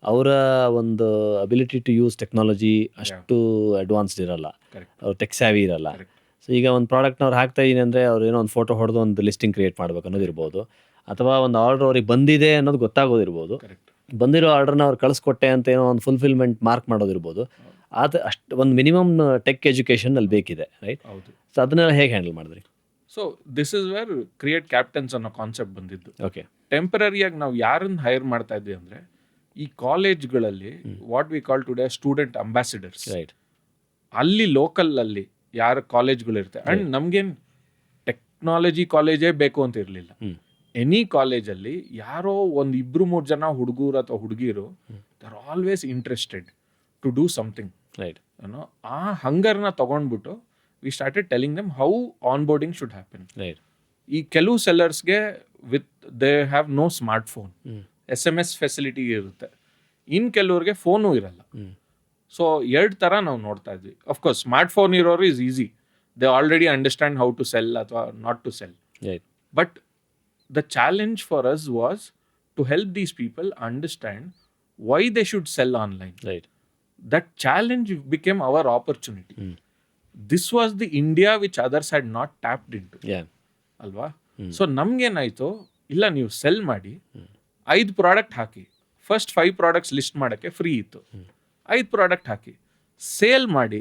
ಅವರ ಒಂದು ಅಬಿಲಿಟಿ ಟು ಯೂಸ್ ಟೆಕ್ನಾಲಜಿ ಅಷ್ಟು ಅಡ್ವಾನ್ಸ್ಡ್ ಇರಲ್ಲ, ಅವ್ರು ಟೆಕ್ ಸ್ಯಾವಿ ಇರಲ್ಲ. ಸೊ ಈಗ ಒಂದು ಪ್ರಾಡಕ್ಟ್ನ ಅವ್ರು ಹಾಕ್ತಾ ಇದೀನಿ ಅಂದರೆ ಅವ್ರು ಏನೋ ಒಂದು ಫೋಟೋ ಹೊಡೆದು ಒಂದು ಲಿಸ್ಟಿಂಗ್ ಕ್ರಿಯೇಟ್ ಮಾಡ್ಬೇಕು ಅನ್ನೋದಿರ್ಬೋದು, ಅಥವಾ ಒಂದು ಆರ್ಡರ್ ಅವ್ರಿಗೆ ಬಂದಿದೆ ಅನ್ನೋದು ಗೊತ್ತಾಗೋದಿರ್ಬೋದು, ಬಂದಿರೋ ಆರ್ಡರ್ನ ಅವ್ರು ಕಳಿಸ್ಕೊಟ್ಟೆ ಅಂತ ಏನೋ ಒಂದು ಫುಲ್ಫಿಲ್ಮೆಂಟ್ ಮಾರ್ಕ್ ಮಾಡೋದಿರ್ಬೋದು. ಅಷ್ಟು ಒಂದು ಮಿನಿಮಮ್ ಟೆಕ್ ಎಜುಕೇಷನ್ ಅಲ್ಲಿ ಬೇಕಿದೆ, ರೈಟ್? ಸೊ ಅದನ್ನೆಲ್ಲ ಹೇಗೆ ಹ್ಯಾಂಡಲ್ ಮಾಡಿದ್ರಿ? So this is where Create Captains ಅನ್ನೋ ಕಾನ್ಸೆಪ್ಟ್ ಬಂದಿದ್ದು. ಓಕೆ. ಟೆಂಪರರಿಯಾಗಿ ನಾವು ಯಾರನ್ನ ಹೈರ್ ಮಾಡ್ತಾ ಇದ್ವಿ ಅಂದರೆ ಈ ಕಾಲೇಜ್ಗಳಲ್ಲಿ what we call today student ambassadors. Right. ಅಲ್ಲಿ ಲೋಕಲಲ್ಲಿ ಯಾರ ಕಾಲೇಜ್ಗಳಿರುತ್ತೆ, ಆ್ಯಂಡ್ ನಮ್ಗೇನು ಟೆಕ್ನಾಲಜಿ ಕಾಲೇಜೇ ಬೇಕು ಅಂತ ಇರಲಿಲ್ಲ. ಎನಿ ಕಾಲೇಜಲ್ಲಿ ಯಾರೋ ಒಂದು 2-3 ಜನ ಹುಡುಗರು ಅಥವಾ ಹುಡುಗಿರು they are always interested to do something, right? ಏನೋ ಆ ಹಂಗರ್ನ ತಗೊಂಡ್ಬಿಟ್ಟು we started telling them how onboarding should happen. Right. ಈ ಕೆಲವು ಸೆಲ್ಲರ್ಸ್ಗೆ with they have no smart phone, SMS facility ಇರುತ್ತೆ, ಇನ್ನು ಕೆಲವ್ರಿಗೆ ಫೋನು ಇರಲ್ಲ. ಸೊ 2 ಥರ ನಾವು ನೋಡ್ತಾ ಇದ್ವಿ. ಅಫ್ಕೋರ್ಸ್ ಸ್ಮಾರ್ಟ್ ಫೋನ್ ಇರೋರು is easy, they already understand how to sell ಅಥವಾ not to sell. But the challenge for us was to help these people understand why they should sell online. Right. That challenge became our opportunity. This was the India which others had not tapped in to, ಅಲ್ವಾ? ಸೊ ನಮ್ಗೇನಾಯ್ತು, ಇಲ್ಲ ನೀವು sell ಮಾಡಿ 5 product ಹಾಕಿ, first 5 products list ಮಾಡೋಕ್ಕೆ free ಇತ್ತು, 5 product ಹಾಕಿ sale ಮಾಡಿ,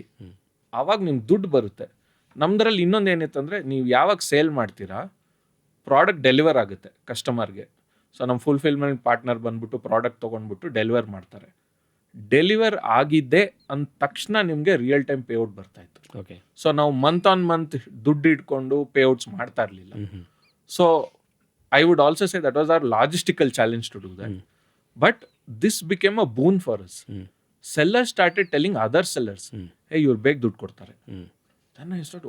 ಆವಾಗ ನಿಮ್ಗೆ ದುಡ್ಡು ಬರುತ್ತೆ. ನಮ್ದ್ರಲ್ಲಿ ಇನ್ನೊಂದು ಏನಿತ್ತು ಅಂದರೆ, ನೀವು ಯಾವಾಗ ಸೇಲ್ ಮಾಡ್ತೀರಾ ಪ್ರಾಡಕ್ಟ್ ಡೆಲಿವರ್ ಆಗುತ್ತೆ ಕಸ್ಟಮರ್ಗೆ. ಸೊ ನಮ್ಮ ಫುಲ್ಫಿಲ್ಮೆಂಟ್ ಪಾರ್ಟ್ನರ್ ಬಂದ್ಬಿಟ್ಟು ಪ್ರಾಡಕ್ಟ್ ತೊಗೊಂಡ್ಬಿಟ್ಟು ಡೆಲಿವರ್ ಮಾಡ್ತಾರೆ. ಡೆಲಿವರ್ ಆಗಿದೆ ಅಂದ ತಕ್ಷಣ ನಿಮಗೆ ರಿಯಲ್ ಟೈಮ್ ಪೇಔಟ್ ಬರ್ತಾ ಇತ್ತು. ಓಕೆ. ಸೊ ನಾವು ಮಂತ್ ಆನ್ ಮಂತ್ ದುಡ್ಡು ಇಟ್ಕೊಂಡು ಪೇಔಟ್ಸ್ ಮಾಡ್ತಾ ಇರಲಿಲ್ಲ. So I would also say that was our logistical challenge to do that. But this became a boon for us. Sellers started telling other sellers, ಇವ್ರು ಬೇಗ ದುಡ್ಡು ಕೊಡ್ತಾರೆ. Then I start,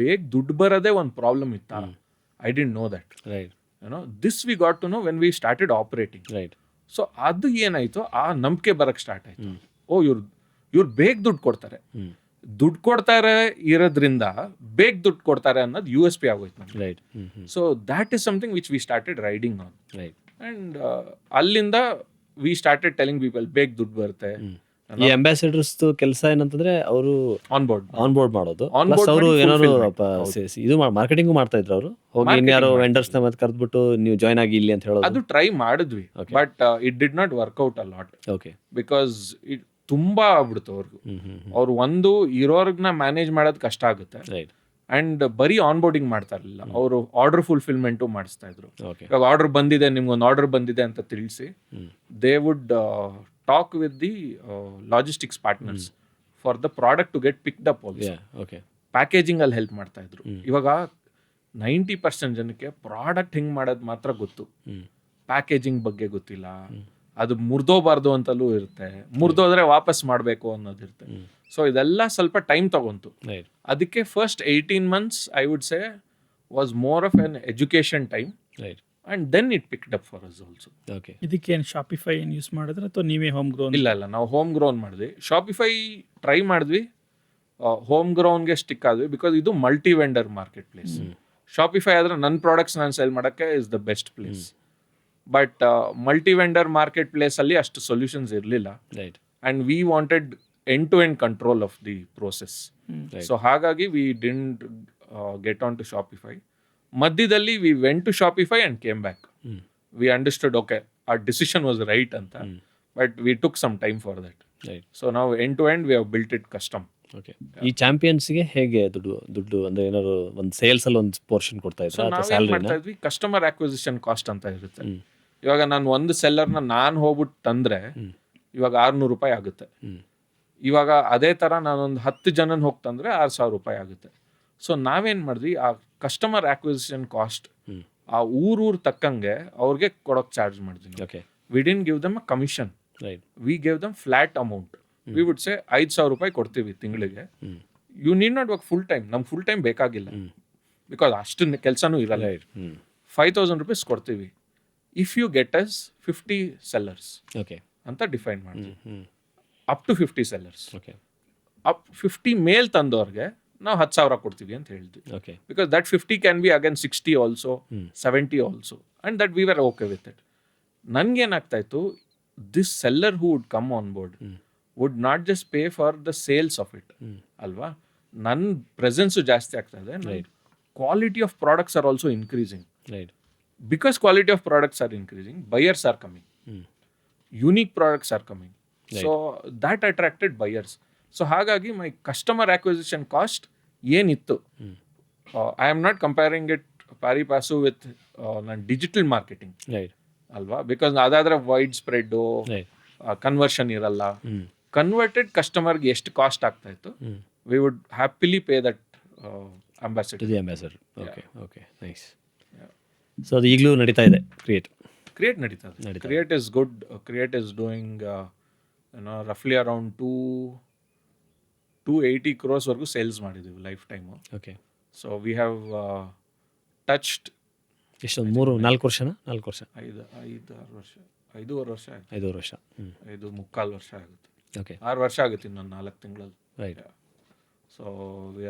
ಬೇಗ ದುಡ್ಡು ಬರೋದೇ ಒಂದು ಪ್ರಾಬ್ಲಮ್ ಇತ್ತಾ? I didn't know that. Right. ಏನೋ this we got to know when we started operating. Right. So ಅದು ಏನಾಯ್ತು, ಆ ನಂಬಿಕೆ ಬರಕ್ಕೆ ಸ್ಟಾರ್ಟ್ ಆಯ್ತು. ಇವ್ರು ಬೇಗ ದುಡ್ಡು ಕೊಡ್ತಾರೆ, ದುಡ್ಡು ಕೊಡ್ತಾರೆ ಇರೋದ್ರಿಂದ ಬೇಗ ದುಡ್ಡು ಕೊಡ್ತಾರೆ ಅನ್ನೋದು USP ಆಗೋಯ್ತು ನಮ್ಗೆ. Right. So that is something which we started riding on. Right. And ಅಲ್ಲಿಂದ ವಿ ಸ್ಟಾರ್ಟೆಡ್ ಟೆಲಿಂಗ್ ಪೀಪಲ್ ಬೇಗ ದುಡ್ಡು ಬರುತ್ತೆ. ಈ ಅಂಬಾಸಿಡರ್ಸ್ ಕೆಲಸ ಏನಂತಂದ್ರೆ ಅವರು ಆನ್ ಬೋರ್ಡ್ ಮಾಡೋದು, ಅವರು ಏನಾದ್ರು ಇದು ಮಾರ್ಕೆಟಿಂಗು ಮಾಡ್ತಾ ಇದ್ರು. ಅವರು ಹೋಗಿ ಇನ್ಯಾರೋ ವೆಂಡರ್ಸ್ ನ ಮತ್ತೆ ಕರೆದ್ಬಿಟ್ಟು ನೀವು ಜಾಯ್ನ್ ಆಗಿ ಇಲ್ಲಿ ಅಂತ ಹೇಳೋದು. ಅದು ಟ್ರೈ ಮಾಡಿದ್ವಿ, but it did not work out a lot. Okay. Because it ತುಂಬಾ ಆಗ್ಬಿಡ್ತು ಅವ್ರಿಗೂ. ಅವ್ರು ಒಂದು ಇರೋರ್ಗನ್ನ ಮ್ಯಾನೇಜ್ ಮಾಡೋದು ಕಷ್ಟ ಆಗುತ್ತೆ. ರೈಟ್. ಅಂಡ್ ಬರೀ ಆನ್ ಬೋರ್ಡಿಂಗ್ ಮಾಡ್ತಾ ಇರಲಿಲ್ಲ, ಅವರು ಆರ್ಡರ್ ಫುಲ್ಫಿಲ್ಮೆಂಟು ಮಾಡಿಸ್ತಾ ಇದ್ರು. ಓಕೆ. ಇವಾಗ ಆರ್ಡರ್ ಬಂದಿದೆ, ನಿಮ್ಗೊಂದು ಆರ್ಡರ್ ಬಂದಿದೆ ಅಂತ ತಿಳಿಸಿ, they would talk with the logistics partners for the product to get picked up also. Okay. Packaging ಅಲ್ಲಿ ಹೆಲ್ಪ್ ಮಾಡ್ತಾ ಇದ್ರು. ಇವಾಗ 90% ಜನಕ್ಕೆ ಪ್ರಾಡಕ್ಟ್ ಹಿಂಗೆ ಮಾಡೋದು ಮಾತ್ರ ಗೊತ್ತು, ಪ್ಯಾಕೇಜಿಂಗ್ ಬಗ್ಗೆ ಗೊತ್ತಿಲ್ಲ, ಅದು ಮುರಿದೋಬಾರ್ದು ಅಂತಲೂ ಇರುತ್ತೆ, ಮುರಿದೋದ್ರೆ ವಾಪಸ್ ಮಾಡಬೇಕು ಅನ್ನೋದಿರುತ್ತೆ. ಸೊ ಇದೆಲ್ಲ ಸ್ವಲ್ಪ ಟೈಮ್ ತಗೊಂತು. ಅದಕ್ಕೆ first 18 months I would say was more of an education time, and then it picked up for us also. ಇದಕ್ಕೇನು ಶಾಪಿಫೈ ಏನು ಯೂಸ್ ಮಾಡಿದ್ರೆ ಅಥವಾ ನೀವೇ ಹೋಮ್ ಗ್ರೋನ್? ಇಲ್ಲ, ನಾವು ಹೋಮ್ ಗ್ರೋನ್ ಮಾಡಿದ್ವಿ. ಶಾಪಿಫೈ ಟ್ರೈ ಮಾಡಿದ್ವಿ, ಹೋಮ್ ಗ್ರೌಂಡ್ಗೆ ಸ್ಟಿಕ್ ಆದ್ವಿ, ಬಿಕಾಸ್ ಇದು multi vendor marketplace. Shopify ಆದ್ರೆ ನನ್ನ ಪ್ರಾಡಕ್ಟ್ಸ್ ನಾನು ಸೆಲ್ ಮಾಡೋಕ್ಕೆ is the best place. But multi vendor marketplace ಅಲ್ಲಿ ಅಷ್ಟು ಸೊಲ್ಯೂಷನ್ಸ್ ಇರಲಿಲ್ಲ, and we wanted end to end control of the process. So ಹಾಗಾಗಿ we didn't get on to Shopify. ಮಧ್ಯದಲ್ಲಿ we went to Shopify and came back. We understood okay our decision was right ಅಂತ, but we took some time for that. So ನಾವು end to end we have built it custom. ಈ ಚಾಂಪಿಯನ್ಸ್ಗೆ ಹೇಗೆ ದುಡ್ಡು ಅಂದ್ರೆ ಏನಾದ್ರು ಒಂದು ಸೇಲ್ಸ್ ಅಲ್ಲಿ ಒಂದು ಪೋರ್ಷನ್ ಕೊಡ್ತಾ ಇದ್ರು? ನಾವೇನ್ ಮಾಡ್ತಾ ಇದ್ವಿ, ಕಸ್ಟಮರ್ ಅಕ್ವಿಸಿಷನ್ ಕಾಸ್ಟ್ ಅಂತ ಇರುತ್ತೆ. ಇವಾಗ ನಾನು ಒಂದು ಸೆಲ್ಲರ್ನ ನಾನು ಹೋಗ್ಬಿಟ್ಟು ತಂದ್ರೆ ಇವಾಗ 600 ರೂಪಾಯಿ ಆಗುತ್ತೆ. ಇವಾಗ ಅದೇ ತರ ನಾನೊಂದು 10 ಜನನ ಹೋಗಿ ತಂದ್ರೆ 6,000 ರೂಪಾಯಿ ಆಗುತ್ತೆ. ಸೊ ನಾವೇನ್ ಮಾಡಿದ್ವಿ, ಆ ಕಸ್ಟಮರ್ ಅಕ್ವಿಸಿಷನ್ ಕಾಸ್ಟ್ ಆ ಊರ್ ತಕ್ಕಂಗೆ ಅವ್ರಿಗೆ ಕೊಡೋಕೆ ಚಾರ್ಜ್ ಮಾಡಿದ್ವಿ. We didn't give them a commission, we gave them flat amount. We would say 5,000 ರೂಪಾಯಿ ಕೊಡ್ತೀವಿ ತಿಂಗಳಿಗೆ. You need not work full time, ನಮ್ಗೆ ಫುಲ್ ಟೈಮ್ ಬೇಕಾಗಿಲ್ಲ, ಬಿಕಾಸ್ ಅಷ್ಟು ಕೆಲಸನೂ ಇರಲ್ಲ. 5,000 ರೂಪೀಸ್ ಕೊಡ್ತೀವಿ if you get us 50 sellers ಅಂತ ಡಿಫೈನ್ ಮಾಡಿದ್ವಿ. Up to 50 sellers. ಅಪ್ 50 ಮೇಲ್ ತಂದವ್ರಿಗೆ ನಾವು 10,000 ಕೊಡ್ತೀವಿ ಅಂತ ಹೇಳಿದ್ವಿ. Because that 50 can be again 60 also, 70 also, and that we were okay with it. ನನ್ಗೇನಾಗ್ತಾ ಇತ್ತು, this seller who would come on board would not just pay for the sales of it ಅಲ್ವಾ, ನನ್ನ ಪ್ರೆಸೆನ್ಸು ಜಾಸ್ತಿ ಆಗ್ತಾ ಇದೆ, quality of products are also increasing. Because quality of products are increasing, buyers are coming, unique products are coming, so that attracted buyers. So ಹಾಗಾಗಿ my customer acquisition cost ಏನಿತ್ತು, I am not comparing it pari passu with digital marketing ಅಲ್ವಾ, because ಅದಾದ್ರೆ widespread conversion ಇರಲ್ಲ. Converted ಕಸ್ಟಮರ್ಗೆ ಎಷ್ಟು cost ಆಗ್ತಾ ಇತ್ತು, we would happily pay that ambassador. Okay nice. So ಅದು ಈಗಲೂ ನಡೀತಾ ಇದೆ. ಕ್ರಿಯೇಟ್ ನಡೀತಾ ಇದೆ. Create is good. Create is doing ರಫ್ಲಿ ಅರೌಂಡ್ 280 crores ವರೆಗೂ ಸೇಲ್ಸ್ ಮಾಡಿದ್ದೀವಿ lifetime. So we have touched ಎಷ್ಟೊಂದು 3-4 ವರ್ಷನಾ? 4 ವರ್ಷ, 5-6 ವರ್ಷ, 5 ವರ್ಷ, 5.25 ವರ್ಷ ಆಗುತ್ತೆ. 6 ವರ್ಷ ಆಗುತ್ತೆ ಇನ್ನೊಂದು 4 ತಿಂಗಳಲ್ಲಿ. So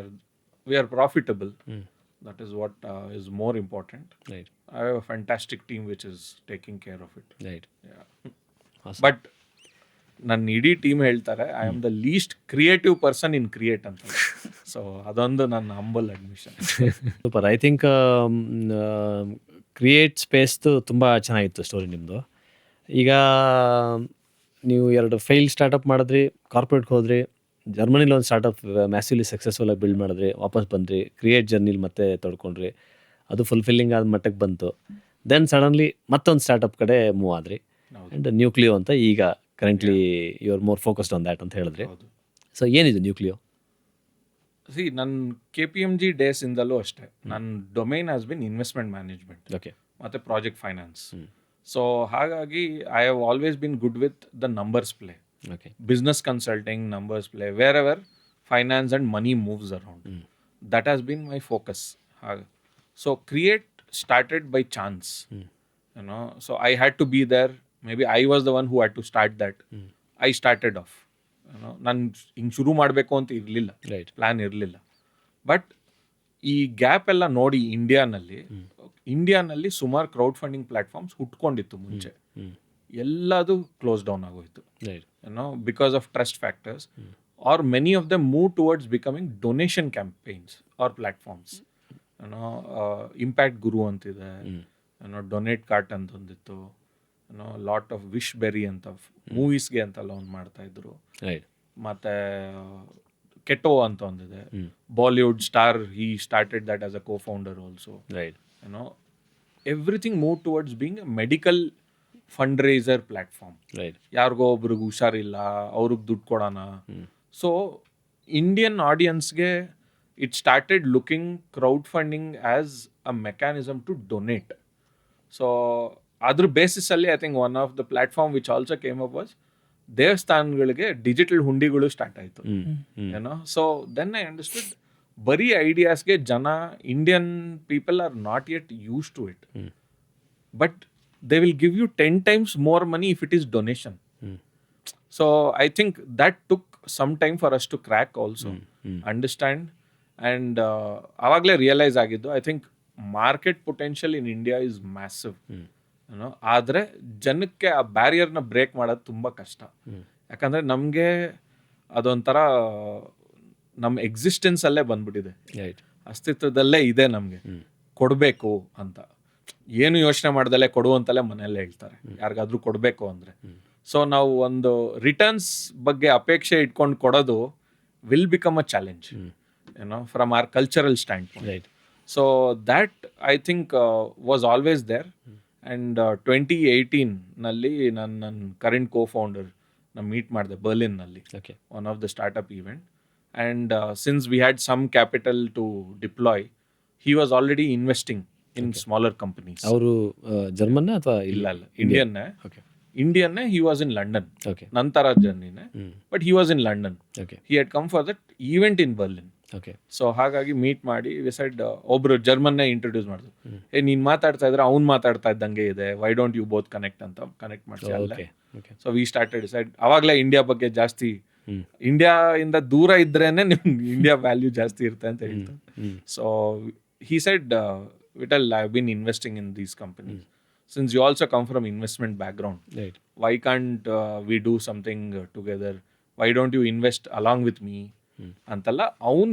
we are profitable. That is what is more important. I have a fantastic team which is taking care of it. Yeah. Awesome. But ನನ್ನ ಇಡೀ ಟೀಮ್ ಹೇಳ್ತಾರೆ I am the least creative person in create ಅಂತ. So ಅದೊಂದು ನನ್ನ humble admission. Super. I think create ಸ್ಪೇಸ್ದು ತುಂಬ ಚೆನ್ನಾಗಿತ್ತು story ನಿಮ್ಮದು. ಈಗ ನೀವು 2 ಫೇಲ್ ಸ್ಟಾರ್ಟಪ್ ಮಾಡಿದ್ರಿ, ಕಾರ್ಪೊರೇಟ್ಗೆ ಹೋದ್ರಿ, ಜರ್ಮನಿಲಿ ಒಂದು ಸ್ಟಾರ್ಟಪ್ ಮ್ಯಾಸಿವ್ಲಿ ಸಕ್ಸಸ್ಫುಲ್ ಆಗಿ ಬಿಲ್ಡ್ ಮಾಡಿದ್ರಿ, ವಾಪಸ್ ಬಂದ್ರಿ, ಕ್ರಿಯೇಟ್ ಜರ್ನಿಲಿ ಮತ್ತೆ ತೊಡ್ಕೊಂಡ್ರಿ, ಅದು ಫುಲ್ಫಿಲ್ಲಿಂಗ್ ಆದ ಮಟ್ಟಕ್ಕೆ ಬಂತು. ದೆನ್ ಸಡನ್ಲಿ ಮತ್ತೊಂದು ಸ್ಟಾರ್ಟಪ್ ಕಡೆ ಮೂವ್ ಆದ್ರಿ, ಆ್ಯಂಡ್ ನ್ಯೂಕ್ಲಿಯೋ ಅಂತ ಈಗ currently you are more focused on that ಅಂತ ಹೇಳಿದ್ರಿ. ಸೊ ಏನಿದೆ ನ್ಯೂಕ್ಲಿಯೋ? ನನ್ನ KPMG ಡೇಸ್ ಇಂದಲೂ ಅಷ್ಟೇ ನನ್ನ domain has been investment management ಮತ್ತು ಪ್ರಾಜೆಕ್ಟ್ ಫೈನಾನ್ಸ್. ಸೊ ಹಾಗಾಗಿ I have always been good with the numbers play. Business consulting, numbers play, wherever finance and money moves around. That has been my focus. So create started by chance, so I had to be there. Maybe I was the one who had to start that. I started off, ನಾನು ಹಿಂಗೆ ಶುರು ಮಾಡಬೇಕು ಅಂತ ಇರಲಿಲ್ಲ, plan ಇರಲಿಲ್ಲ. But ಈ gap ಎಲ್ಲ ನೋಡಿ ಇಂಡಿಯಾನಲ್ಲಿ ಸುಮಾರು ಕ್ರೌಡ್ ಫಂಡಿಂಗ್ ಪ್ಲಾಟ್ಫಾರ್ಮ್ಸ್ ಹುಟ್ಕೊಂಡಿತ್ತು ಮುಂಚೆ, ಎಲ್ಲದು ಕ್ಲೋಸ್ ಡೌನ್ ಆಗೋಯ್ತು, because of trust factors, or many of them move towards becoming donation campaigns or platforms. Impact Guru ಅಂತಿದೆ, ಡೊನೇಟ್ ಕಾರ್ಟ್ ಅಂತ ಒಂದಿತ್ತು, ಲಾಟ್ ಆಫ್ ವಿಶ್ ಬೆರಿ ಅಂತ ಮೂವೀಸ್ಗೆ ಅಂತ ಲೋನ್ ಮಾಡ್ತಾ ಇದ್ರು, ಮತ್ತೆ ಕೆಟೋ ಅಂತ ಒಂದಿದೆ, Bollywood star, he started that as a co-founder also. Everything moved towards being a medical fund raiser platform. ಯಾರಿಗೋ ಒಬ್ರಿಗೆ ಹುಷಾರಿಲ್ಲ, ಅವ್ರಿಗೆ ದುಡ್ಡು ಕೊಡೋಣ. ಸೊ ಇಂಡಿಯನ್ ಆಡಿಯನ್ಸ್ಗೆ it started looking crowd funding as a mechanism to donate. So ಅದ್ರ ಬೇಸಿಸಲ್ಲಿ I think one of the platform which also came up was ದೇವಸ್ಥಾನಗಳಿಗೆ ಡಿಜಿಟಲ್ ಹುಂಡಿಗಳು ಸ್ಟಾರ್ಟ್ ಆಯಿತು. ಏನೋ ಸೊ ದೆನ್ ಐ ಅಂಡರ್ಸ್ಟುಡ್ ಬರೀ ಐಡಿಯಾಸ್ಗೆ ಜನ Indian people are not yet used to it, but they will give you 10 times more money if it is donation. So I think that took some time for us to crack also, understand, and avagale realize agiddu. I think market potential in India is massive. ಆದರೆ ಜನಕ್ಕೆ ಆ ಬ್ಯಾರಿಯರ್ನ break ಮಾಡೋದು ತುಂಬ ಕಷ್ಟ. ಯಾಕಂದರೆ ನಮಗೆ ಅದೊಂಥರ ನಮ್ಮ ಎಕ್ಸಿಸ್ಟೆನ್ಸಲ್ಲೇ ಬಂದ್ಬಿಟ್ಟಿದೆ, ಅಸ್ತಿತ್ವದಲ್ಲೇ ಇದೆ ನಮಗೆ ಕೊಡಬೇಕು ಅಂತ. ಏನು ಯೋಚನೆ ಮಾಡ್ದಲ್ಲೇ ಕೊಡುವಂತಲೇ ಮನೆಯಲ್ಲೇ ಹೇಳ್ತಾರೆ ಯಾರಿಗಾದ್ರೂ ಕೊಡಬೇಕು ಅಂದರೆ. ಸೊ ನಾವು ಒಂದು ರಿಟರ್ನ್ಸ್ ಬಗ್ಗೆ ಅಪೇಕ್ಷೆ ಇಟ್ಕೊಂಡು ಕೊಡೋದು will become a challenge from our cultural stand point. So that I think was always there. And 2018 ನನ್ನ ಕರೆಂಟ್ ಕೋ-ಫೌಂಡರ್ ಮೀಟ್ ಮಾಡಿದೆ ಬರ್ಲಿನ್ನಲ್ಲಿ, one of the startup event. And since we had some capital to deploy, he was already investing in smaller companies. ಅವರು German ಅಥವಾ ಇಲ್ಲ ಇಂಡಿಯನ್ನೇ. He was in London, ನಂತರ ಜರ್ನಿನೇ, but he was in London. He had come for that event in Berlin. So ಹಾಗಾಗಿ meet ಮಾಡಿ decide, ಒಬ್ರು ಜರ್ಮನ್ನೇ introduce ಮಾಡಿದ್ರು. ನೀನ್ ಮಾತಾಡ್ತಾ ಇದ್ರೆ ಅವ್ನು ಮಾತಾಡ್ತಾ ಇದ್ದಂಗೆ ಇದೆ, why don't you both connect ಅಂತ ಕನೆಕ್ಟ್ ಮಾಡಿಸಿ ಅಲ್ಲೇ. So we started decide. ಅವಾಗಲೇ ಇಂಡಿಯಾ ಬಗ್ಗೆ ಜಾಸ್ತಿ, ಇಂಡಿಯಾ ಇಂದ ದೂರ ಇದ್ರೇನೆ ನಿಮ್ ಇಂಡಿಯಾ ವ್ಯಾಲ್ಯೂ ಜಾಸ್ತಿ ಇರುತ್ತೆ ಅಂತ ಹೇಳ್ತಾರೆ. So he said, Vital, I've been investing in these companies. Since you also come from investment background, why can't we do something together? Why don't you invest along with me? Antalla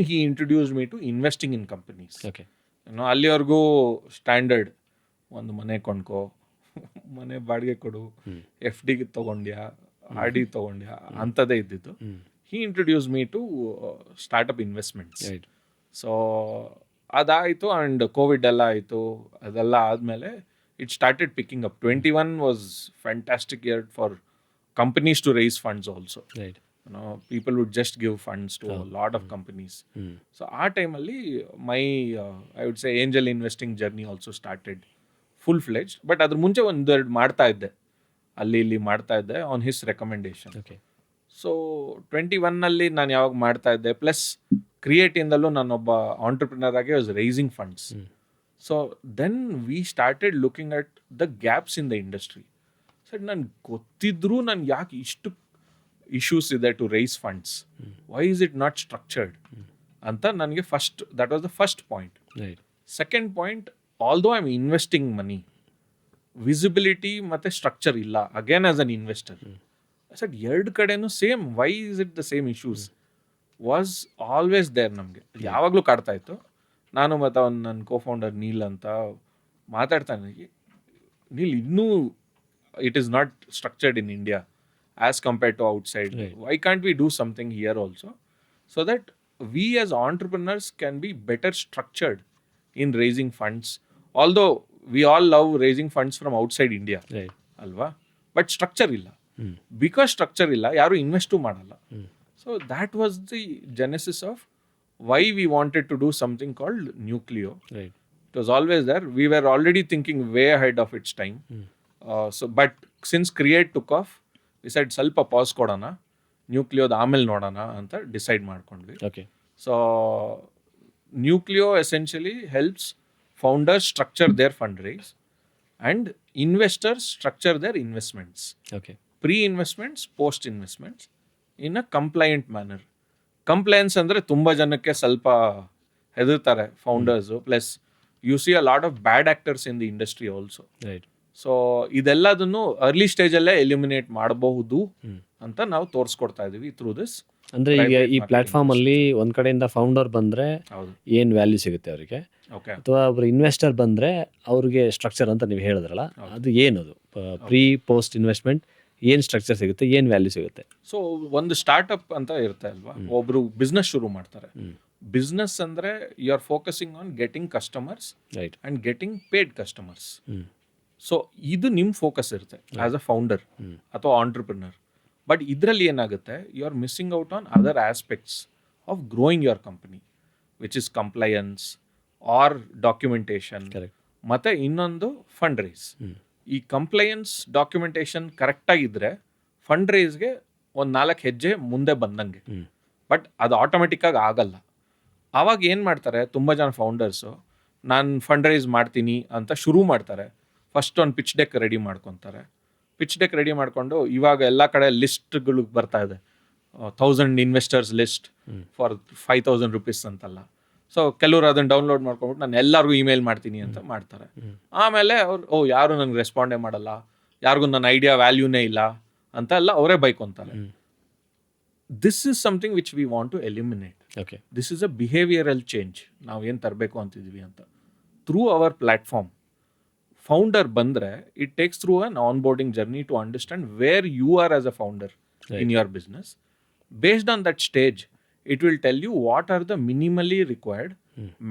he introduced me to investing in companies. ಅಲ್ಲಿವರೆಗೂ standard ಒಂದು ಮನೆ ಕೊಂಡ್ಕೋ, ಮನೆ ಬಾಡಿಗೆ ಕೊಡು, FD ತಗೊಂಡ್ಯಾ, RD ತಗೊಂಡ್ಯಾ ಅಂಥದ್ದೇ ಇದ್ದಿದ್ದು. he introduced me to startup investments. So ಅದಾಯಿತು. And Covid ಎಲ್ಲ ಆಯಿತು. ಅದೆಲ್ಲ ಆದಮೇಲೆ it started picking up. 21 was fantastic year for companies to raise funds also. People would just give funds to lot of companies. So ಆ ಟೈಮಲ್ಲಿ my I would say angel investing journey also started full fledged. But ಅದ್ರ ಮುಂಚೆ ಒಂದೆರಡು ಮಾಡ್ತಾ ಇದ್ದೆ, ಅಲ್ಲಿ ಇಲ್ಲಿ ಮಾಡ್ತಾ ಇದ್ದೆ ಆನ್ ಹಿಸ್ ರೆಕಮೆಂಡೇಶನ್. ಸೊ 21 ನಾನು ಯಾವಾಗ ಮಾಡ್ತಾ ಇದ್ದೆ, ಪ್ಲಸ್ ಕ್ರಿಯೇಟಿಂದಲ್ಲೂ ನಾನೊಬ್ಬ ಆಂಟ್ರಪ್ರಿನರ್ ಆಗಿ was raising funds. So then we started looking at the gaps in the industry. Sir ನನ್ಗೆ ಗೊತ್ತಿದ್ರೂ ನನ್ಗೆ ಯಾಕೆ ಇಷ್ಟು ಇಶ್ಯೂಸ್ ಇದೆ to raise funds, why is it not structured ಅಂತ ನನಗೆ first, that was the first point. Second point, although I am investing money, visibility ಮತ್ತು structure ಇಲ್ಲ again as an investor. Sir ಎರಡು ಕಡೆನೂ same, why is it the same issues was always there. ನಮಗೆ ಯಾವಾಗಲೂ ಕಾಡ್ತಾ ಇತ್ತು. ನಾನು ಮತ್ತು ನನ್ನ ಕೋ-ಫೌಂಡರ್ ನೀಲ್ ಅಂತ ಮಾತಾಡ್ತಾನೆ, ನೀಲ್ ಇನ್ನೂ it is not structured in India as compared to outside. Why can't we do something here also so that we as entrepreneurs can be better structured in raising funds. Although we all love raising funds from outside India ಅಲ್ವಾ, but structure ಇಲ್ಲ. Because structure ಇಲ್ಲ, ಯಾರು invest ಮಾಡಲ್ಲ. So that was the genesis of why we wanted to do something called Nucleo. It was always there. We were already thinking way ahead of its time. But since Create took off, we said ಸ್ವಲ್ಪ pause ಕೊಡೋಣ, ನ್ಯೂಕ್ಲಿಯೋದ ಆಮೇಲೆ ನೋಡೋಣ ಅಂತ decide ಮಾಡ್ಕೊಂಡ್ವಿ. So Nucleo essentially helps founders structure their fund raise and investors structure their investments, pre investments, post investments in a compliant manner. Compliance ಅಂದರೆ ತುಂಬ ಜನಕ್ಕೆ ಸ್ವಲ್ಪ ಹೆದರ್ತಾರೆ founders. Plus you see a lot of bad actors in the industry also. So ಇದೆಲ್ಲದನ್ನು early ಸ್ಟೇಜಲ್ಲೇ eliminate ಮಾಡಬಹುದು ಅಂತ ನಾವು ತೋರಿಸ್ಕೊಡ್ತಾ ಇದೀವಿ ಥ್ರೂ ದಿಸ್. ಅಂದರೆ ಈಗ ಈ ಪ್ಲಾಟ್ಫಾರ್ಮ್ ಅಲ್ಲಿ ಒಂದ್ ಕಡೆಯಿಂದ ಫೌಂಡರ್ ಬಂದ್ರೆ ಏನ್ ವ್ಯಾಲ್ಯೂ ಸಿಗುತ್ತೆ ಅವರಿಗೆ, ಅಥವಾ ಒಬ್ರು ಇನ್ವೆಸ್ಟರ್ ಬಂದ್ರೆ ಅವ್ರಿಗೆ ಸ್ಟ್ರಕ್ಚರ್ ಅಂತ ನೀವು ಹೇಳಿದ್ರಲ್ಲ, ಅದು ಏನದು ಪ್ರೀ ಪೋಸ್ಟ್ ಇನ್ವೆಸ್ಟ್ಮೆಂಟ್ ಏನು ಸ್ಟ್ರಕ್ಚರ್ ಸಿಗುತ್ತೆ, ಏನು ವ್ಯಾಲ್ಯೂ ಸಿಗುತ್ತೆ? ಸೊ ಒಂದು ಸ್ಟಾರ್ಟ್ಅಪ್ ಅಂತ ಇರುತ್ತೆ ಅಲ್ವಾ, ಒಬ್ರು ಬಿಸ್ನೆಸ್ ಶುರು ಮಾಡ್ತಾರೆ. ಬಿಸ್ನೆಸ್ ಅಂದ್ರೆ you are focusing on getting customers and getting paid customers. So ಇದು ನಿಮ್ಮ ಫೋಕಸ್ ಇರುತ್ತೆ ಆಸ್ ಅ ಫೌಂಡರ್ ಅಥವಾ ಆಂಟ್ರಪ್ರಿನರ್. ಬಟ್ ಇದರಲ್ಲಿ ಏನಾಗುತ್ತೆ, you are missing out on other aspects of growing your company, which is compliance, or documentation, correct. ಮತ್ತೆ ಇನ್ನೊಂದು fund raise. ಈ ಕಂಪ್ಲೈಯನ್ಸ್ documentation ಕರೆಕ್ಟಾಗಿದ್ದರೆ fund ರೈಸ್ಗೆ ಒಂದು 4 ಹೆಜ್ಜೆ ಮುಂದೆ ಬಂದಂಗೆ. ಬಟ್ ಅದು ಆಟೋಮೆಟಿಕ್ಕಾಗಿ ಆಗಲ್ಲ. ಆವಾಗ ಏನು ಮಾಡ್ತಾರೆ ತುಂಬ ಜನ ಫೌಂಡರ್ಸು, ನಾನು ಫಂಡ್ ರೈಸ್ ಮಾಡ್ತೀನಿ ಅಂತ ಶುರು ಮಾಡ್ತಾರೆ. ಫಸ್ಟ್ ಒಂದು ಪಿಚ್ ಡೆಕ್ ರೆಡಿ ಮಾಡ್ಕೊತಾರೆ. ಪಿಚ್ ಡೆಕ್ ರೆಡಿ ಮಾಡಿಕೊಂಡು ಇವಾಗ ಎಲ್ಲ ಕಡೆ ಲಿಸ್ಟ್ಗಳು ಬರ್ತಾ ಇದೆ, 1000 ಇನ್ವೆಸ್ಟರ್ಸ್ ಲಿಸ್ಟ್ ಫಾರ್ 5000 rupees ಅಂತಲ್ಲ. ಸೊ ಕೆಲವರು ಅದನ್ನು ಡೌನ್ಲೋಡ್ ಮಾಡ್ಕೊಂಡ್ಬಿಟ್ಟು ನಾನು ಎಲ್ಲರಿಗೂ ಇಮೇಲ್ ಮಾಡ್ತೀನಿ ಅಂತ ಮಾಡ್ತಾರೆ. ಆಮೇಲೆ ಅವ್ರು ಯಾರು ನನಗೆ ರೆಸ್ಪಾಂಡೇ ಮಾಡಲ್ಲ, ಯಾರಿಗೂ ನನ್ನ ಐಡಿಯಾ ವ್ಯಾಲ್ಯೂನೇ ಇಲ್ಲ ಅಂತ ಎಲ್ಲ ಅವರೇ ಬೈಕೊಂತಾರೆ. This is something which we want to eliminate. Okay. This is a behavioural change. ನಾವು ಏನು ತರಬೇಕು ಅಂತಿದ್ವಿ ಅಂತ ಥ್ರೂ ಅವರ್ ಪ್ಲ್ಯಾಟ್ಫಾರ್ಮ್. ಫೌಂಡರ್ ಬಂದರೆ it takes through an on boarding journey to understand where you are as a founder in your business. Based on that stage, it will tell you what are the minimally required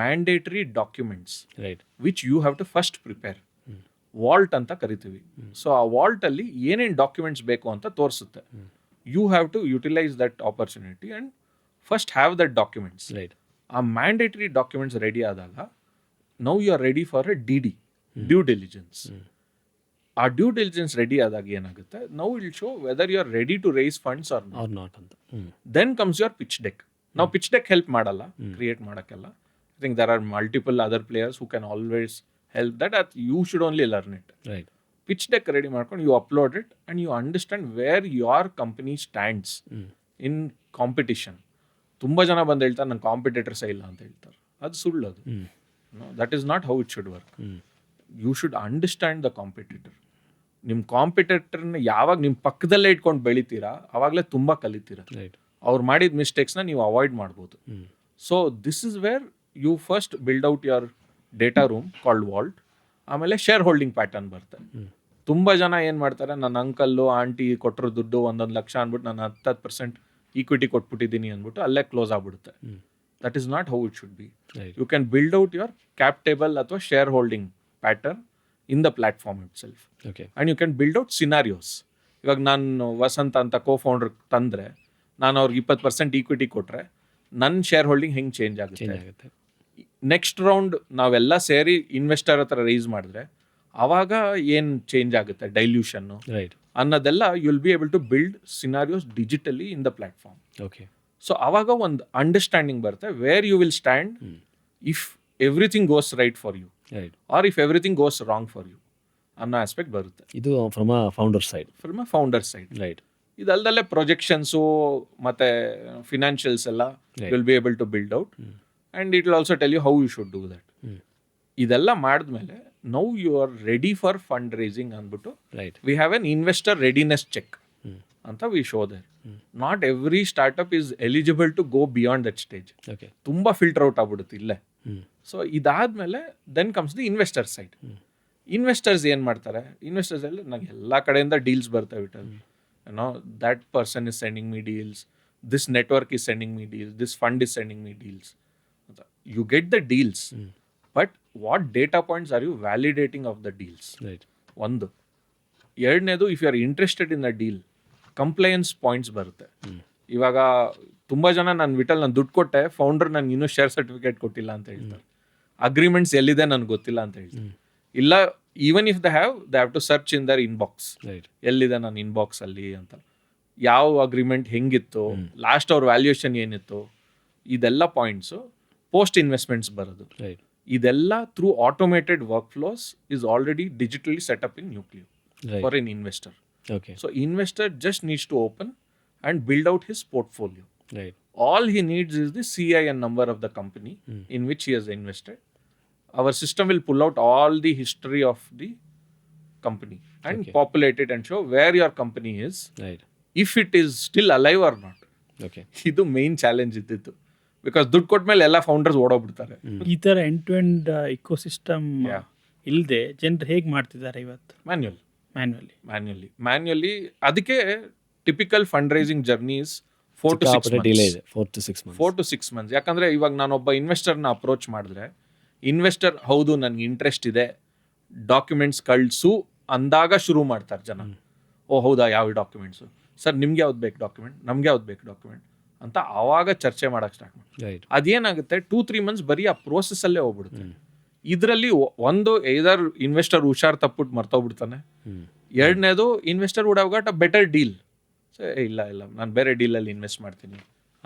mandatory documents which you have to first prepare. Vault ಅಂತ ಕರಿತೀವಿ. So ಆ ವಾಲ್ಟಲ್ಲಿ ಏನೇನು documents ಬೇಕು ಅಂತ ತೋರಿಸುತ್ತೆ. You have to utilise that opportunity and first have that documents. ಆ mandatory documents ready ಆದಾಗ now you are ready for a d due diligence. ಆ ಡ್ಯೂ ಡಿಲಿಜೆನ್ಸ್ ರೆಡಿ ಆದಾಗ ಏನಾಗುತ್ತೆ, now will show whether you are ready to raise funds or not ಅಂತ. Then comes your pitch deck. ನಾವು pitch deck help ಮಾಡಲ್ಲ create ಮಾಡೋಕ್ಕೆಲ್ಲ. I think there are multiple other players who can always help that. At you should only learn it. Pitch deck ready ಮಾಡ್ಕೊಂಡು you upload it and you understand where your company stands in competition. ತುಂಬ ಜನ ಬಂದು ಹೇಳ್ತಾರೆ ನನ್ನ ಕಾಂಪಿಟೇಟರ್ಸೇ ಇಲ್ಲ ಅಂತ ಹೇಳ್ತಾರೆ. ಅದು ಸುಳ್ಳು. ಅದು that is not how it should work. You should understand the competitor. ನಿಮ್ಮ ಕಾಂಪಿಟೇಟರ್ನ ಯಾವಾಗ ನಿಮ್ಮ ಪಕ್ಕದಲ್ಲೇ ಇಟ್ಕೊಂಡು ಬೆಳಿತೀರಾ ಆವಾಗಲೇ ತುಂಬ ಕಲಿತೀರ. ಅವ್ರು ಮಾಡಿದ ಮಿಸ್ಟೇಕ್ಸ್ನ ನೀವು ಅವಾಯ್ಡ್ ಮಾಡ್ಬೋದು. So this is where you first build out your data room called vault. ಆಮೇಲೆ ಶೇರ್ ಹೋಲ್ಡಿಂಗ್ ಪ್ಯಾಟರ್ನ್ ಬರುತ್ತೆ. ತುಂಬ ಜನ ಏನು ಮಾಡ್ತಾರೆ, ನನ್ನ ಅಂಕಲ್ಲು ಆಂಟಿ ಕೊಟ್ಟರು ದುಡ್ಡು 1 ಲಕ್ಷ ಅಂದ್ಬಿಟ್ಟು ನಾನು 10% ಈಕ್ವಿಟಿ ಕೊಟ್ಬಿಟ್ಟಿದ್ದೀನಿ ಅಂದ್ಬಿಟ್ಟು ಅಲ್ಲೇ ಕ್ಲೋಸ್ ಆಗ್ಬಿಡುತ್ತೆ. That is not how it should be. You can build out your cap table ಅಥವಾ share holding pattern in the platform itself. Okay. And you can build out scenarios. ಇವಾಗ ನಾನು ವಸಂತ ಅಂತ ಕೋ-ಫೌಂಡರ್ ತಂದರೆ ನಾನು ಅವ್ರಿಗೆ 20% ಈಕ್ವಿಟಿ ಕೊಟ್ಟರೆ ನನ್ನ ಶೇರ್ ಹೋಲ್ಡಿಂಗ್ ಹೆಂಗೆ ಚೇಂಜ್ ಆಗುತ್ತೆ. ನೆಕ್ಸ್ಟ್ ರೌಂಡ್ ನಾವೆಲ್ಲ ಸೇರಿ ಇನ್ವೆಸ್ಟರ್ ಹತ್ರ ರೈಸ್ ಮಾಡಿದ್ರೆ ಆವಾಗ ಏನು ಚೇಂಜ್ ಆಗುತ್ತೆ, ಡೈಲ್ಯೂಷನ್ನು ಅನ್ನೋದೆಲ್ಲ you will be able to build scenarios digitally in the platform. Okay. So ಆವಾಗ ಒಂದು ಅಂಡರ್ಸ್ಟ್ಯಾಂಡಿಂಗ್ ಬರುತ್ತೆ where you will stand if everything goes right for you or if everything goes wrong for you ಅನ್ನೋ aspect ಬರುತ್ತೆ. ಇದು from a founder side. Right. ಇದಲ್ದಲ್ಲೇ projections ಮತ್ತು financials ಎಲ್ಲ will be able to build out and it will also tell you how you should do that. ಇದೆಲ್ಲ ಮಾಡಿದ್ಮೇಲೆ now you are ready for fund raising ಅಂದ್ಬಿಟ್ಟು we have an investor readiness check ಅಂತ we show there. Not every startup is eligible to go beyond that stage. ತುಂಬ filter out ಆಗ್ಬಿಡುತ್ತೆ ಇಲ್ಲೇ. So ಇದಾದಮೇಲೆ then comes the investor side. Investors ಏನು ಮಾಡ್ತಾರೆ, investors ಎಲ್ಲ ನಂಗೆ ಎಲ್ಲ ಕಡೆಯಿಂದ ಡೀಲ್ಸ್ ಬರ್ತವೆ. No that person is sending me deals, this network is sending me deals, this fund is sending me deals. You get the deals, but what data points are you validating of the deals? ಒಂದು. ಎರಡನೇದು, if you are interested in the deal, compliance points ಬರುತ್ತೆ. ಇವಾಗ ತುಂಬ ಜನ ನಾನು ದುಡ್ಡು ಕೊಟ್ಟೆ, founder ನನಗೆ ಇನ್ನೂ ಶೇರ್ ಸರ್ಟಿಫಿಕೇಟ್ ಕೊಟ್ಟಿಲ್ಲ ಅಂತ ಹೇಳ್ತಾರೆ. ಅಗ್ರಿಮೆಂಟ್ಸ್ ಎಲ್ಲಿದೆ ನನಗೆ ಗೊತ್ತಿಲ್ಲ ಅಂತ ಹೇಳ್ತಾರೆ. ಇಲ್ಲ, even if they have to search in their inbox, ಎಲ್ಲಿದೆ ನನ್ನ ಇನ್ಬಾಕ್ಸ್ ಅಲ್ಲಿ ಅಂತ. ಯಾವ ಅಗ್ರಿಮೆಂಟ್ ಹೆಂಗಿತ್ತು, ಲಾಸ್ಟ್ ಅವ್ರ ವ್ಯಾಲ್ಯೂಯೇಷನ್ ಏನಿತ್ತು, ಇದೆಲ್ಲ ಪಾಯಿಂಟ್ಸು ಪೋಸ್ಟ್ ಇನ್ವೆಸ್ಟ್ಮೆಂಟ್ಸ್ ಬರೋದು. ಇದೆಲ್ಲ through automated work flows is already digitally setup in Nucleo for an investor. So investor just needs to open and build out his portfolio. All he needs is the CIN number of the company in which he has invested. Our system will pull out all the history of the company and populate it and show where your company is, if it is still alive or not. ಇದು main challenge ಇದ್ದಿತ್ತು. Because ದುಡ್ಡು ಕೊಟ್ಟ ಮೇಲೆ ಎಲ್ಲ founders ಓಡೋಗ್ಬಿಡ್ತಾರೆ. ಈ ಥರ end to end ecosystem ಇಲ್ಲದೆ ಜನರು ಹೇಗೆ ಮಾಡ್ತಿದ್ದಾರೆ ಇವತ್ತು? ಮ್ಯಾನ್ಯುಯಲಿ. ಅದಕ್ಕೆ typical fund raising journey is 4 to 6 months. ಯಾಕಂದರೆ ಇವಾಗ ನಾನೊಬ್ಬ ಇನ್ವೆಸ್ಟರ್ನ ಅಪ್ರೋಚ್ ಮಾಡಿದ್ರೆ, ಇನ್ವೆಸ್ಟರ್ ಹೌದು ನನಗೆ ಇಂಟ್ರೆಸ್ಟ್ ಇದೆ, ಡಾಕ್ಯುಮೆಂಟ್ಸ್ ಕಳಿಸು ಅಂದಾಗ ಶುರು ಮಾಡ್ತಾರೆ ಜನ. ಓ ಹೌದಾ, ಯಾವ ಡಾಕ್ಯುಮೆಂಟ್ಸು ಸರ್, ನಿಮ್ಗೆ ಯಾವ್ದು ಬೇಕು ಡಾಕ್ಯುಮೆಂಟ್, ನಮ್ಗೆ ಯಾವ್ದು ಬೇಕು ಡಾಕ್ಯುಮೆಂಟ್, ಅಂತ ಆವಾಗ ಚರ್ಚೆ ಮಾಡಕ್ಕೆ ಸ್ಟಾರ್ಟ್ ಮಾಡಿ. ರೈಟ್. ಅದೇನಾಗುತ್ತೆ 2-3 ಮಂತ್ಸ್ ಬರೀ ಆ ಪ್ರೋಸೆಸ್ಸಲ್ಲೇ ಹೋಗ್ಬಿಡುತ್ತೆ. ಇದರಲ್ಲಿ ಒಂದು either ಇನ್ವೆಸ್ಟರ್ ಹುಷಾರ್ ತಪ್ಪಿಟ್ಟು ಮರ್ತೋಗ್ಬಿಡ್ತಾನೆ, ಎರಡನೇದು investor would have got a better deal. So ಇಲ್ಲ ನಾನು ಬೇರೆ ಡೀಲಲ್ಲಿ ಇನ್ವೆಸ್ಟ್ ಮಾಡ್ತೀನಿ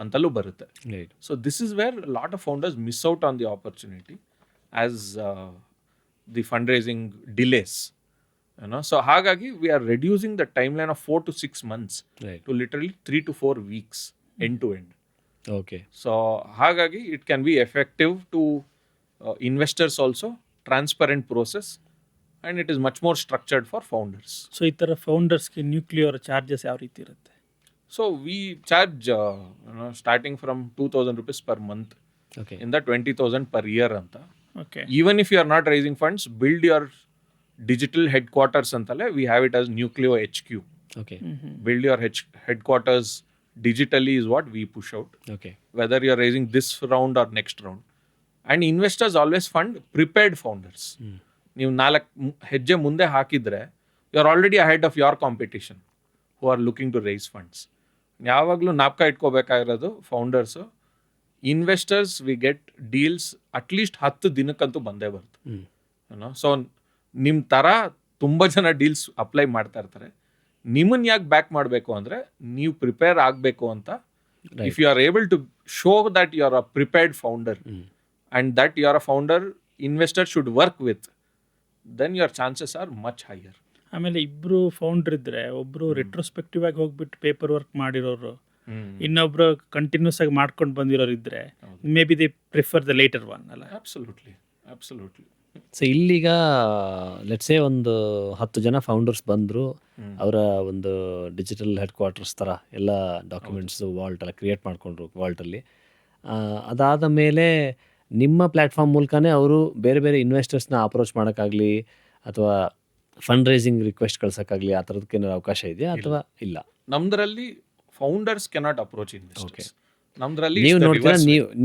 ಅಂತಲೂ ಬರುತ್ತೆ. Right. So this is where lot of founders miss out on the opportunity as the fund raising delays. So ಹಾಗಾಗಿ we are reducing the time line of 4 to 6 months right. to literally 3 to 4 weeks end to end. Okay. So ಹಾಗಾಗಿ it can be effective to investors also, transparent process, and it is much more structured for founders. So ಈ ಥರ ಫೌಂಡರ್ಸ್ಗೆ nuclear charges ಯಾವ ರೀತಿ ಇರುತ್ತೆ? So we charge starting from 2,000 rupees per month okay. in the 20,000 per year anta. Okay. Even if you are not raising funds, build your digital headquarters antale, we have it as Nucleo HQ. Okay. Build your headquarters digitally is what we push out, okay. whether you are raising this round or next round. And investors always fund prepared founders. ನೀವು 4 ಹೆಜ್ಜೆ ಮುಂದೆ ಹಾಕಿದ್ರೆ you are already ahead of your competition who are looking to raise funds. ಯಾವಾಗಲೂ ನಾಪ್ಕ ಇಟ್ಕೋಬೇಕಾಗಿರೋದು founders, investors we get deals at least 10 ದಿನಕ್ಕಂತೂ ಬಂದೇ ಬರುತ್ತೆ. ಸೊ ನಿಮ್ಮ ಥರ ತುಂಬ ಜನ ಡೀಲ್ಸ್ ಅಪ್ಲೈ ಮಾಡ್ತಾ ಇರ್ತಾರೆ. ನಿಮ್ಮನ್ನು ಯಾಕೆ ಬ್ಯಾಕ್ ಮಾಡಬೇಕು ಅಂದರೆ ನೀವು ಪ್ರಿಪೇರ್ ಆಗಬೇಕು ಅಂತ. If you are able to show that you are a prepared founder and that you are a founder investor should work with, then your chances are much higher. ಆಮೇಲೆ ಇಬ್ಬರು ಫೌಂಡರ್ ಇದ್ದರೆ ಒಬ್ಬರು retrospective ಆಗಿ ಹೋಗ್ಬಿಟ್ಟು paper work ಮಾಡಿರೋರು, ಇನ್ನೊಬ್ರು continuous ಆಗಿ ಮಾಡ್ಕೊಂಡು ಬಂದಿರೋರು ಇದ್ದರೆ may be they prefer the later one ಅಲ್ಲ? ಅಬ್ಸಲ್ಯೂಟ್ಲಿ. ಸೊ ಇಲ್ಲೀಗ ಲೆಟ್ಸೇ ಒಂದು 10 ಜನ ಫೌಂಡರ್ಸ್ ಬಂದರು, ಅವರ ಒಂದು ಡಿಜಿಟಲ್ ಹೆಡ್ ಕ್ವಾರ್ಟರ್ಸ್ ಥರ ಎಲ್ಲ ಡಾಕ್ಯುಮೆಂಟ್ಸು ವಾಲ್ಟ್ ಎಲ್ಲ ಕ್ರಿಯೇಟ್ ಮಾಡಿಕೊಂಡ್ರು ವಾಲ್ಟಲ್ಲಿ. ಅದಾದ ಮೇಲೆ ನಿಮ್ಮ ಪ್ಲ್ಯಾಟ್ಫಾರ್ಮ್ ಮೂಲಕನೇ ಅವರು ಬೇರೆ ಬೇರೆ ಇನ್ವೆಸ್ಟರ್ಸ್ನ ಅಪ್ರೋಚ್ ಮಾಡೋಕ್ಕಾಗಲಿ ಅಥವಾ ಫಂಡ್ ರೈಸಿಂಗ್ ರಿಕ್ವೆಸ್ಟ್ ಕಳ್ಸೋಕ್ಕಾಗಲಿ ಆ ಥರದಕ್ಕೆ ಏನಾದ್ರು ಅವಕಾಶ ಇದೆಯಾ ಅಥವಾ ಇಲ್ಲ? ನಮ್ದ್ರಲ್ಲಿ ಫೌಂಡರ್ಸ್ ಕೆನಾಟ್ ಅಪ್ರೋಚ್ ಇನ್ವೆಸ್ಟರ್ಸ್. ನಮ್ದ್ರಲ್ಲಿ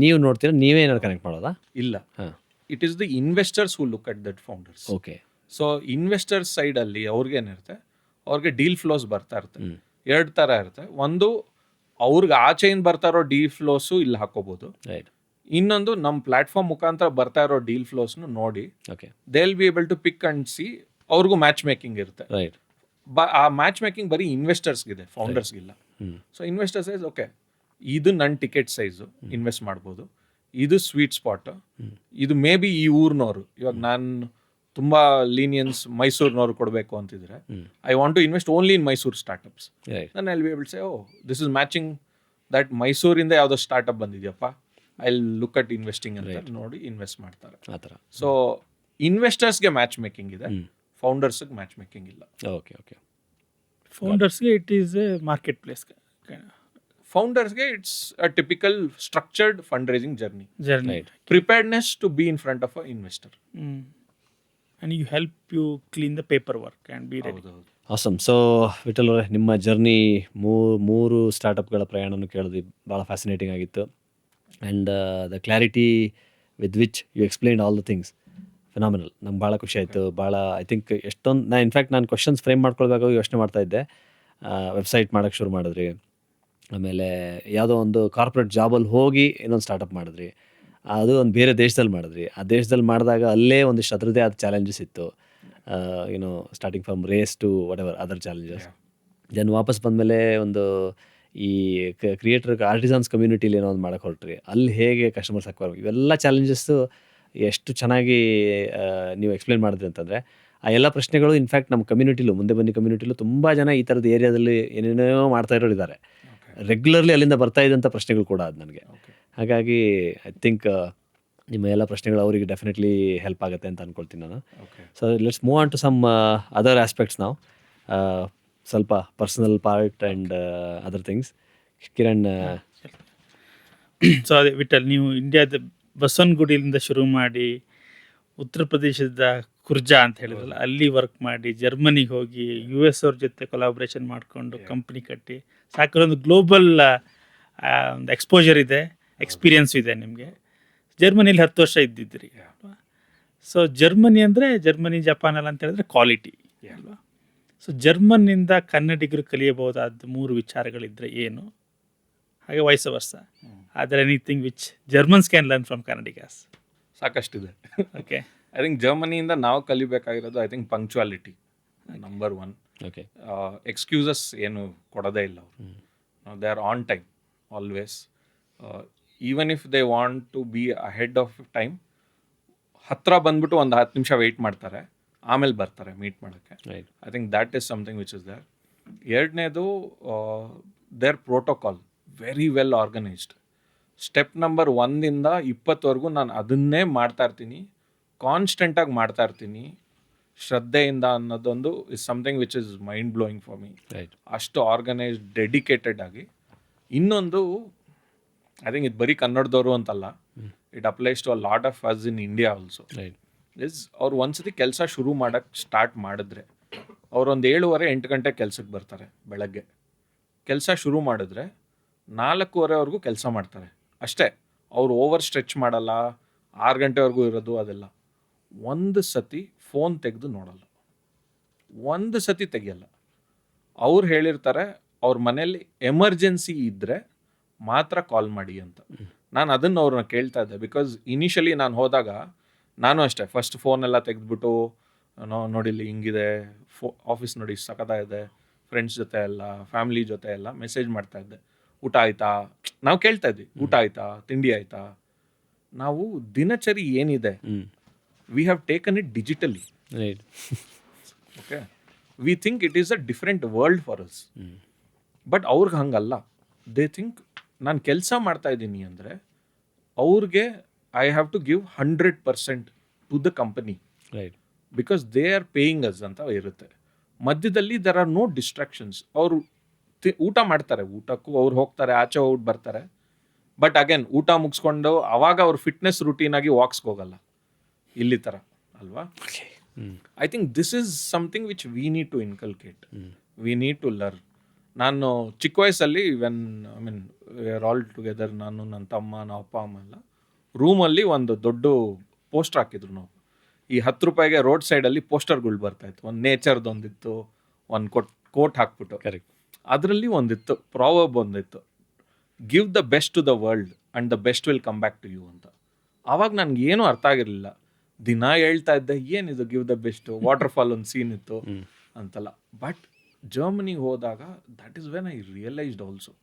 ನೀವು ನೋಡ್ತೀರಾ ನೀವೇ ಏನಾದ್ರು ಕನೆಕ್ಟ್ ಮಾಡೋದಾ? ಇಲ್ಲ, ಹಾಂ. It is the investors who look at that founders. Okay. So investors ಸೈಡಲ್ಲಿ ಅವ್ರಿಗೇನಿರುತ್ತೆ, ಅವ್ರಿಗೆ ಡೀಲ್ ಫ್ಲೋಸ್ ಬರ್ತಾ ಇರುತ್ತೆ. 2 ಥರ ಇರುತ್ತೆ. ಒಂದು, ಅವ್ರಿಗೆ ಆಚೆಯಿಂದ ಬರ್ತಾ ಇರೋ ಡೀಲ್ ಫ್ಲೋಸು ಇಲ್ಲಿ ಹಾಕೋಬೋದು. ರೈಟ್. ಇನ್ನೊಂದು, ನಮ್ಮ ಪ್ಲಾಟ್ಫಾರ್ಮ್ ಮುಖಾಂತರ ಬರ್ತಾ ಇರೋ ಡೀಲ್ ಫ್ಲೋಸ್ನು ನೋಡಿ okay. They will be able to pick and see. ಅವ್ರಿಗೂ ಮ್ಯಾಚ್ ಮೇಕಿಂಗ್ ಇರುತ್ತೆ. ರೈಟ್. ಆ ಮ್ಯಾಚ್ ಮೇಕಿಂಗ್ ಬರೀ ಇನ್ವೆಸ್ಟರ್ಸ್ಗಿದೆ, ಫೌಂಡರ್ಸ್ಗಿಲ್ಲ. ಸೊ ಇನ್ವೆಸ್ಟರ್ ಸೈಜ್ ಓಕೆ, ಇದು ನನ್ನ ಟಿಕೆಟ್ ಸೈಜು, ಇನ್ವೆಸ್ಟ್ ಮಾಡ್ಬೋದು, ಇದು ಸ್ವೀಟ್ ಸ್ಪಾಟ್, ಇದು ಮೇ ಬಿ ಈ ಊರಿನವರು. ಇವಾಗ ನಾನು ತುಂಬ ಲೀನಿಯನ್ಸ್ ಮೈಸೂರಿನವ್ರು ಕೊಡಬೇಕು ಅಂತಿದ್ರೆ, I want to invest only in Mysuru startups. ನಾನು I will be able to say, oh this is matching that ಮೈಸೂರಿಂದ ಯಾವುದೋ ಸ್ಟಾರ್ಟಪ್ ಬಂದಿದೆಯಪ್ಪ, ಐ ಲುಕ್ ಅಟ್ ಇನ್ವೆಸ್ಟಿಂಗ್ ಅಂತ ನೋಡಿ ಇನ್ವೆಸ್ಟ್ ಮಾಡ್ತಾರೆ. ಆ ಥರ. ಸೊ ಇನ್ವೆಸ್ಟರ್ಸ್ಗೆ ಮ್ಯಾಚ್ ಮೇಕಿಂಗ್ ಇದೆ, ಫೌಂಡರ್ಸ್ಗೆ ಮ್ಯಾಚ್ ಮೇಕಿಂಗ್ ಇಲ್ಲ. ಓಕೆ. ಓಕೆ. ಫೌಂಡರ್ಸ್ಗೆ it is a market place. ಫೌಂಡರ್ಸ್ಗೆ it's a typical structured fund raising journey. Right. Preparedness to be in front of a investor. And you help you clean the paperwork and be ready. Awesome. So Vittal ಅವರೇ, ನಿಮ್ಮ journey ಮೂರು ಸ್ಟಾರ್ಟಪ್ಗಳ ಪ್ರಯಾಣವನ್ನು ಕೇಳಿದ್ವಿ, ಭಾಳ fascinating ಆಗಿತ್ತು. And the clarity with which you explained all the things phenomenal. ನಂಗೆ ಭಾಳ ಖುಷಿ ಆಯಿತು. ಭಾಳ ಐ ಥಿಂಕ್ ಎಷ್ಟೊಂದು ಇನ್ಫ್ಯಾಕ್ಟ್ ನಾನು ಕ್ವಶನ್ಸ್ ಫ್ರೇಮ್ ಮಾಡ್ಕೊಳ್ಬೇಕಾಗಿ ಯೋಚನೆ ಮಾಡ್ತಾಯಿದ್ದೆ. ವೆಬ್ಸೈಟ್ ಮಾಡೋಕ್ಕೆ ಶುರು ಮಾಡಿದ್ರಿ, ಆಮೇಲೆ ಯಾವುದೋ ಒಂದು ಕಾರ್ಪೊರೇಟ್ ಜಾಬಲ್ಲಿ ಹೋಗಿ ಇನ್ನೊಂದು ಸ್ಟಾರ್ಟಪ್ ಮಾಡಿದ್ರಿ, ಅದು ಒಂದು ಬೇರೆ ದೇಶದಲ್ಲಿ ಮಾಡಿದ್ರಿ. ಆ ದೇಶದಲ್ಲಿ ಮಾಡಿದಾಗ ಅಲ್ಲೇ ಒಂದಿಷ್ಟು ಅದರದ್ದೇ ಆದ ಚಾಲೆಂಜಸ್ ಇತ್ತು, you know starting from raise to whatever other challenges. Then ವಾಪಸ್ ಬಂದಮೇಲೆ ಒಂದು ಈ ಕ್ರಿಯೇಟರ್ ಆರ್ಟಿಸನ್ಸ್ ಕಮ್ಯುನಿಟಿಲಿ ಏನೋ ಒಂದು ಮಾಡೋಕ್ಕೆ ಹೊರಟ್ರಿ, ಅಲ್ಲಿ ಹೇಗೆ ಕಸ್ಟಮರ್ಸ್ ಅಕ್ವೈರ್, ಇವೆಲ್ಲ ಚಾಲೆಂಜಸ್ಸು ಎಷ್ಟು ಚೆನ್ನಾಗಿ ನೀವು ಎಕ್ಸ್ಪ್ಲೇನ್ ಮಾಡಿದ್ರಿ ಅಂತಂದರೆ, ಆ ಎಲ್ಲ ಪ್ರಶ್ನೆಗಳು ಇನ್ಫ್ಯಾಕ್ಟ್ ನಮ್ಮ ಕಮ್ಯುನಿಟಿಲೂ, ಮುಂದೆ ಬನ್ನಿ ಕಮ್ಯುನಿಟಿಲೂ ತುಂಬ ಜನ ಈ ಥರದ ಏರಿಯಾದಲ್ಲಿ ಏನೇನೋ ಮಾಡ್ತಾ ಇರೋರು ಇದ್ದಾರೆ. ರೆಗ್ಯುಲರ್ಲಿ ಅಲ್ಲಿಂದ ಬರ್ತಾ ಇದ್ದಂಥ ಪ್ರಶ್ನೆಗಳು ಕೂಡ ಅದು ನನಗೆ. ಹಾಗಾಗಿ ಐ ಥಿಂಕ್ ನಿಮ್ಮ ಎಲ್ಲ ಪ್ರಶ್ನೆಗಳು ಅವರಿಗೆ ಡೆಫಿನೆಟ್ಲಿ ಹೆಲ್ಪ್ ಆಗುತ್ತೆ ಅಂತ ಅಂದ್ಕೊಳ್ತೀನಿ ನಾನು. So let's move on to some other aspects ನಾವು, ಸ್ವಲ್ಪ personal part and other things. Kiran. So ಅದೇ ವಿಠಲ್, ನೀವು ಇಂಡಿಯಾದ ಬಸವನಗುಡಿಯಿಂದ ಶುರು ಮಾಡಿ ಉತ್ತರ ಪ್ರದೇಶದ ಕುರ್ಜಾ ಅಂತ ಹೇಳಿದ್ರಲ್ಲ, ಅಲ್ಲಿ ವರ್ಕ್ ಮಾಡಿ ಜರ್ಮನಿಗೆ ಹೋಗಿ US ಅವ್ರ ಜೊತೆ ಕೊಲಾಬ್ರೇಷನ್ ಮಾಡಿಕೊಂಡು ಕಂಪ್ನಿ ಕಟ್ಟಿ ಸಾಕಲ್ಲೊಂದು ಗ್ಲೋಬಲ್ ಒಂದು ಎಕ್ಸ್ಪೋಜರ್ ಇದೆ, ಎಕ್ಸ್ಪೀರಿಯನ್ಸ್ ಇದೆ ನಿಮಗೆ. ಜರ್ಮನಿಲಿ 10 ವರ್ಷ ಇದ್ದಿದ್ರಿ ಅಲ್ವಾ? ಸೊ ಜರ್ಮನಿ ಅಂದರೆ ಜರ್ಮನಿ, ಜಪಾನಲ್ಲಿ ಅಂತ ಹೇಳಿದ್ರೆ ಕ್ವಾಲಿಟಿ ಅಲ್ವಾ? ಸೊ ಜರ್ಮನ್ನಿಂದ ಕನ್ನಡಿಗರು ಕಲಿಯಬಹುದಾದ 3 ವಿಚಾರಗಳಿದ್ದರೆ ಏನು? ಹಾಗೆ ವೈಸ್ ವರ್ಸ. ಆದರೆ anything which Germans can learn from Kannadigas? ಸಾಕಷ್ಟಿದೆ. ಓಕೆ. ಐ ಥಿಂಕ್ ಜರ್ಮನಿಯಿಂದ ನಾವು ಕಲಿಬೇಕಾಗಿರೋದು I think punctuality number 1. Okay. Excuses ಏನು ಕೊಡೋದೇ ಇಲ್ಲ ಅವರು. They are on time always. Even if they want to be ahead of time, ಹತ್ರ ಬಂದ್ಬಿಟ್ಟು ಒಂದು 10 ನಿಮಿಷ ವೆಯ್ಟ್ ಮಾಡ್ತಾರೆ, ಆಮೇಲೆ ಬರ್ತಾರೆ ಮೀಟ್ ಮಾಡೋಕ್ಕೆ. Right. I think that is something which is there. ಎರಡನೇದು, their protocol very well organised. Step number 1 20ವರೆಗೂ ನಾನು ಅದನ್ನೇ ಮಾಡ್ತಾ ಇರ್ತೀನಿ, ಕಾನ್ಸ್ಟೆಂಟಾಗಿ ಮಾಡ್ತಾ ಇರ್ತೀನಿ, ಶ್ರದ್ಧೆಯಿಂದ ಅನ್ನೋದೊಂದು is something which is mind blowing for me. Right. ಅಷ್ಟು ಆರ್ಗನೈಸ್ಡ್, ಡೆಡಿಕೇಟೆಡ್ ಆಗಿ. ಇನ್ನೊಂದು, ಐ ಥಿಂಕ್ ಇದು ಬರೀ ಕನ್ನಡದವರು ಅಂತಲ್ಲ, it applies to a lot of us in India also. Right. ಅವ್ರು ಒಂದ್ಸತಿ ಕೆಲಸ ಶುರು ಮಾಡೋಕ್ಕೆ ಸ್ಟಾರ್ಟ್ ಮಾಡಿದ್ರೆ, ಅವರೊಂದು 7:30-8 ಗಂಟೆ ಕೆಲಸಕ್ಕೆ ಬರ್ತಾರೆ ಬೆಳಗ್ಗೆ. ಕೆಲಸ ಶುರು ಮಾಡಿದ್ರೆ 4:15ವರೆಗೂ ಕೆಲಸ ಮಾಡ್ತಾರೆ ಅಷ್ಟೇ. ಅವ್ರು ಓವರ್ ಸ್ಟ್ರೆಚ್ ಮಾಡಲ್ಲ, 6 ಗಂಟೆವರೆಗೂ ಇರೋದು ಅದೆಲ್ಲ. ಒಂದು ಸತಿ ಫೋನ್ ತೆಗೆದು ನೋಡಲ್ಲ, ಒಂದು ಸತಿ ತೆಗಿಯಲ್ಲ. ಅವ್ರು ಹೇಳಿರ್ತಾರೆ ಅವ್ರ ಮನೇಲಿ ಎಮರ್ಜೆನ್ಸಿ ಇದ್ದರೆ ಮಾತ್ರ ಕಾಲ್ ಮಾಡಿ ಅಂತ. ನಾನು ಅದನ್ನು ಅವ್ರನ್ನ ಕೇಳ್ತಾ ಇದ್ದೆ, ಬಿಕಾಸ್ ಇನಿಷಿಯಲಿ ನಾನು ಹೋದಾಗ ನಾನು ಅಷ್ಟೇ ಫಸ್ಟ್ ಫೋನೆಲ್ಲ ತೆಗೆದ್ಬಿಟ್ಟು ನೋಡಿಲ್ಲಿ ಹಿಂಗಿದೆ, ಆಫೀಸ್ ನೋಡಿ ಸಖತ್ತಾಗಿದೆ, ಫ್ರೆಂಡ್ಸ್ ಜೊತೆ ಎಲ್ಲ, ಫ್ಯಾಮಿಲಿ ಜೊತೆ ಎಲ್ಲ ಮೆಸೇಜ್ ಮಾಡ್ತಾ ಇದ್ದೆ. ಊಟ ಆಯಿತಾ ನಾವು ಕೇಳ್ತಾ ಇದ್ವಿ, ಊಟ ಆಯಿತಾ, ತಿಂಡಿ ಆಯಿತಾ. ನಾವು ದಿನಚರಿ ಏನಿದೆ, we have taken it digitally. Right. Okay, we think it is a different world for us. But ಅವ್ರಿಗೆ ಹಂಗಲ್ಲ. ದೇ ಥಿಂಕ್ ನಾನು ಕೆಲಸ ಮಾಡ್ತಾ ಇದ್ದೀನಿ ಅಂದರೆ ಅವ್ರಿಗೆ I have to give 100% to the company, right, because they are paying us ಅಂತ ಇರುತ್ತೆ. ಮಧ್ಯದಲ್ಲಿ ದೆರ್ ಆರ್ ನೋ ಡಿಸ್ಟ್ರಾಕ್ಷನ್ಸ್. ಅವರು ಊಟ ಮಾಡ್ತಾರೆ, ಊಟಕ್ಕೂ ಅವ್ರು ಹೋಗ್ತಾರೆ, ಆಚೆ ಹೋಗ್ಬಿಟ್ಟು ಬರ್ತಾರೆ. ಬಟ್ ಅಗೇನ್ ಊಟ ಮುಗಿಸ್ಕೊಂಡು ಅವಾಗ ಅವ್ರು ಫಿಟ್ನೆಸ್ ರೂಟೀನಾಗಿ ವಾಕ್ಸ್ಗೆ ಹೋಗಲ್ಲ, ಇಲ್ಲಿ ಥರ ಅಲ್ವಾ. I think this is something which we need to inculcate, we need to learn. ನಾನು ಚಿಕ್ಕ ವಯಸ್ಸಲ್ಲಿ I mean we are all together, ನಾನು, ನನ್ನ ತಮ್ಮ, ನಮ್ಮ ಅಪ್ಪ ಅಮ್ಮ ಎಲ್ಲ ರೂಮಲ್ಲಿ ಒಂದು ದೊಡ್ಡ ಪೋಸ್ಟರ್ ಹಾಕಿದ್ರು ನಾವು. ಈ 10 ರೂಪಾಯಿಗೆ ರೋಡ್ ಸೈಡಲ್ಲಿ ಪೋಸ್ಟರ್ಗಳು ಬರ್ತಾಯಿತ್ತು. ಒಂದು ನೇಚರ್ದೊಂದಿತ್ತು, ಒಂದು ಕೋಟ್ ಹಾಕ್ಬಿಟ್ಟು. ಕರೆಕ್ಟ್. ಅದರಲ್ಲಿ ಒಂದಿತ್ತು ಪ್ರಾವರ್ಬ್, ಒಂದಿತ್ತು, give the best to the world and the best will come back to you ಅಂತ. ಆವಾಗ ನನಗೆ ಏನೂ ಅರ್ಥ ಆಗಿರಲಿಲ್ಲ. ದಿನ ಹೇಳ್ತಾ ಇದ್ದೆ, ಏನಿದು give the best, waterfall ಒಂದು ಸೀನ್ ಇತ್ತು ಅಂತಲ್ಲ. ಬಟ್ ಜರ್ಮನಿಗೆ ಹೋದಾಗ that is when I realised also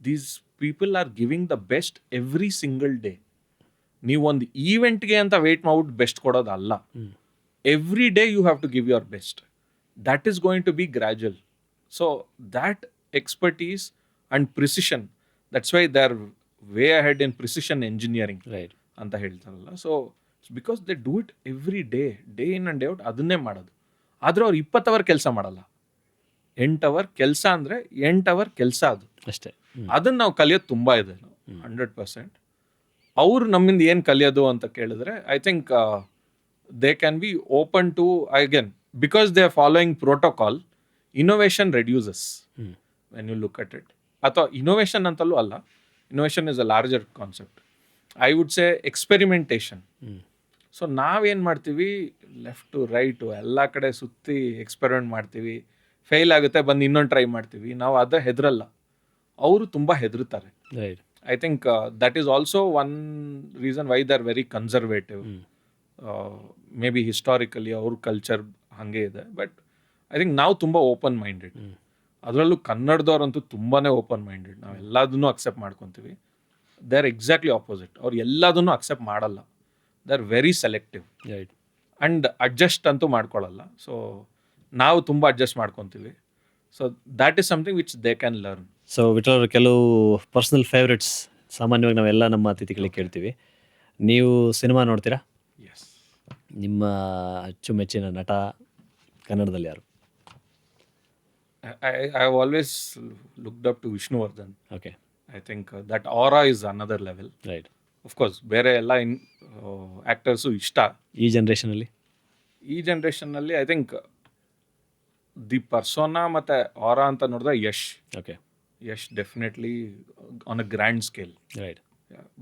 these people are giving the best every single day. ನೀವೊಂದು ಈವೆಂಟ್ಗೆ ಅಂತ ವೆಯ್ಟ್ ಮಾಡ್ಬಿಟ್ಟು ಬೆಸ್ಟ್ ಕೊಡೋದಲ್ಲ. Every day you have to give your best. That is going to be gradual. So that expertise and precision, that's why they are way ahead in precision engineering right ಅಂತ ಹೇಳ್ತಾರಲ್ಲ. So because they do it every day, day in and day out ಅದನ್ನೇ ಮಾಡೋದು. ಆದರೆ ಅವ್ರು 20 hour ಕೆಲಸ ಮಾಡಲ್ಲ, 8 hour ಕೆಲಸ ಅಂದರೆ 8 ಅವರ್ ಕೆಲಸ ಅದು ಅಷ್ಟೇ. ಅದನ್ನು ನಾವು ಕಲಿಯೋದು ತುಂಬ ಇದೆ 100%. ಅವ್ರು ನಮ್ಮಿಂದ ಏನು ಕಲಿಯೋದು ಅಂತ ಕೇಳಿದ್ರೆ I think they can be open to, again because they are following protocol, innovation reduces when you look at it. ಅಥವಾ ಇನೋವೇಷನ್ ಅಂತಲೂ ಅಲ್ಲ, innovation is a larger concept. I would say experimentation. So ನಾವೇನು ಮಾಡ್ತೀವಿ, left right ಎಲ್ಲ ಕಡೆ ಸುತ್ತಿ experiment ಮಾಡ್ತೀವಿ, fail ಆಗುತ್ತೆ, ಬಂದು ಇನ್ನೊಂದು ಟ್ರೈ ಮಾಡ್ತೀವಿ. ನಾವು ಅದೇ ಹೆದರಲ್ಲ, ಅವರು ತುಂಬ ಹೆದರುತ್ತಾರೆ. Right. I think that is also one reason why they are very conservative. May be historically ಅವ್ರ ಕಲ್ಚರ್ ಹಾಗೆ ಇದೆ. ಬಟ್ ಐ ಥಿಂಕ್ ನಾವು ತುಂಬ ಓಪನ್ ಮೈಂಡೆಡ್, ಅದರಲ್ಲೂ ಕನ್ನಡದವ್ರಂತೂ ತುಂಬಾ ಓಪನ್ ಮೈಂಡೆಡ್. ನಾವು ಎಲ್ಲದನ್ನೂ ಅಕ್ಸೆಪ್ಟ್ ಮಾಡ್ಕೊತೀವಿ. They are exactly opposite. ಅವ್ರು ಎಲ್ಲದನ್ನೂ ಅಕ್ಸೆಪ್ಟ್ ಮಾಡಲ್ಲ, they are very selective. Right. And adjust ಅಂತೂ ಮಾಡ್ಕೊಳ್ಳಲ್ಲ. ಸೊ ನಾವು ತುಂಬ ಅಡ್ಜಸ್ಟ್ ಮಾಡ್ಕೊತೀವಿ. So that is something which they can learn. So Vittal ಅವರು, ಕೆಲವು ಪರ್ಸ್ನಲ್ ಫೇವ್ರೆಟ್ಸ್ ಸಾಮಾನ್ಯವಾಗಿ ನಾವೆಲ್ಲ ನಮ್ಮ ಅತಿಥಿಗಳಿಗೆ ಕೇಳ್ತೀವಿ. ನೀವು ಸಿನಿಮಾ ನೋಡ್ತೀರಾ? ಎಸ್. ನಿಮ್ಮ ಅಚ್ಚುಮೆಚ್ಚಿನ ನಟ ಕನ್ನಡದಲ್ಲಿ ಯಾರು? I have always looked up to Vishnuvardhan. Okay. I think that aura is another level. Right. Of course, ಬೇರೆ ಎಲ್ಲ ಆ್ಯಕ್ಟರ್ಸು ಇಷ್ಟ. ಈ ಜನ್ರೇಷನಲ್ಲಿ ಈ ಜನ್ರೇಷನ್ನಲ್ಲಿ ಐ ಥಿಂಕ್ ದಿ ಪರ್ಸೋನಾ ಮತ್ತು ಆರಾ ಅಂತ ನೋಡಿದ್ರೆ Yash. Okay. Yash definitely on a grand scale. Right.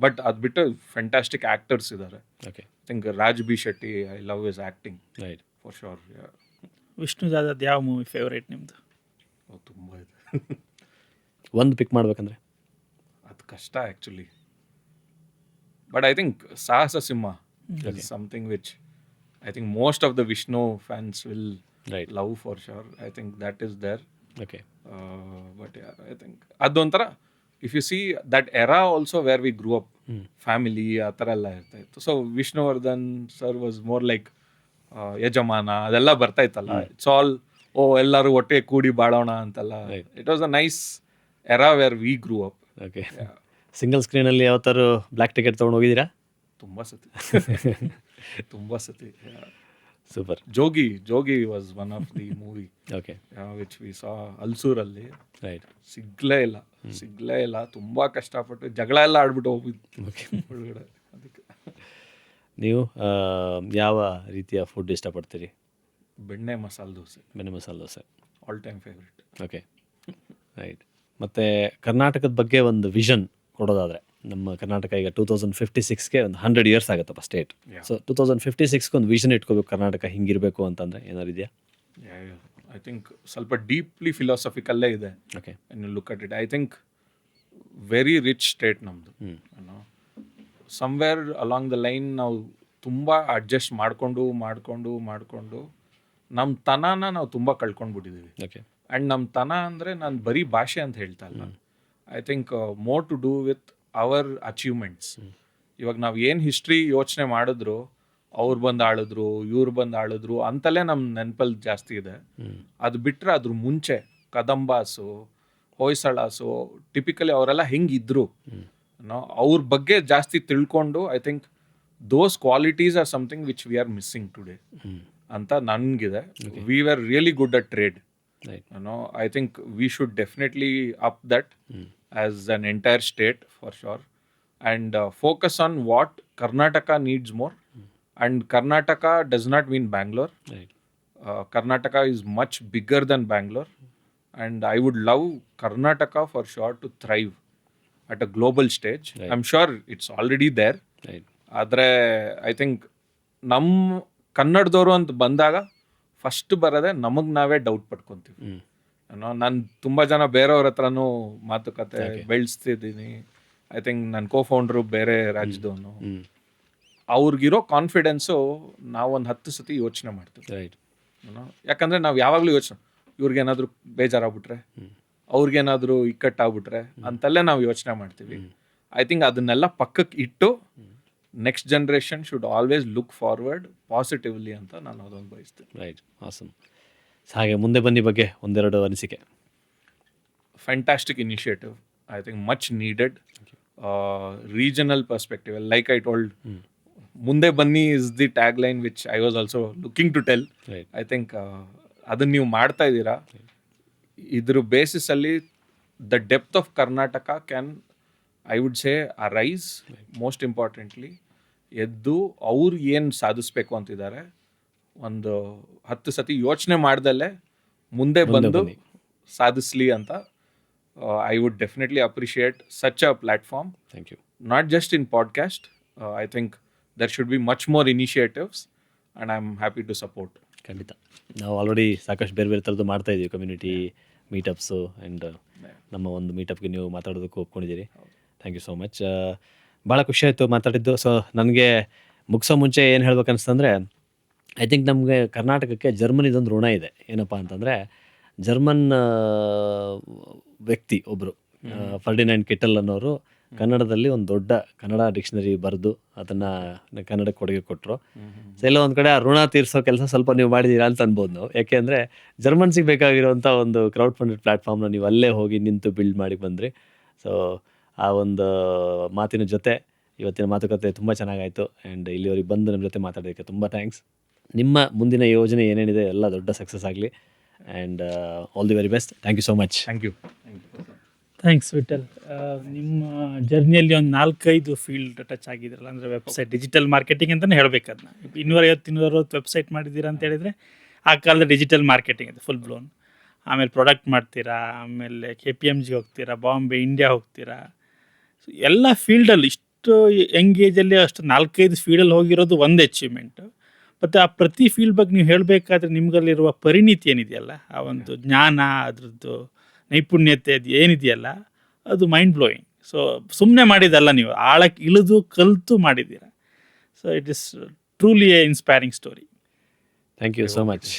But ಅದು ಬಿಟ್ಟು ಫ್ಯಾಂಟಾಸ್ಟಿಕ್ ಆ್ಯಕ್ಟರ್ಸ್ ಇದ್ದಾರೆ. Okay. I think Raj B Shetty, I love his acting right. For sure. ವಿಷ್ಣುದಾದದ್ದು ಯಾವ ಮೂವಿ ಫೇವ್ರೇಟ್ ನಿಮ್ಮದು? ತುಂಬ ಇದೆ. ಒಂದು ಪಿಕ್ ಮಾಡ್ಬೇಕಂದ್ರೆ ಕಷ್ಟ ಆ್ಯಕ್ಚುಲಿ. ಬಟ್ ಐ ಥಿಂಕ್ ಸಾಹಸ ಸಿಂಹ is something which I think most of the Vishnu fans will Right. love for sure. I think that is there. Okay. But yeah, I think ಅದೊಂಥರ if you see that era also where we grew up, family ಆ ಥರ ಎಲ್ಲ ಇರ್ತಾ ಇತ್ತು. So Vishnuvardhan sir was more like ಯಜಮಾನ ಅದೆಲ್ಲ ಬರ್ತಾ ಇತ್ತಲ್ಲ. ಇಟ್ಸ್ ಆಲ್ ಎಲ್ಲರೂ ಒಟ್ಟಿಗೆ ಕೂಡಿ ಬಾಳೋಣ ಅಂತೆಲ್ಲ. It was a nice era where we grew up. Okay. Single ಸ್ಕ್ರೀನಲ್ಲಿ ಯಾವತ್ತಾರು ಬ್ಲ್ಯಾಕ್ ಟಿಕೆಟ್ ತೊಗೊಂಡು ಹೋಗಿದ್ದೀರಾ? ತುಂಬ ಸತಿ. Super. Jogi was one of the movie okay. Which we saw ಅಲ್ಸೂರಲ್ಲಿ. ರೈಟ್. ಸಿಗ್ಲೇ ಇಲ್ಲ. ತುಂಬಾ ಕಷ್ಟಪಟ್ಟು ಜಗಳ ಎಲ್ಲ ಆಡ್ಬಿಟ್ಟು ಹೋಗ್ಬಿಟ್ಟು ಒಳಗಡೆ. ಅದಕ್ಕೆ ನೀವು ಯಾವ ರೀತಿಯ ಫುಡ್ ಇಷ್ಟಪಡ್ತೀರಿ? ಬೆಣ್ಣೆ masala dosa all time favourite. Okay. Right. ಮತ್ತು ಕರ್ನಾಟಕದ ಬಗ್ಗೆ ಒಂದು ವಿಷನ್ ಕೊಡೋದಾದರೆ, ನಮ್ಮ ಕರ್ನಾಟಕ ಈಗ 2056ಗೆ ಒಂದು 100 years ಆಗುತ್ತಪ್ಪ ಸ್ಟೇಟ್. ಸೊ 2056ಗೆ ಒಂದು ವಿಷನ್ ಇಟ್ಕೋಬೇಕು ಕರ್ನಾಟಕ ಹಿಂಗಿರಬೇಕು ಅಂತಂದರೆ ಏನಾರು ಇದೆಯಾ? ಐ ಥಿಂಕ್ ಸ್ವಲ್ಪ ಡೀಪ್ಲಿ ಫಿಲಾಸಫಿಕಲ್ಲೇ ಇದೆ. Okay. Look at it, I think very rich state ನಮ್ಮದು. ಸಮ್ವೇರ್ ಅಲಾಂಗ್ ದ ಲೈನ್ ನಾವು ತುಂಬ ಅಡ್ಜಸ್ಟ್ ಮಾಡಿಕೊಂಡು ನಮ್ಮ ತನನ ನಾವು ತುಂಬ ಕಳ್ಕೊಂಡ್ಬಿಟ್ಟಿದ್ದೀವಿ. ಓಕೆ. ಆ್ಯಂಡ್ ನಮ್ಮ ತನ ಅಂದರೆ ನಾನು ಬರೀ ಭಾಷೆ ಅಂತ ಹೇಳ್ತಾ ಇಲ್ಲ. I think more to do with our achievements. ಇವಾಗ ನಾವು ಏನು ಹಿಸ್ಟ್ರಿ ಯೋಚನೆ ಮಾಡಿದ್ರು, ಅವ್ರು ಬಂದು ಆಳಿದ್ರು, ಇವ್ರು ಬಂದು ಆಳಿದ್ರು ಅಂತಲೇ ನಮ್ಮ ನೆನಪಲ್ಲಿ ಜಾಸ್ತಿ ಇದೆ. ಅದು ಬಿಟ್ಟರೆ ಅದ್ರ ಮುಂಚೆ ಕದಂಬಾಸು, ಹೊಯ್ಸಳಾಸು, ಟಿಪಿಕಲಿ ಅವರೆಲ್ಲ ಹೆಂಗಿದ್ರು ಅವ್ರ ಬಗ್ಗೆ ಜಾಸ್ತಿ ತಿಳ್ಕೊಂಡು I think those qualities are something which we are missing today ಅಂತ ನನಗಿದೆ. We are really good at trade. I think we should definitely up that as an entire state for sure, and focus on what Karnataka needs more. And Karnataka does not mean Bangalore. Right. Karnataka is much bigger than Bangalore, and I would love Karnataka for sure to thrive at a global stage. Right. I'm sure it's already there. Right. ಆದರೆ I think ನಮ್ಮ ಕನ್ನಡದವರು ಅಂತ ಬಂದಾಗ first ಬರೋದೆ ನಮಗೆ ನಾವೇ doubt ಪಡ್ಕೊತೀವಿ. ನಾನು ತುಂಬ ಜನ ಬೇರೆಯವ್ರ ಹತ್ರನೂ ಮಾತುಕತೆ ಬೆಳೆಸ್ತಿದ್ದೀನಿ. ಐ ಥಿಂಕ್ ನನ್ನ ಕೋ-ಫೌಂಡ್ರು ಬೇರೆ ರಾಜ್ಯದವನು. ಅವ್ರಿಗಿರೋ ಕಾನ್ಫಿಡೆನ್ಸು ನಾವೊಂದು 10 ಸತಿ ಯೋಚನೆ ಮಾಡ್ತೀವಿ. ರೈಟ್. ಯಾಕಂದರೆ ನಾವು ಯಾವಾಗಲೂ ಯೋಚನೆ, ಇವ್ರಿಗೇನಾದರೂ ಬೇಜಾರಾಗ್ಬಿಟ್ರೆ, ಅವ್ರಿಗೇನಾದರೂ ಇಕ್ಕಟ್ಟಾಗ್ಬಿಟ್ರೆ ಅಂತಲ್ಲೇ ನಾವು ಯೋಚನೆ ಮಾಡ್ತೀವಿ. ಐ ಥಿಂಕ್ ಅದನ್ನೆಲ್ಲ ಪಕ್ಕಕ್ಕೆ ಇಟ್ಟು next generation should always look forward positively ಅಂತ ನಾನು ಅದೊಂದು ಬಯಸ್ತೀನಿ. ರೈಟ್. ಆಸಮ್. ಹಾಗೆ ಮುಂದೆ ಬನ್ನಿ ಬಗ್ಗೆ ಒಂದೆರಡು ಅನಿಸಿಕೆ. Fantastic initiative. I think much needed. Regional perspective, like I told, ಮುಂದೆ ಬನ್ನಿ is the tag line which I was also looking to tell. I think ಅದನ್ನು ನೀವು ಮಾಡ್ತಾ ಇದ್ದೀರಾ. ಇದ್ರ ಬೇಸಿಸಲ್ಲಿ the depth of Karnataka can, I would say, arise. Most importantly ಎದ್ದು ಅವ್ರು ಏನು ಸಾಧಿಸ್ಬೇಕು ಅಂತಿದ್ದಾರೆ ಒಂದು 10 ಸತಿ ಯೋಚನೆ ಮಾಡ್ದಲ್ಲೇ ಮುಂದೆ ಬಂದು ಸಾಧಿಸ್ಲಿ ಅಂತ. I would definitely appreciate such a platform. Thank you. Not just in podcast. I think there should be much more initiatives and I am happy to support. ಖಂಡಿತ. ನಾವು ಆಲ್ರೆಡಿ ಸಾಕಷ್ಟು ಬೇರೆ ಬೇರೆ ಥರದ್ದು ಮಾಡ್ತಾ ಇದ್ದೀವಿ, ಕಮ್ಯುನಿಟಿ ಮೀಟಪ್ಸು ಆ್ಯಂಡ್ ನಮ್ಮ ಒಂದು ಮೀಟಪ್ಗೆ ನೀವು ಮಾತಾಡೋದಕ್ಕೆ ಒಪ್ಕೊಂಡಿದ್ದೀರಿ. Thank you so much. ಭಾಳ ಖುಷಿ ಆಯಿತು ಮಾತಾಡಿದ್ದು. ಸೊ ನನಗೆ ಮುಗಿಸೋ ಮುಂಚೆ ಏನು ಹೇಳ್ಬೇಕು ಅನಿಸ್ತಂದರೆ, ಐ ಥಿಂಕ್ ನಮಗೆ ಕರ್ನಾಟಕಕ್ಕೆ ಜರ್ಮನಿದೊಂದು ಋಣ ಇದೆ. ಏನಪ್ಪ ಅಂತಂದರೆ, ಜರ್ಮನ್ ವ್ಯಕ್ತಿ ಒಬ್ಬರು ಫರ್ಡಿನೈಂಡ್ ಕಿಟಲ್ ಅನ್ನೋರು ಕನ್ನಡದಲ್ಲಿ ಒಂದು ದೊಡ್ಡ ಕನ್ನಡ ಡಿಕ್ಷನರಿ ಬರೆದು ಅದನ್ನು ಕನ್ನಡಕ್ಕೆ ಕೊಡುಗೆ ಕೊಟ್ಟರು. ಸೊ ಎಲ್ಲೋ ಒಂದು ಕಡೆ ಆ ಋಣ ತೀರಿಸೋ ಕೆಲಸ ಸ್ವಲ್ಪ ನೀವು ಮಾಡಿದ್ದೀರಾ ಅಂತ ಅನ್ಬೋದು ನಾವು. ಯಾಕೆಂದರೆ ಜರ್ಮನ್ಸಿಗೆ ಬೇಕಾಗಿರೋಂಥ ಒಂದು ಕ್ರೌಡ್ ಫಂಡೆಡ್ ಪ್ಲ್ಯಾಟ್ಫಾರ್ಮ್ನ ನೀವು ಅಲ್ಲೇ ಹೋಗಿ ನಿಂತು ಬಿಲ್ಡ್ ಮಾಡಿ ಬಂದ್ರಿ. ಸೊ ಆ ಒಂದು ಮಾತಿನ ಜೊತೆ ಇವತ್ತಿನ ಮಾತುಕತೆ ತುಂಬ ಚೆನ್ನಾಗಾಯಿತು. ಆ್ಯಂಡ್ ಇಲ್ಲಿವರೆಗೆ ಬಂದು ನಮ್ಮ ಜೊತೆ ಮಾತಾಡೋದಕ್ಕೆ ತುಂಬ ಥ್ಯಾಂಕ್ಸ್. ನಿಮ್ಮ ಮುಂದಿನ ಯೋಜನೆ ಏನೇನಿದೆ ಎಲ್ಲ ದೊಡ್ಡ ಸಕ್ಸಸ್ ಆಗಲಿ. And all the very best. Thank you so much. Thank you. Thanks Vittal. ನಿಮ್ಮ ಜರ್ನಿಯಲ್ಲಿ ಒಂದು 4-5 ಫೀಲ್ಡ್ ಟಚ್ ಆಗಿದ್ರಲ್ಲ, ಅಂದರೆ ವೆಬ್ಸೈಟ್, ಡಿಜಿಟಲ್ ಮಾರ್ಕೆಟಿಂಗ್ ಅಂತಲೇ ಹೇಳಬೇಕು. ಅದನ್ನ 250-260 ವೆಬ್ಸೈಟ್ ಮಾಡಿದ್ದೀರಾ ಅಂತ ಹೇಳಿದರೆ ಆ ಕಾಲದ ಡಿಜಿಟಲ್ ಮಾರ್ಕೆಟಿಂಗ್ ಅದು ಫುಲ್ ಬ್ಲೋನ್. ಆಮೇಲೆ ಪ್ರಾಡಕ್ಟ್ ಮಾಡ್ತೀರಾ, ಆಮೇಲೆ KPMG ಹೋಗ್ತೀರಾ, ಬಾಂಬೆ, ಇಂಡಿಯಾ ಹೋಗ್ತೀರಾ. ಸೊ ಎಲ್ಲ ಫೀಲ್ಡಲ್ಲಿ ಇಷ್ಟು ಎಂಗೇಜಲ್ಲಿ ಅಷ್ಟು 4-5 ಫೀಲ್ಡಲ್ಲಿ ಹೋಗಿರೋದು ಒಂದು ಅಚೀವ್ಮೆಂಟು. ಮತ್ತು ಆ ಪ್ರತಿ ಫೀಲ್ಡ್ ಬಗ್ಗೆ ನೀವು ಹೇಳಬೇಕಾದ್ರೆ ನಿಮಗಲ್ಲಿರುವ ಪರಿಣಿತಿ ಏನಿದೆಯಲ್ಲ, ಆ ಒಂದು ಜ್ಞಾನ, ಅದರದ್ದು ನೈಪುಣ್ಯತೆ ಅದು ಏನಿದೆಯಲ್ಲ, ಅದು ಮೈಂಡ್ ಬ್ಲೋಯಿಂಗ್. ಸೊ ಸುಮ್ಮನೆ ಮಾಡಿದ್ದಲ್ಲ, ನೀವು ಆಳಕ್ಕೆ ಇಳಿದು ಕಲಿತು ಮಾಡಿದ್ದೀರಾ. So it is truly a inspiring story. Thank you so much.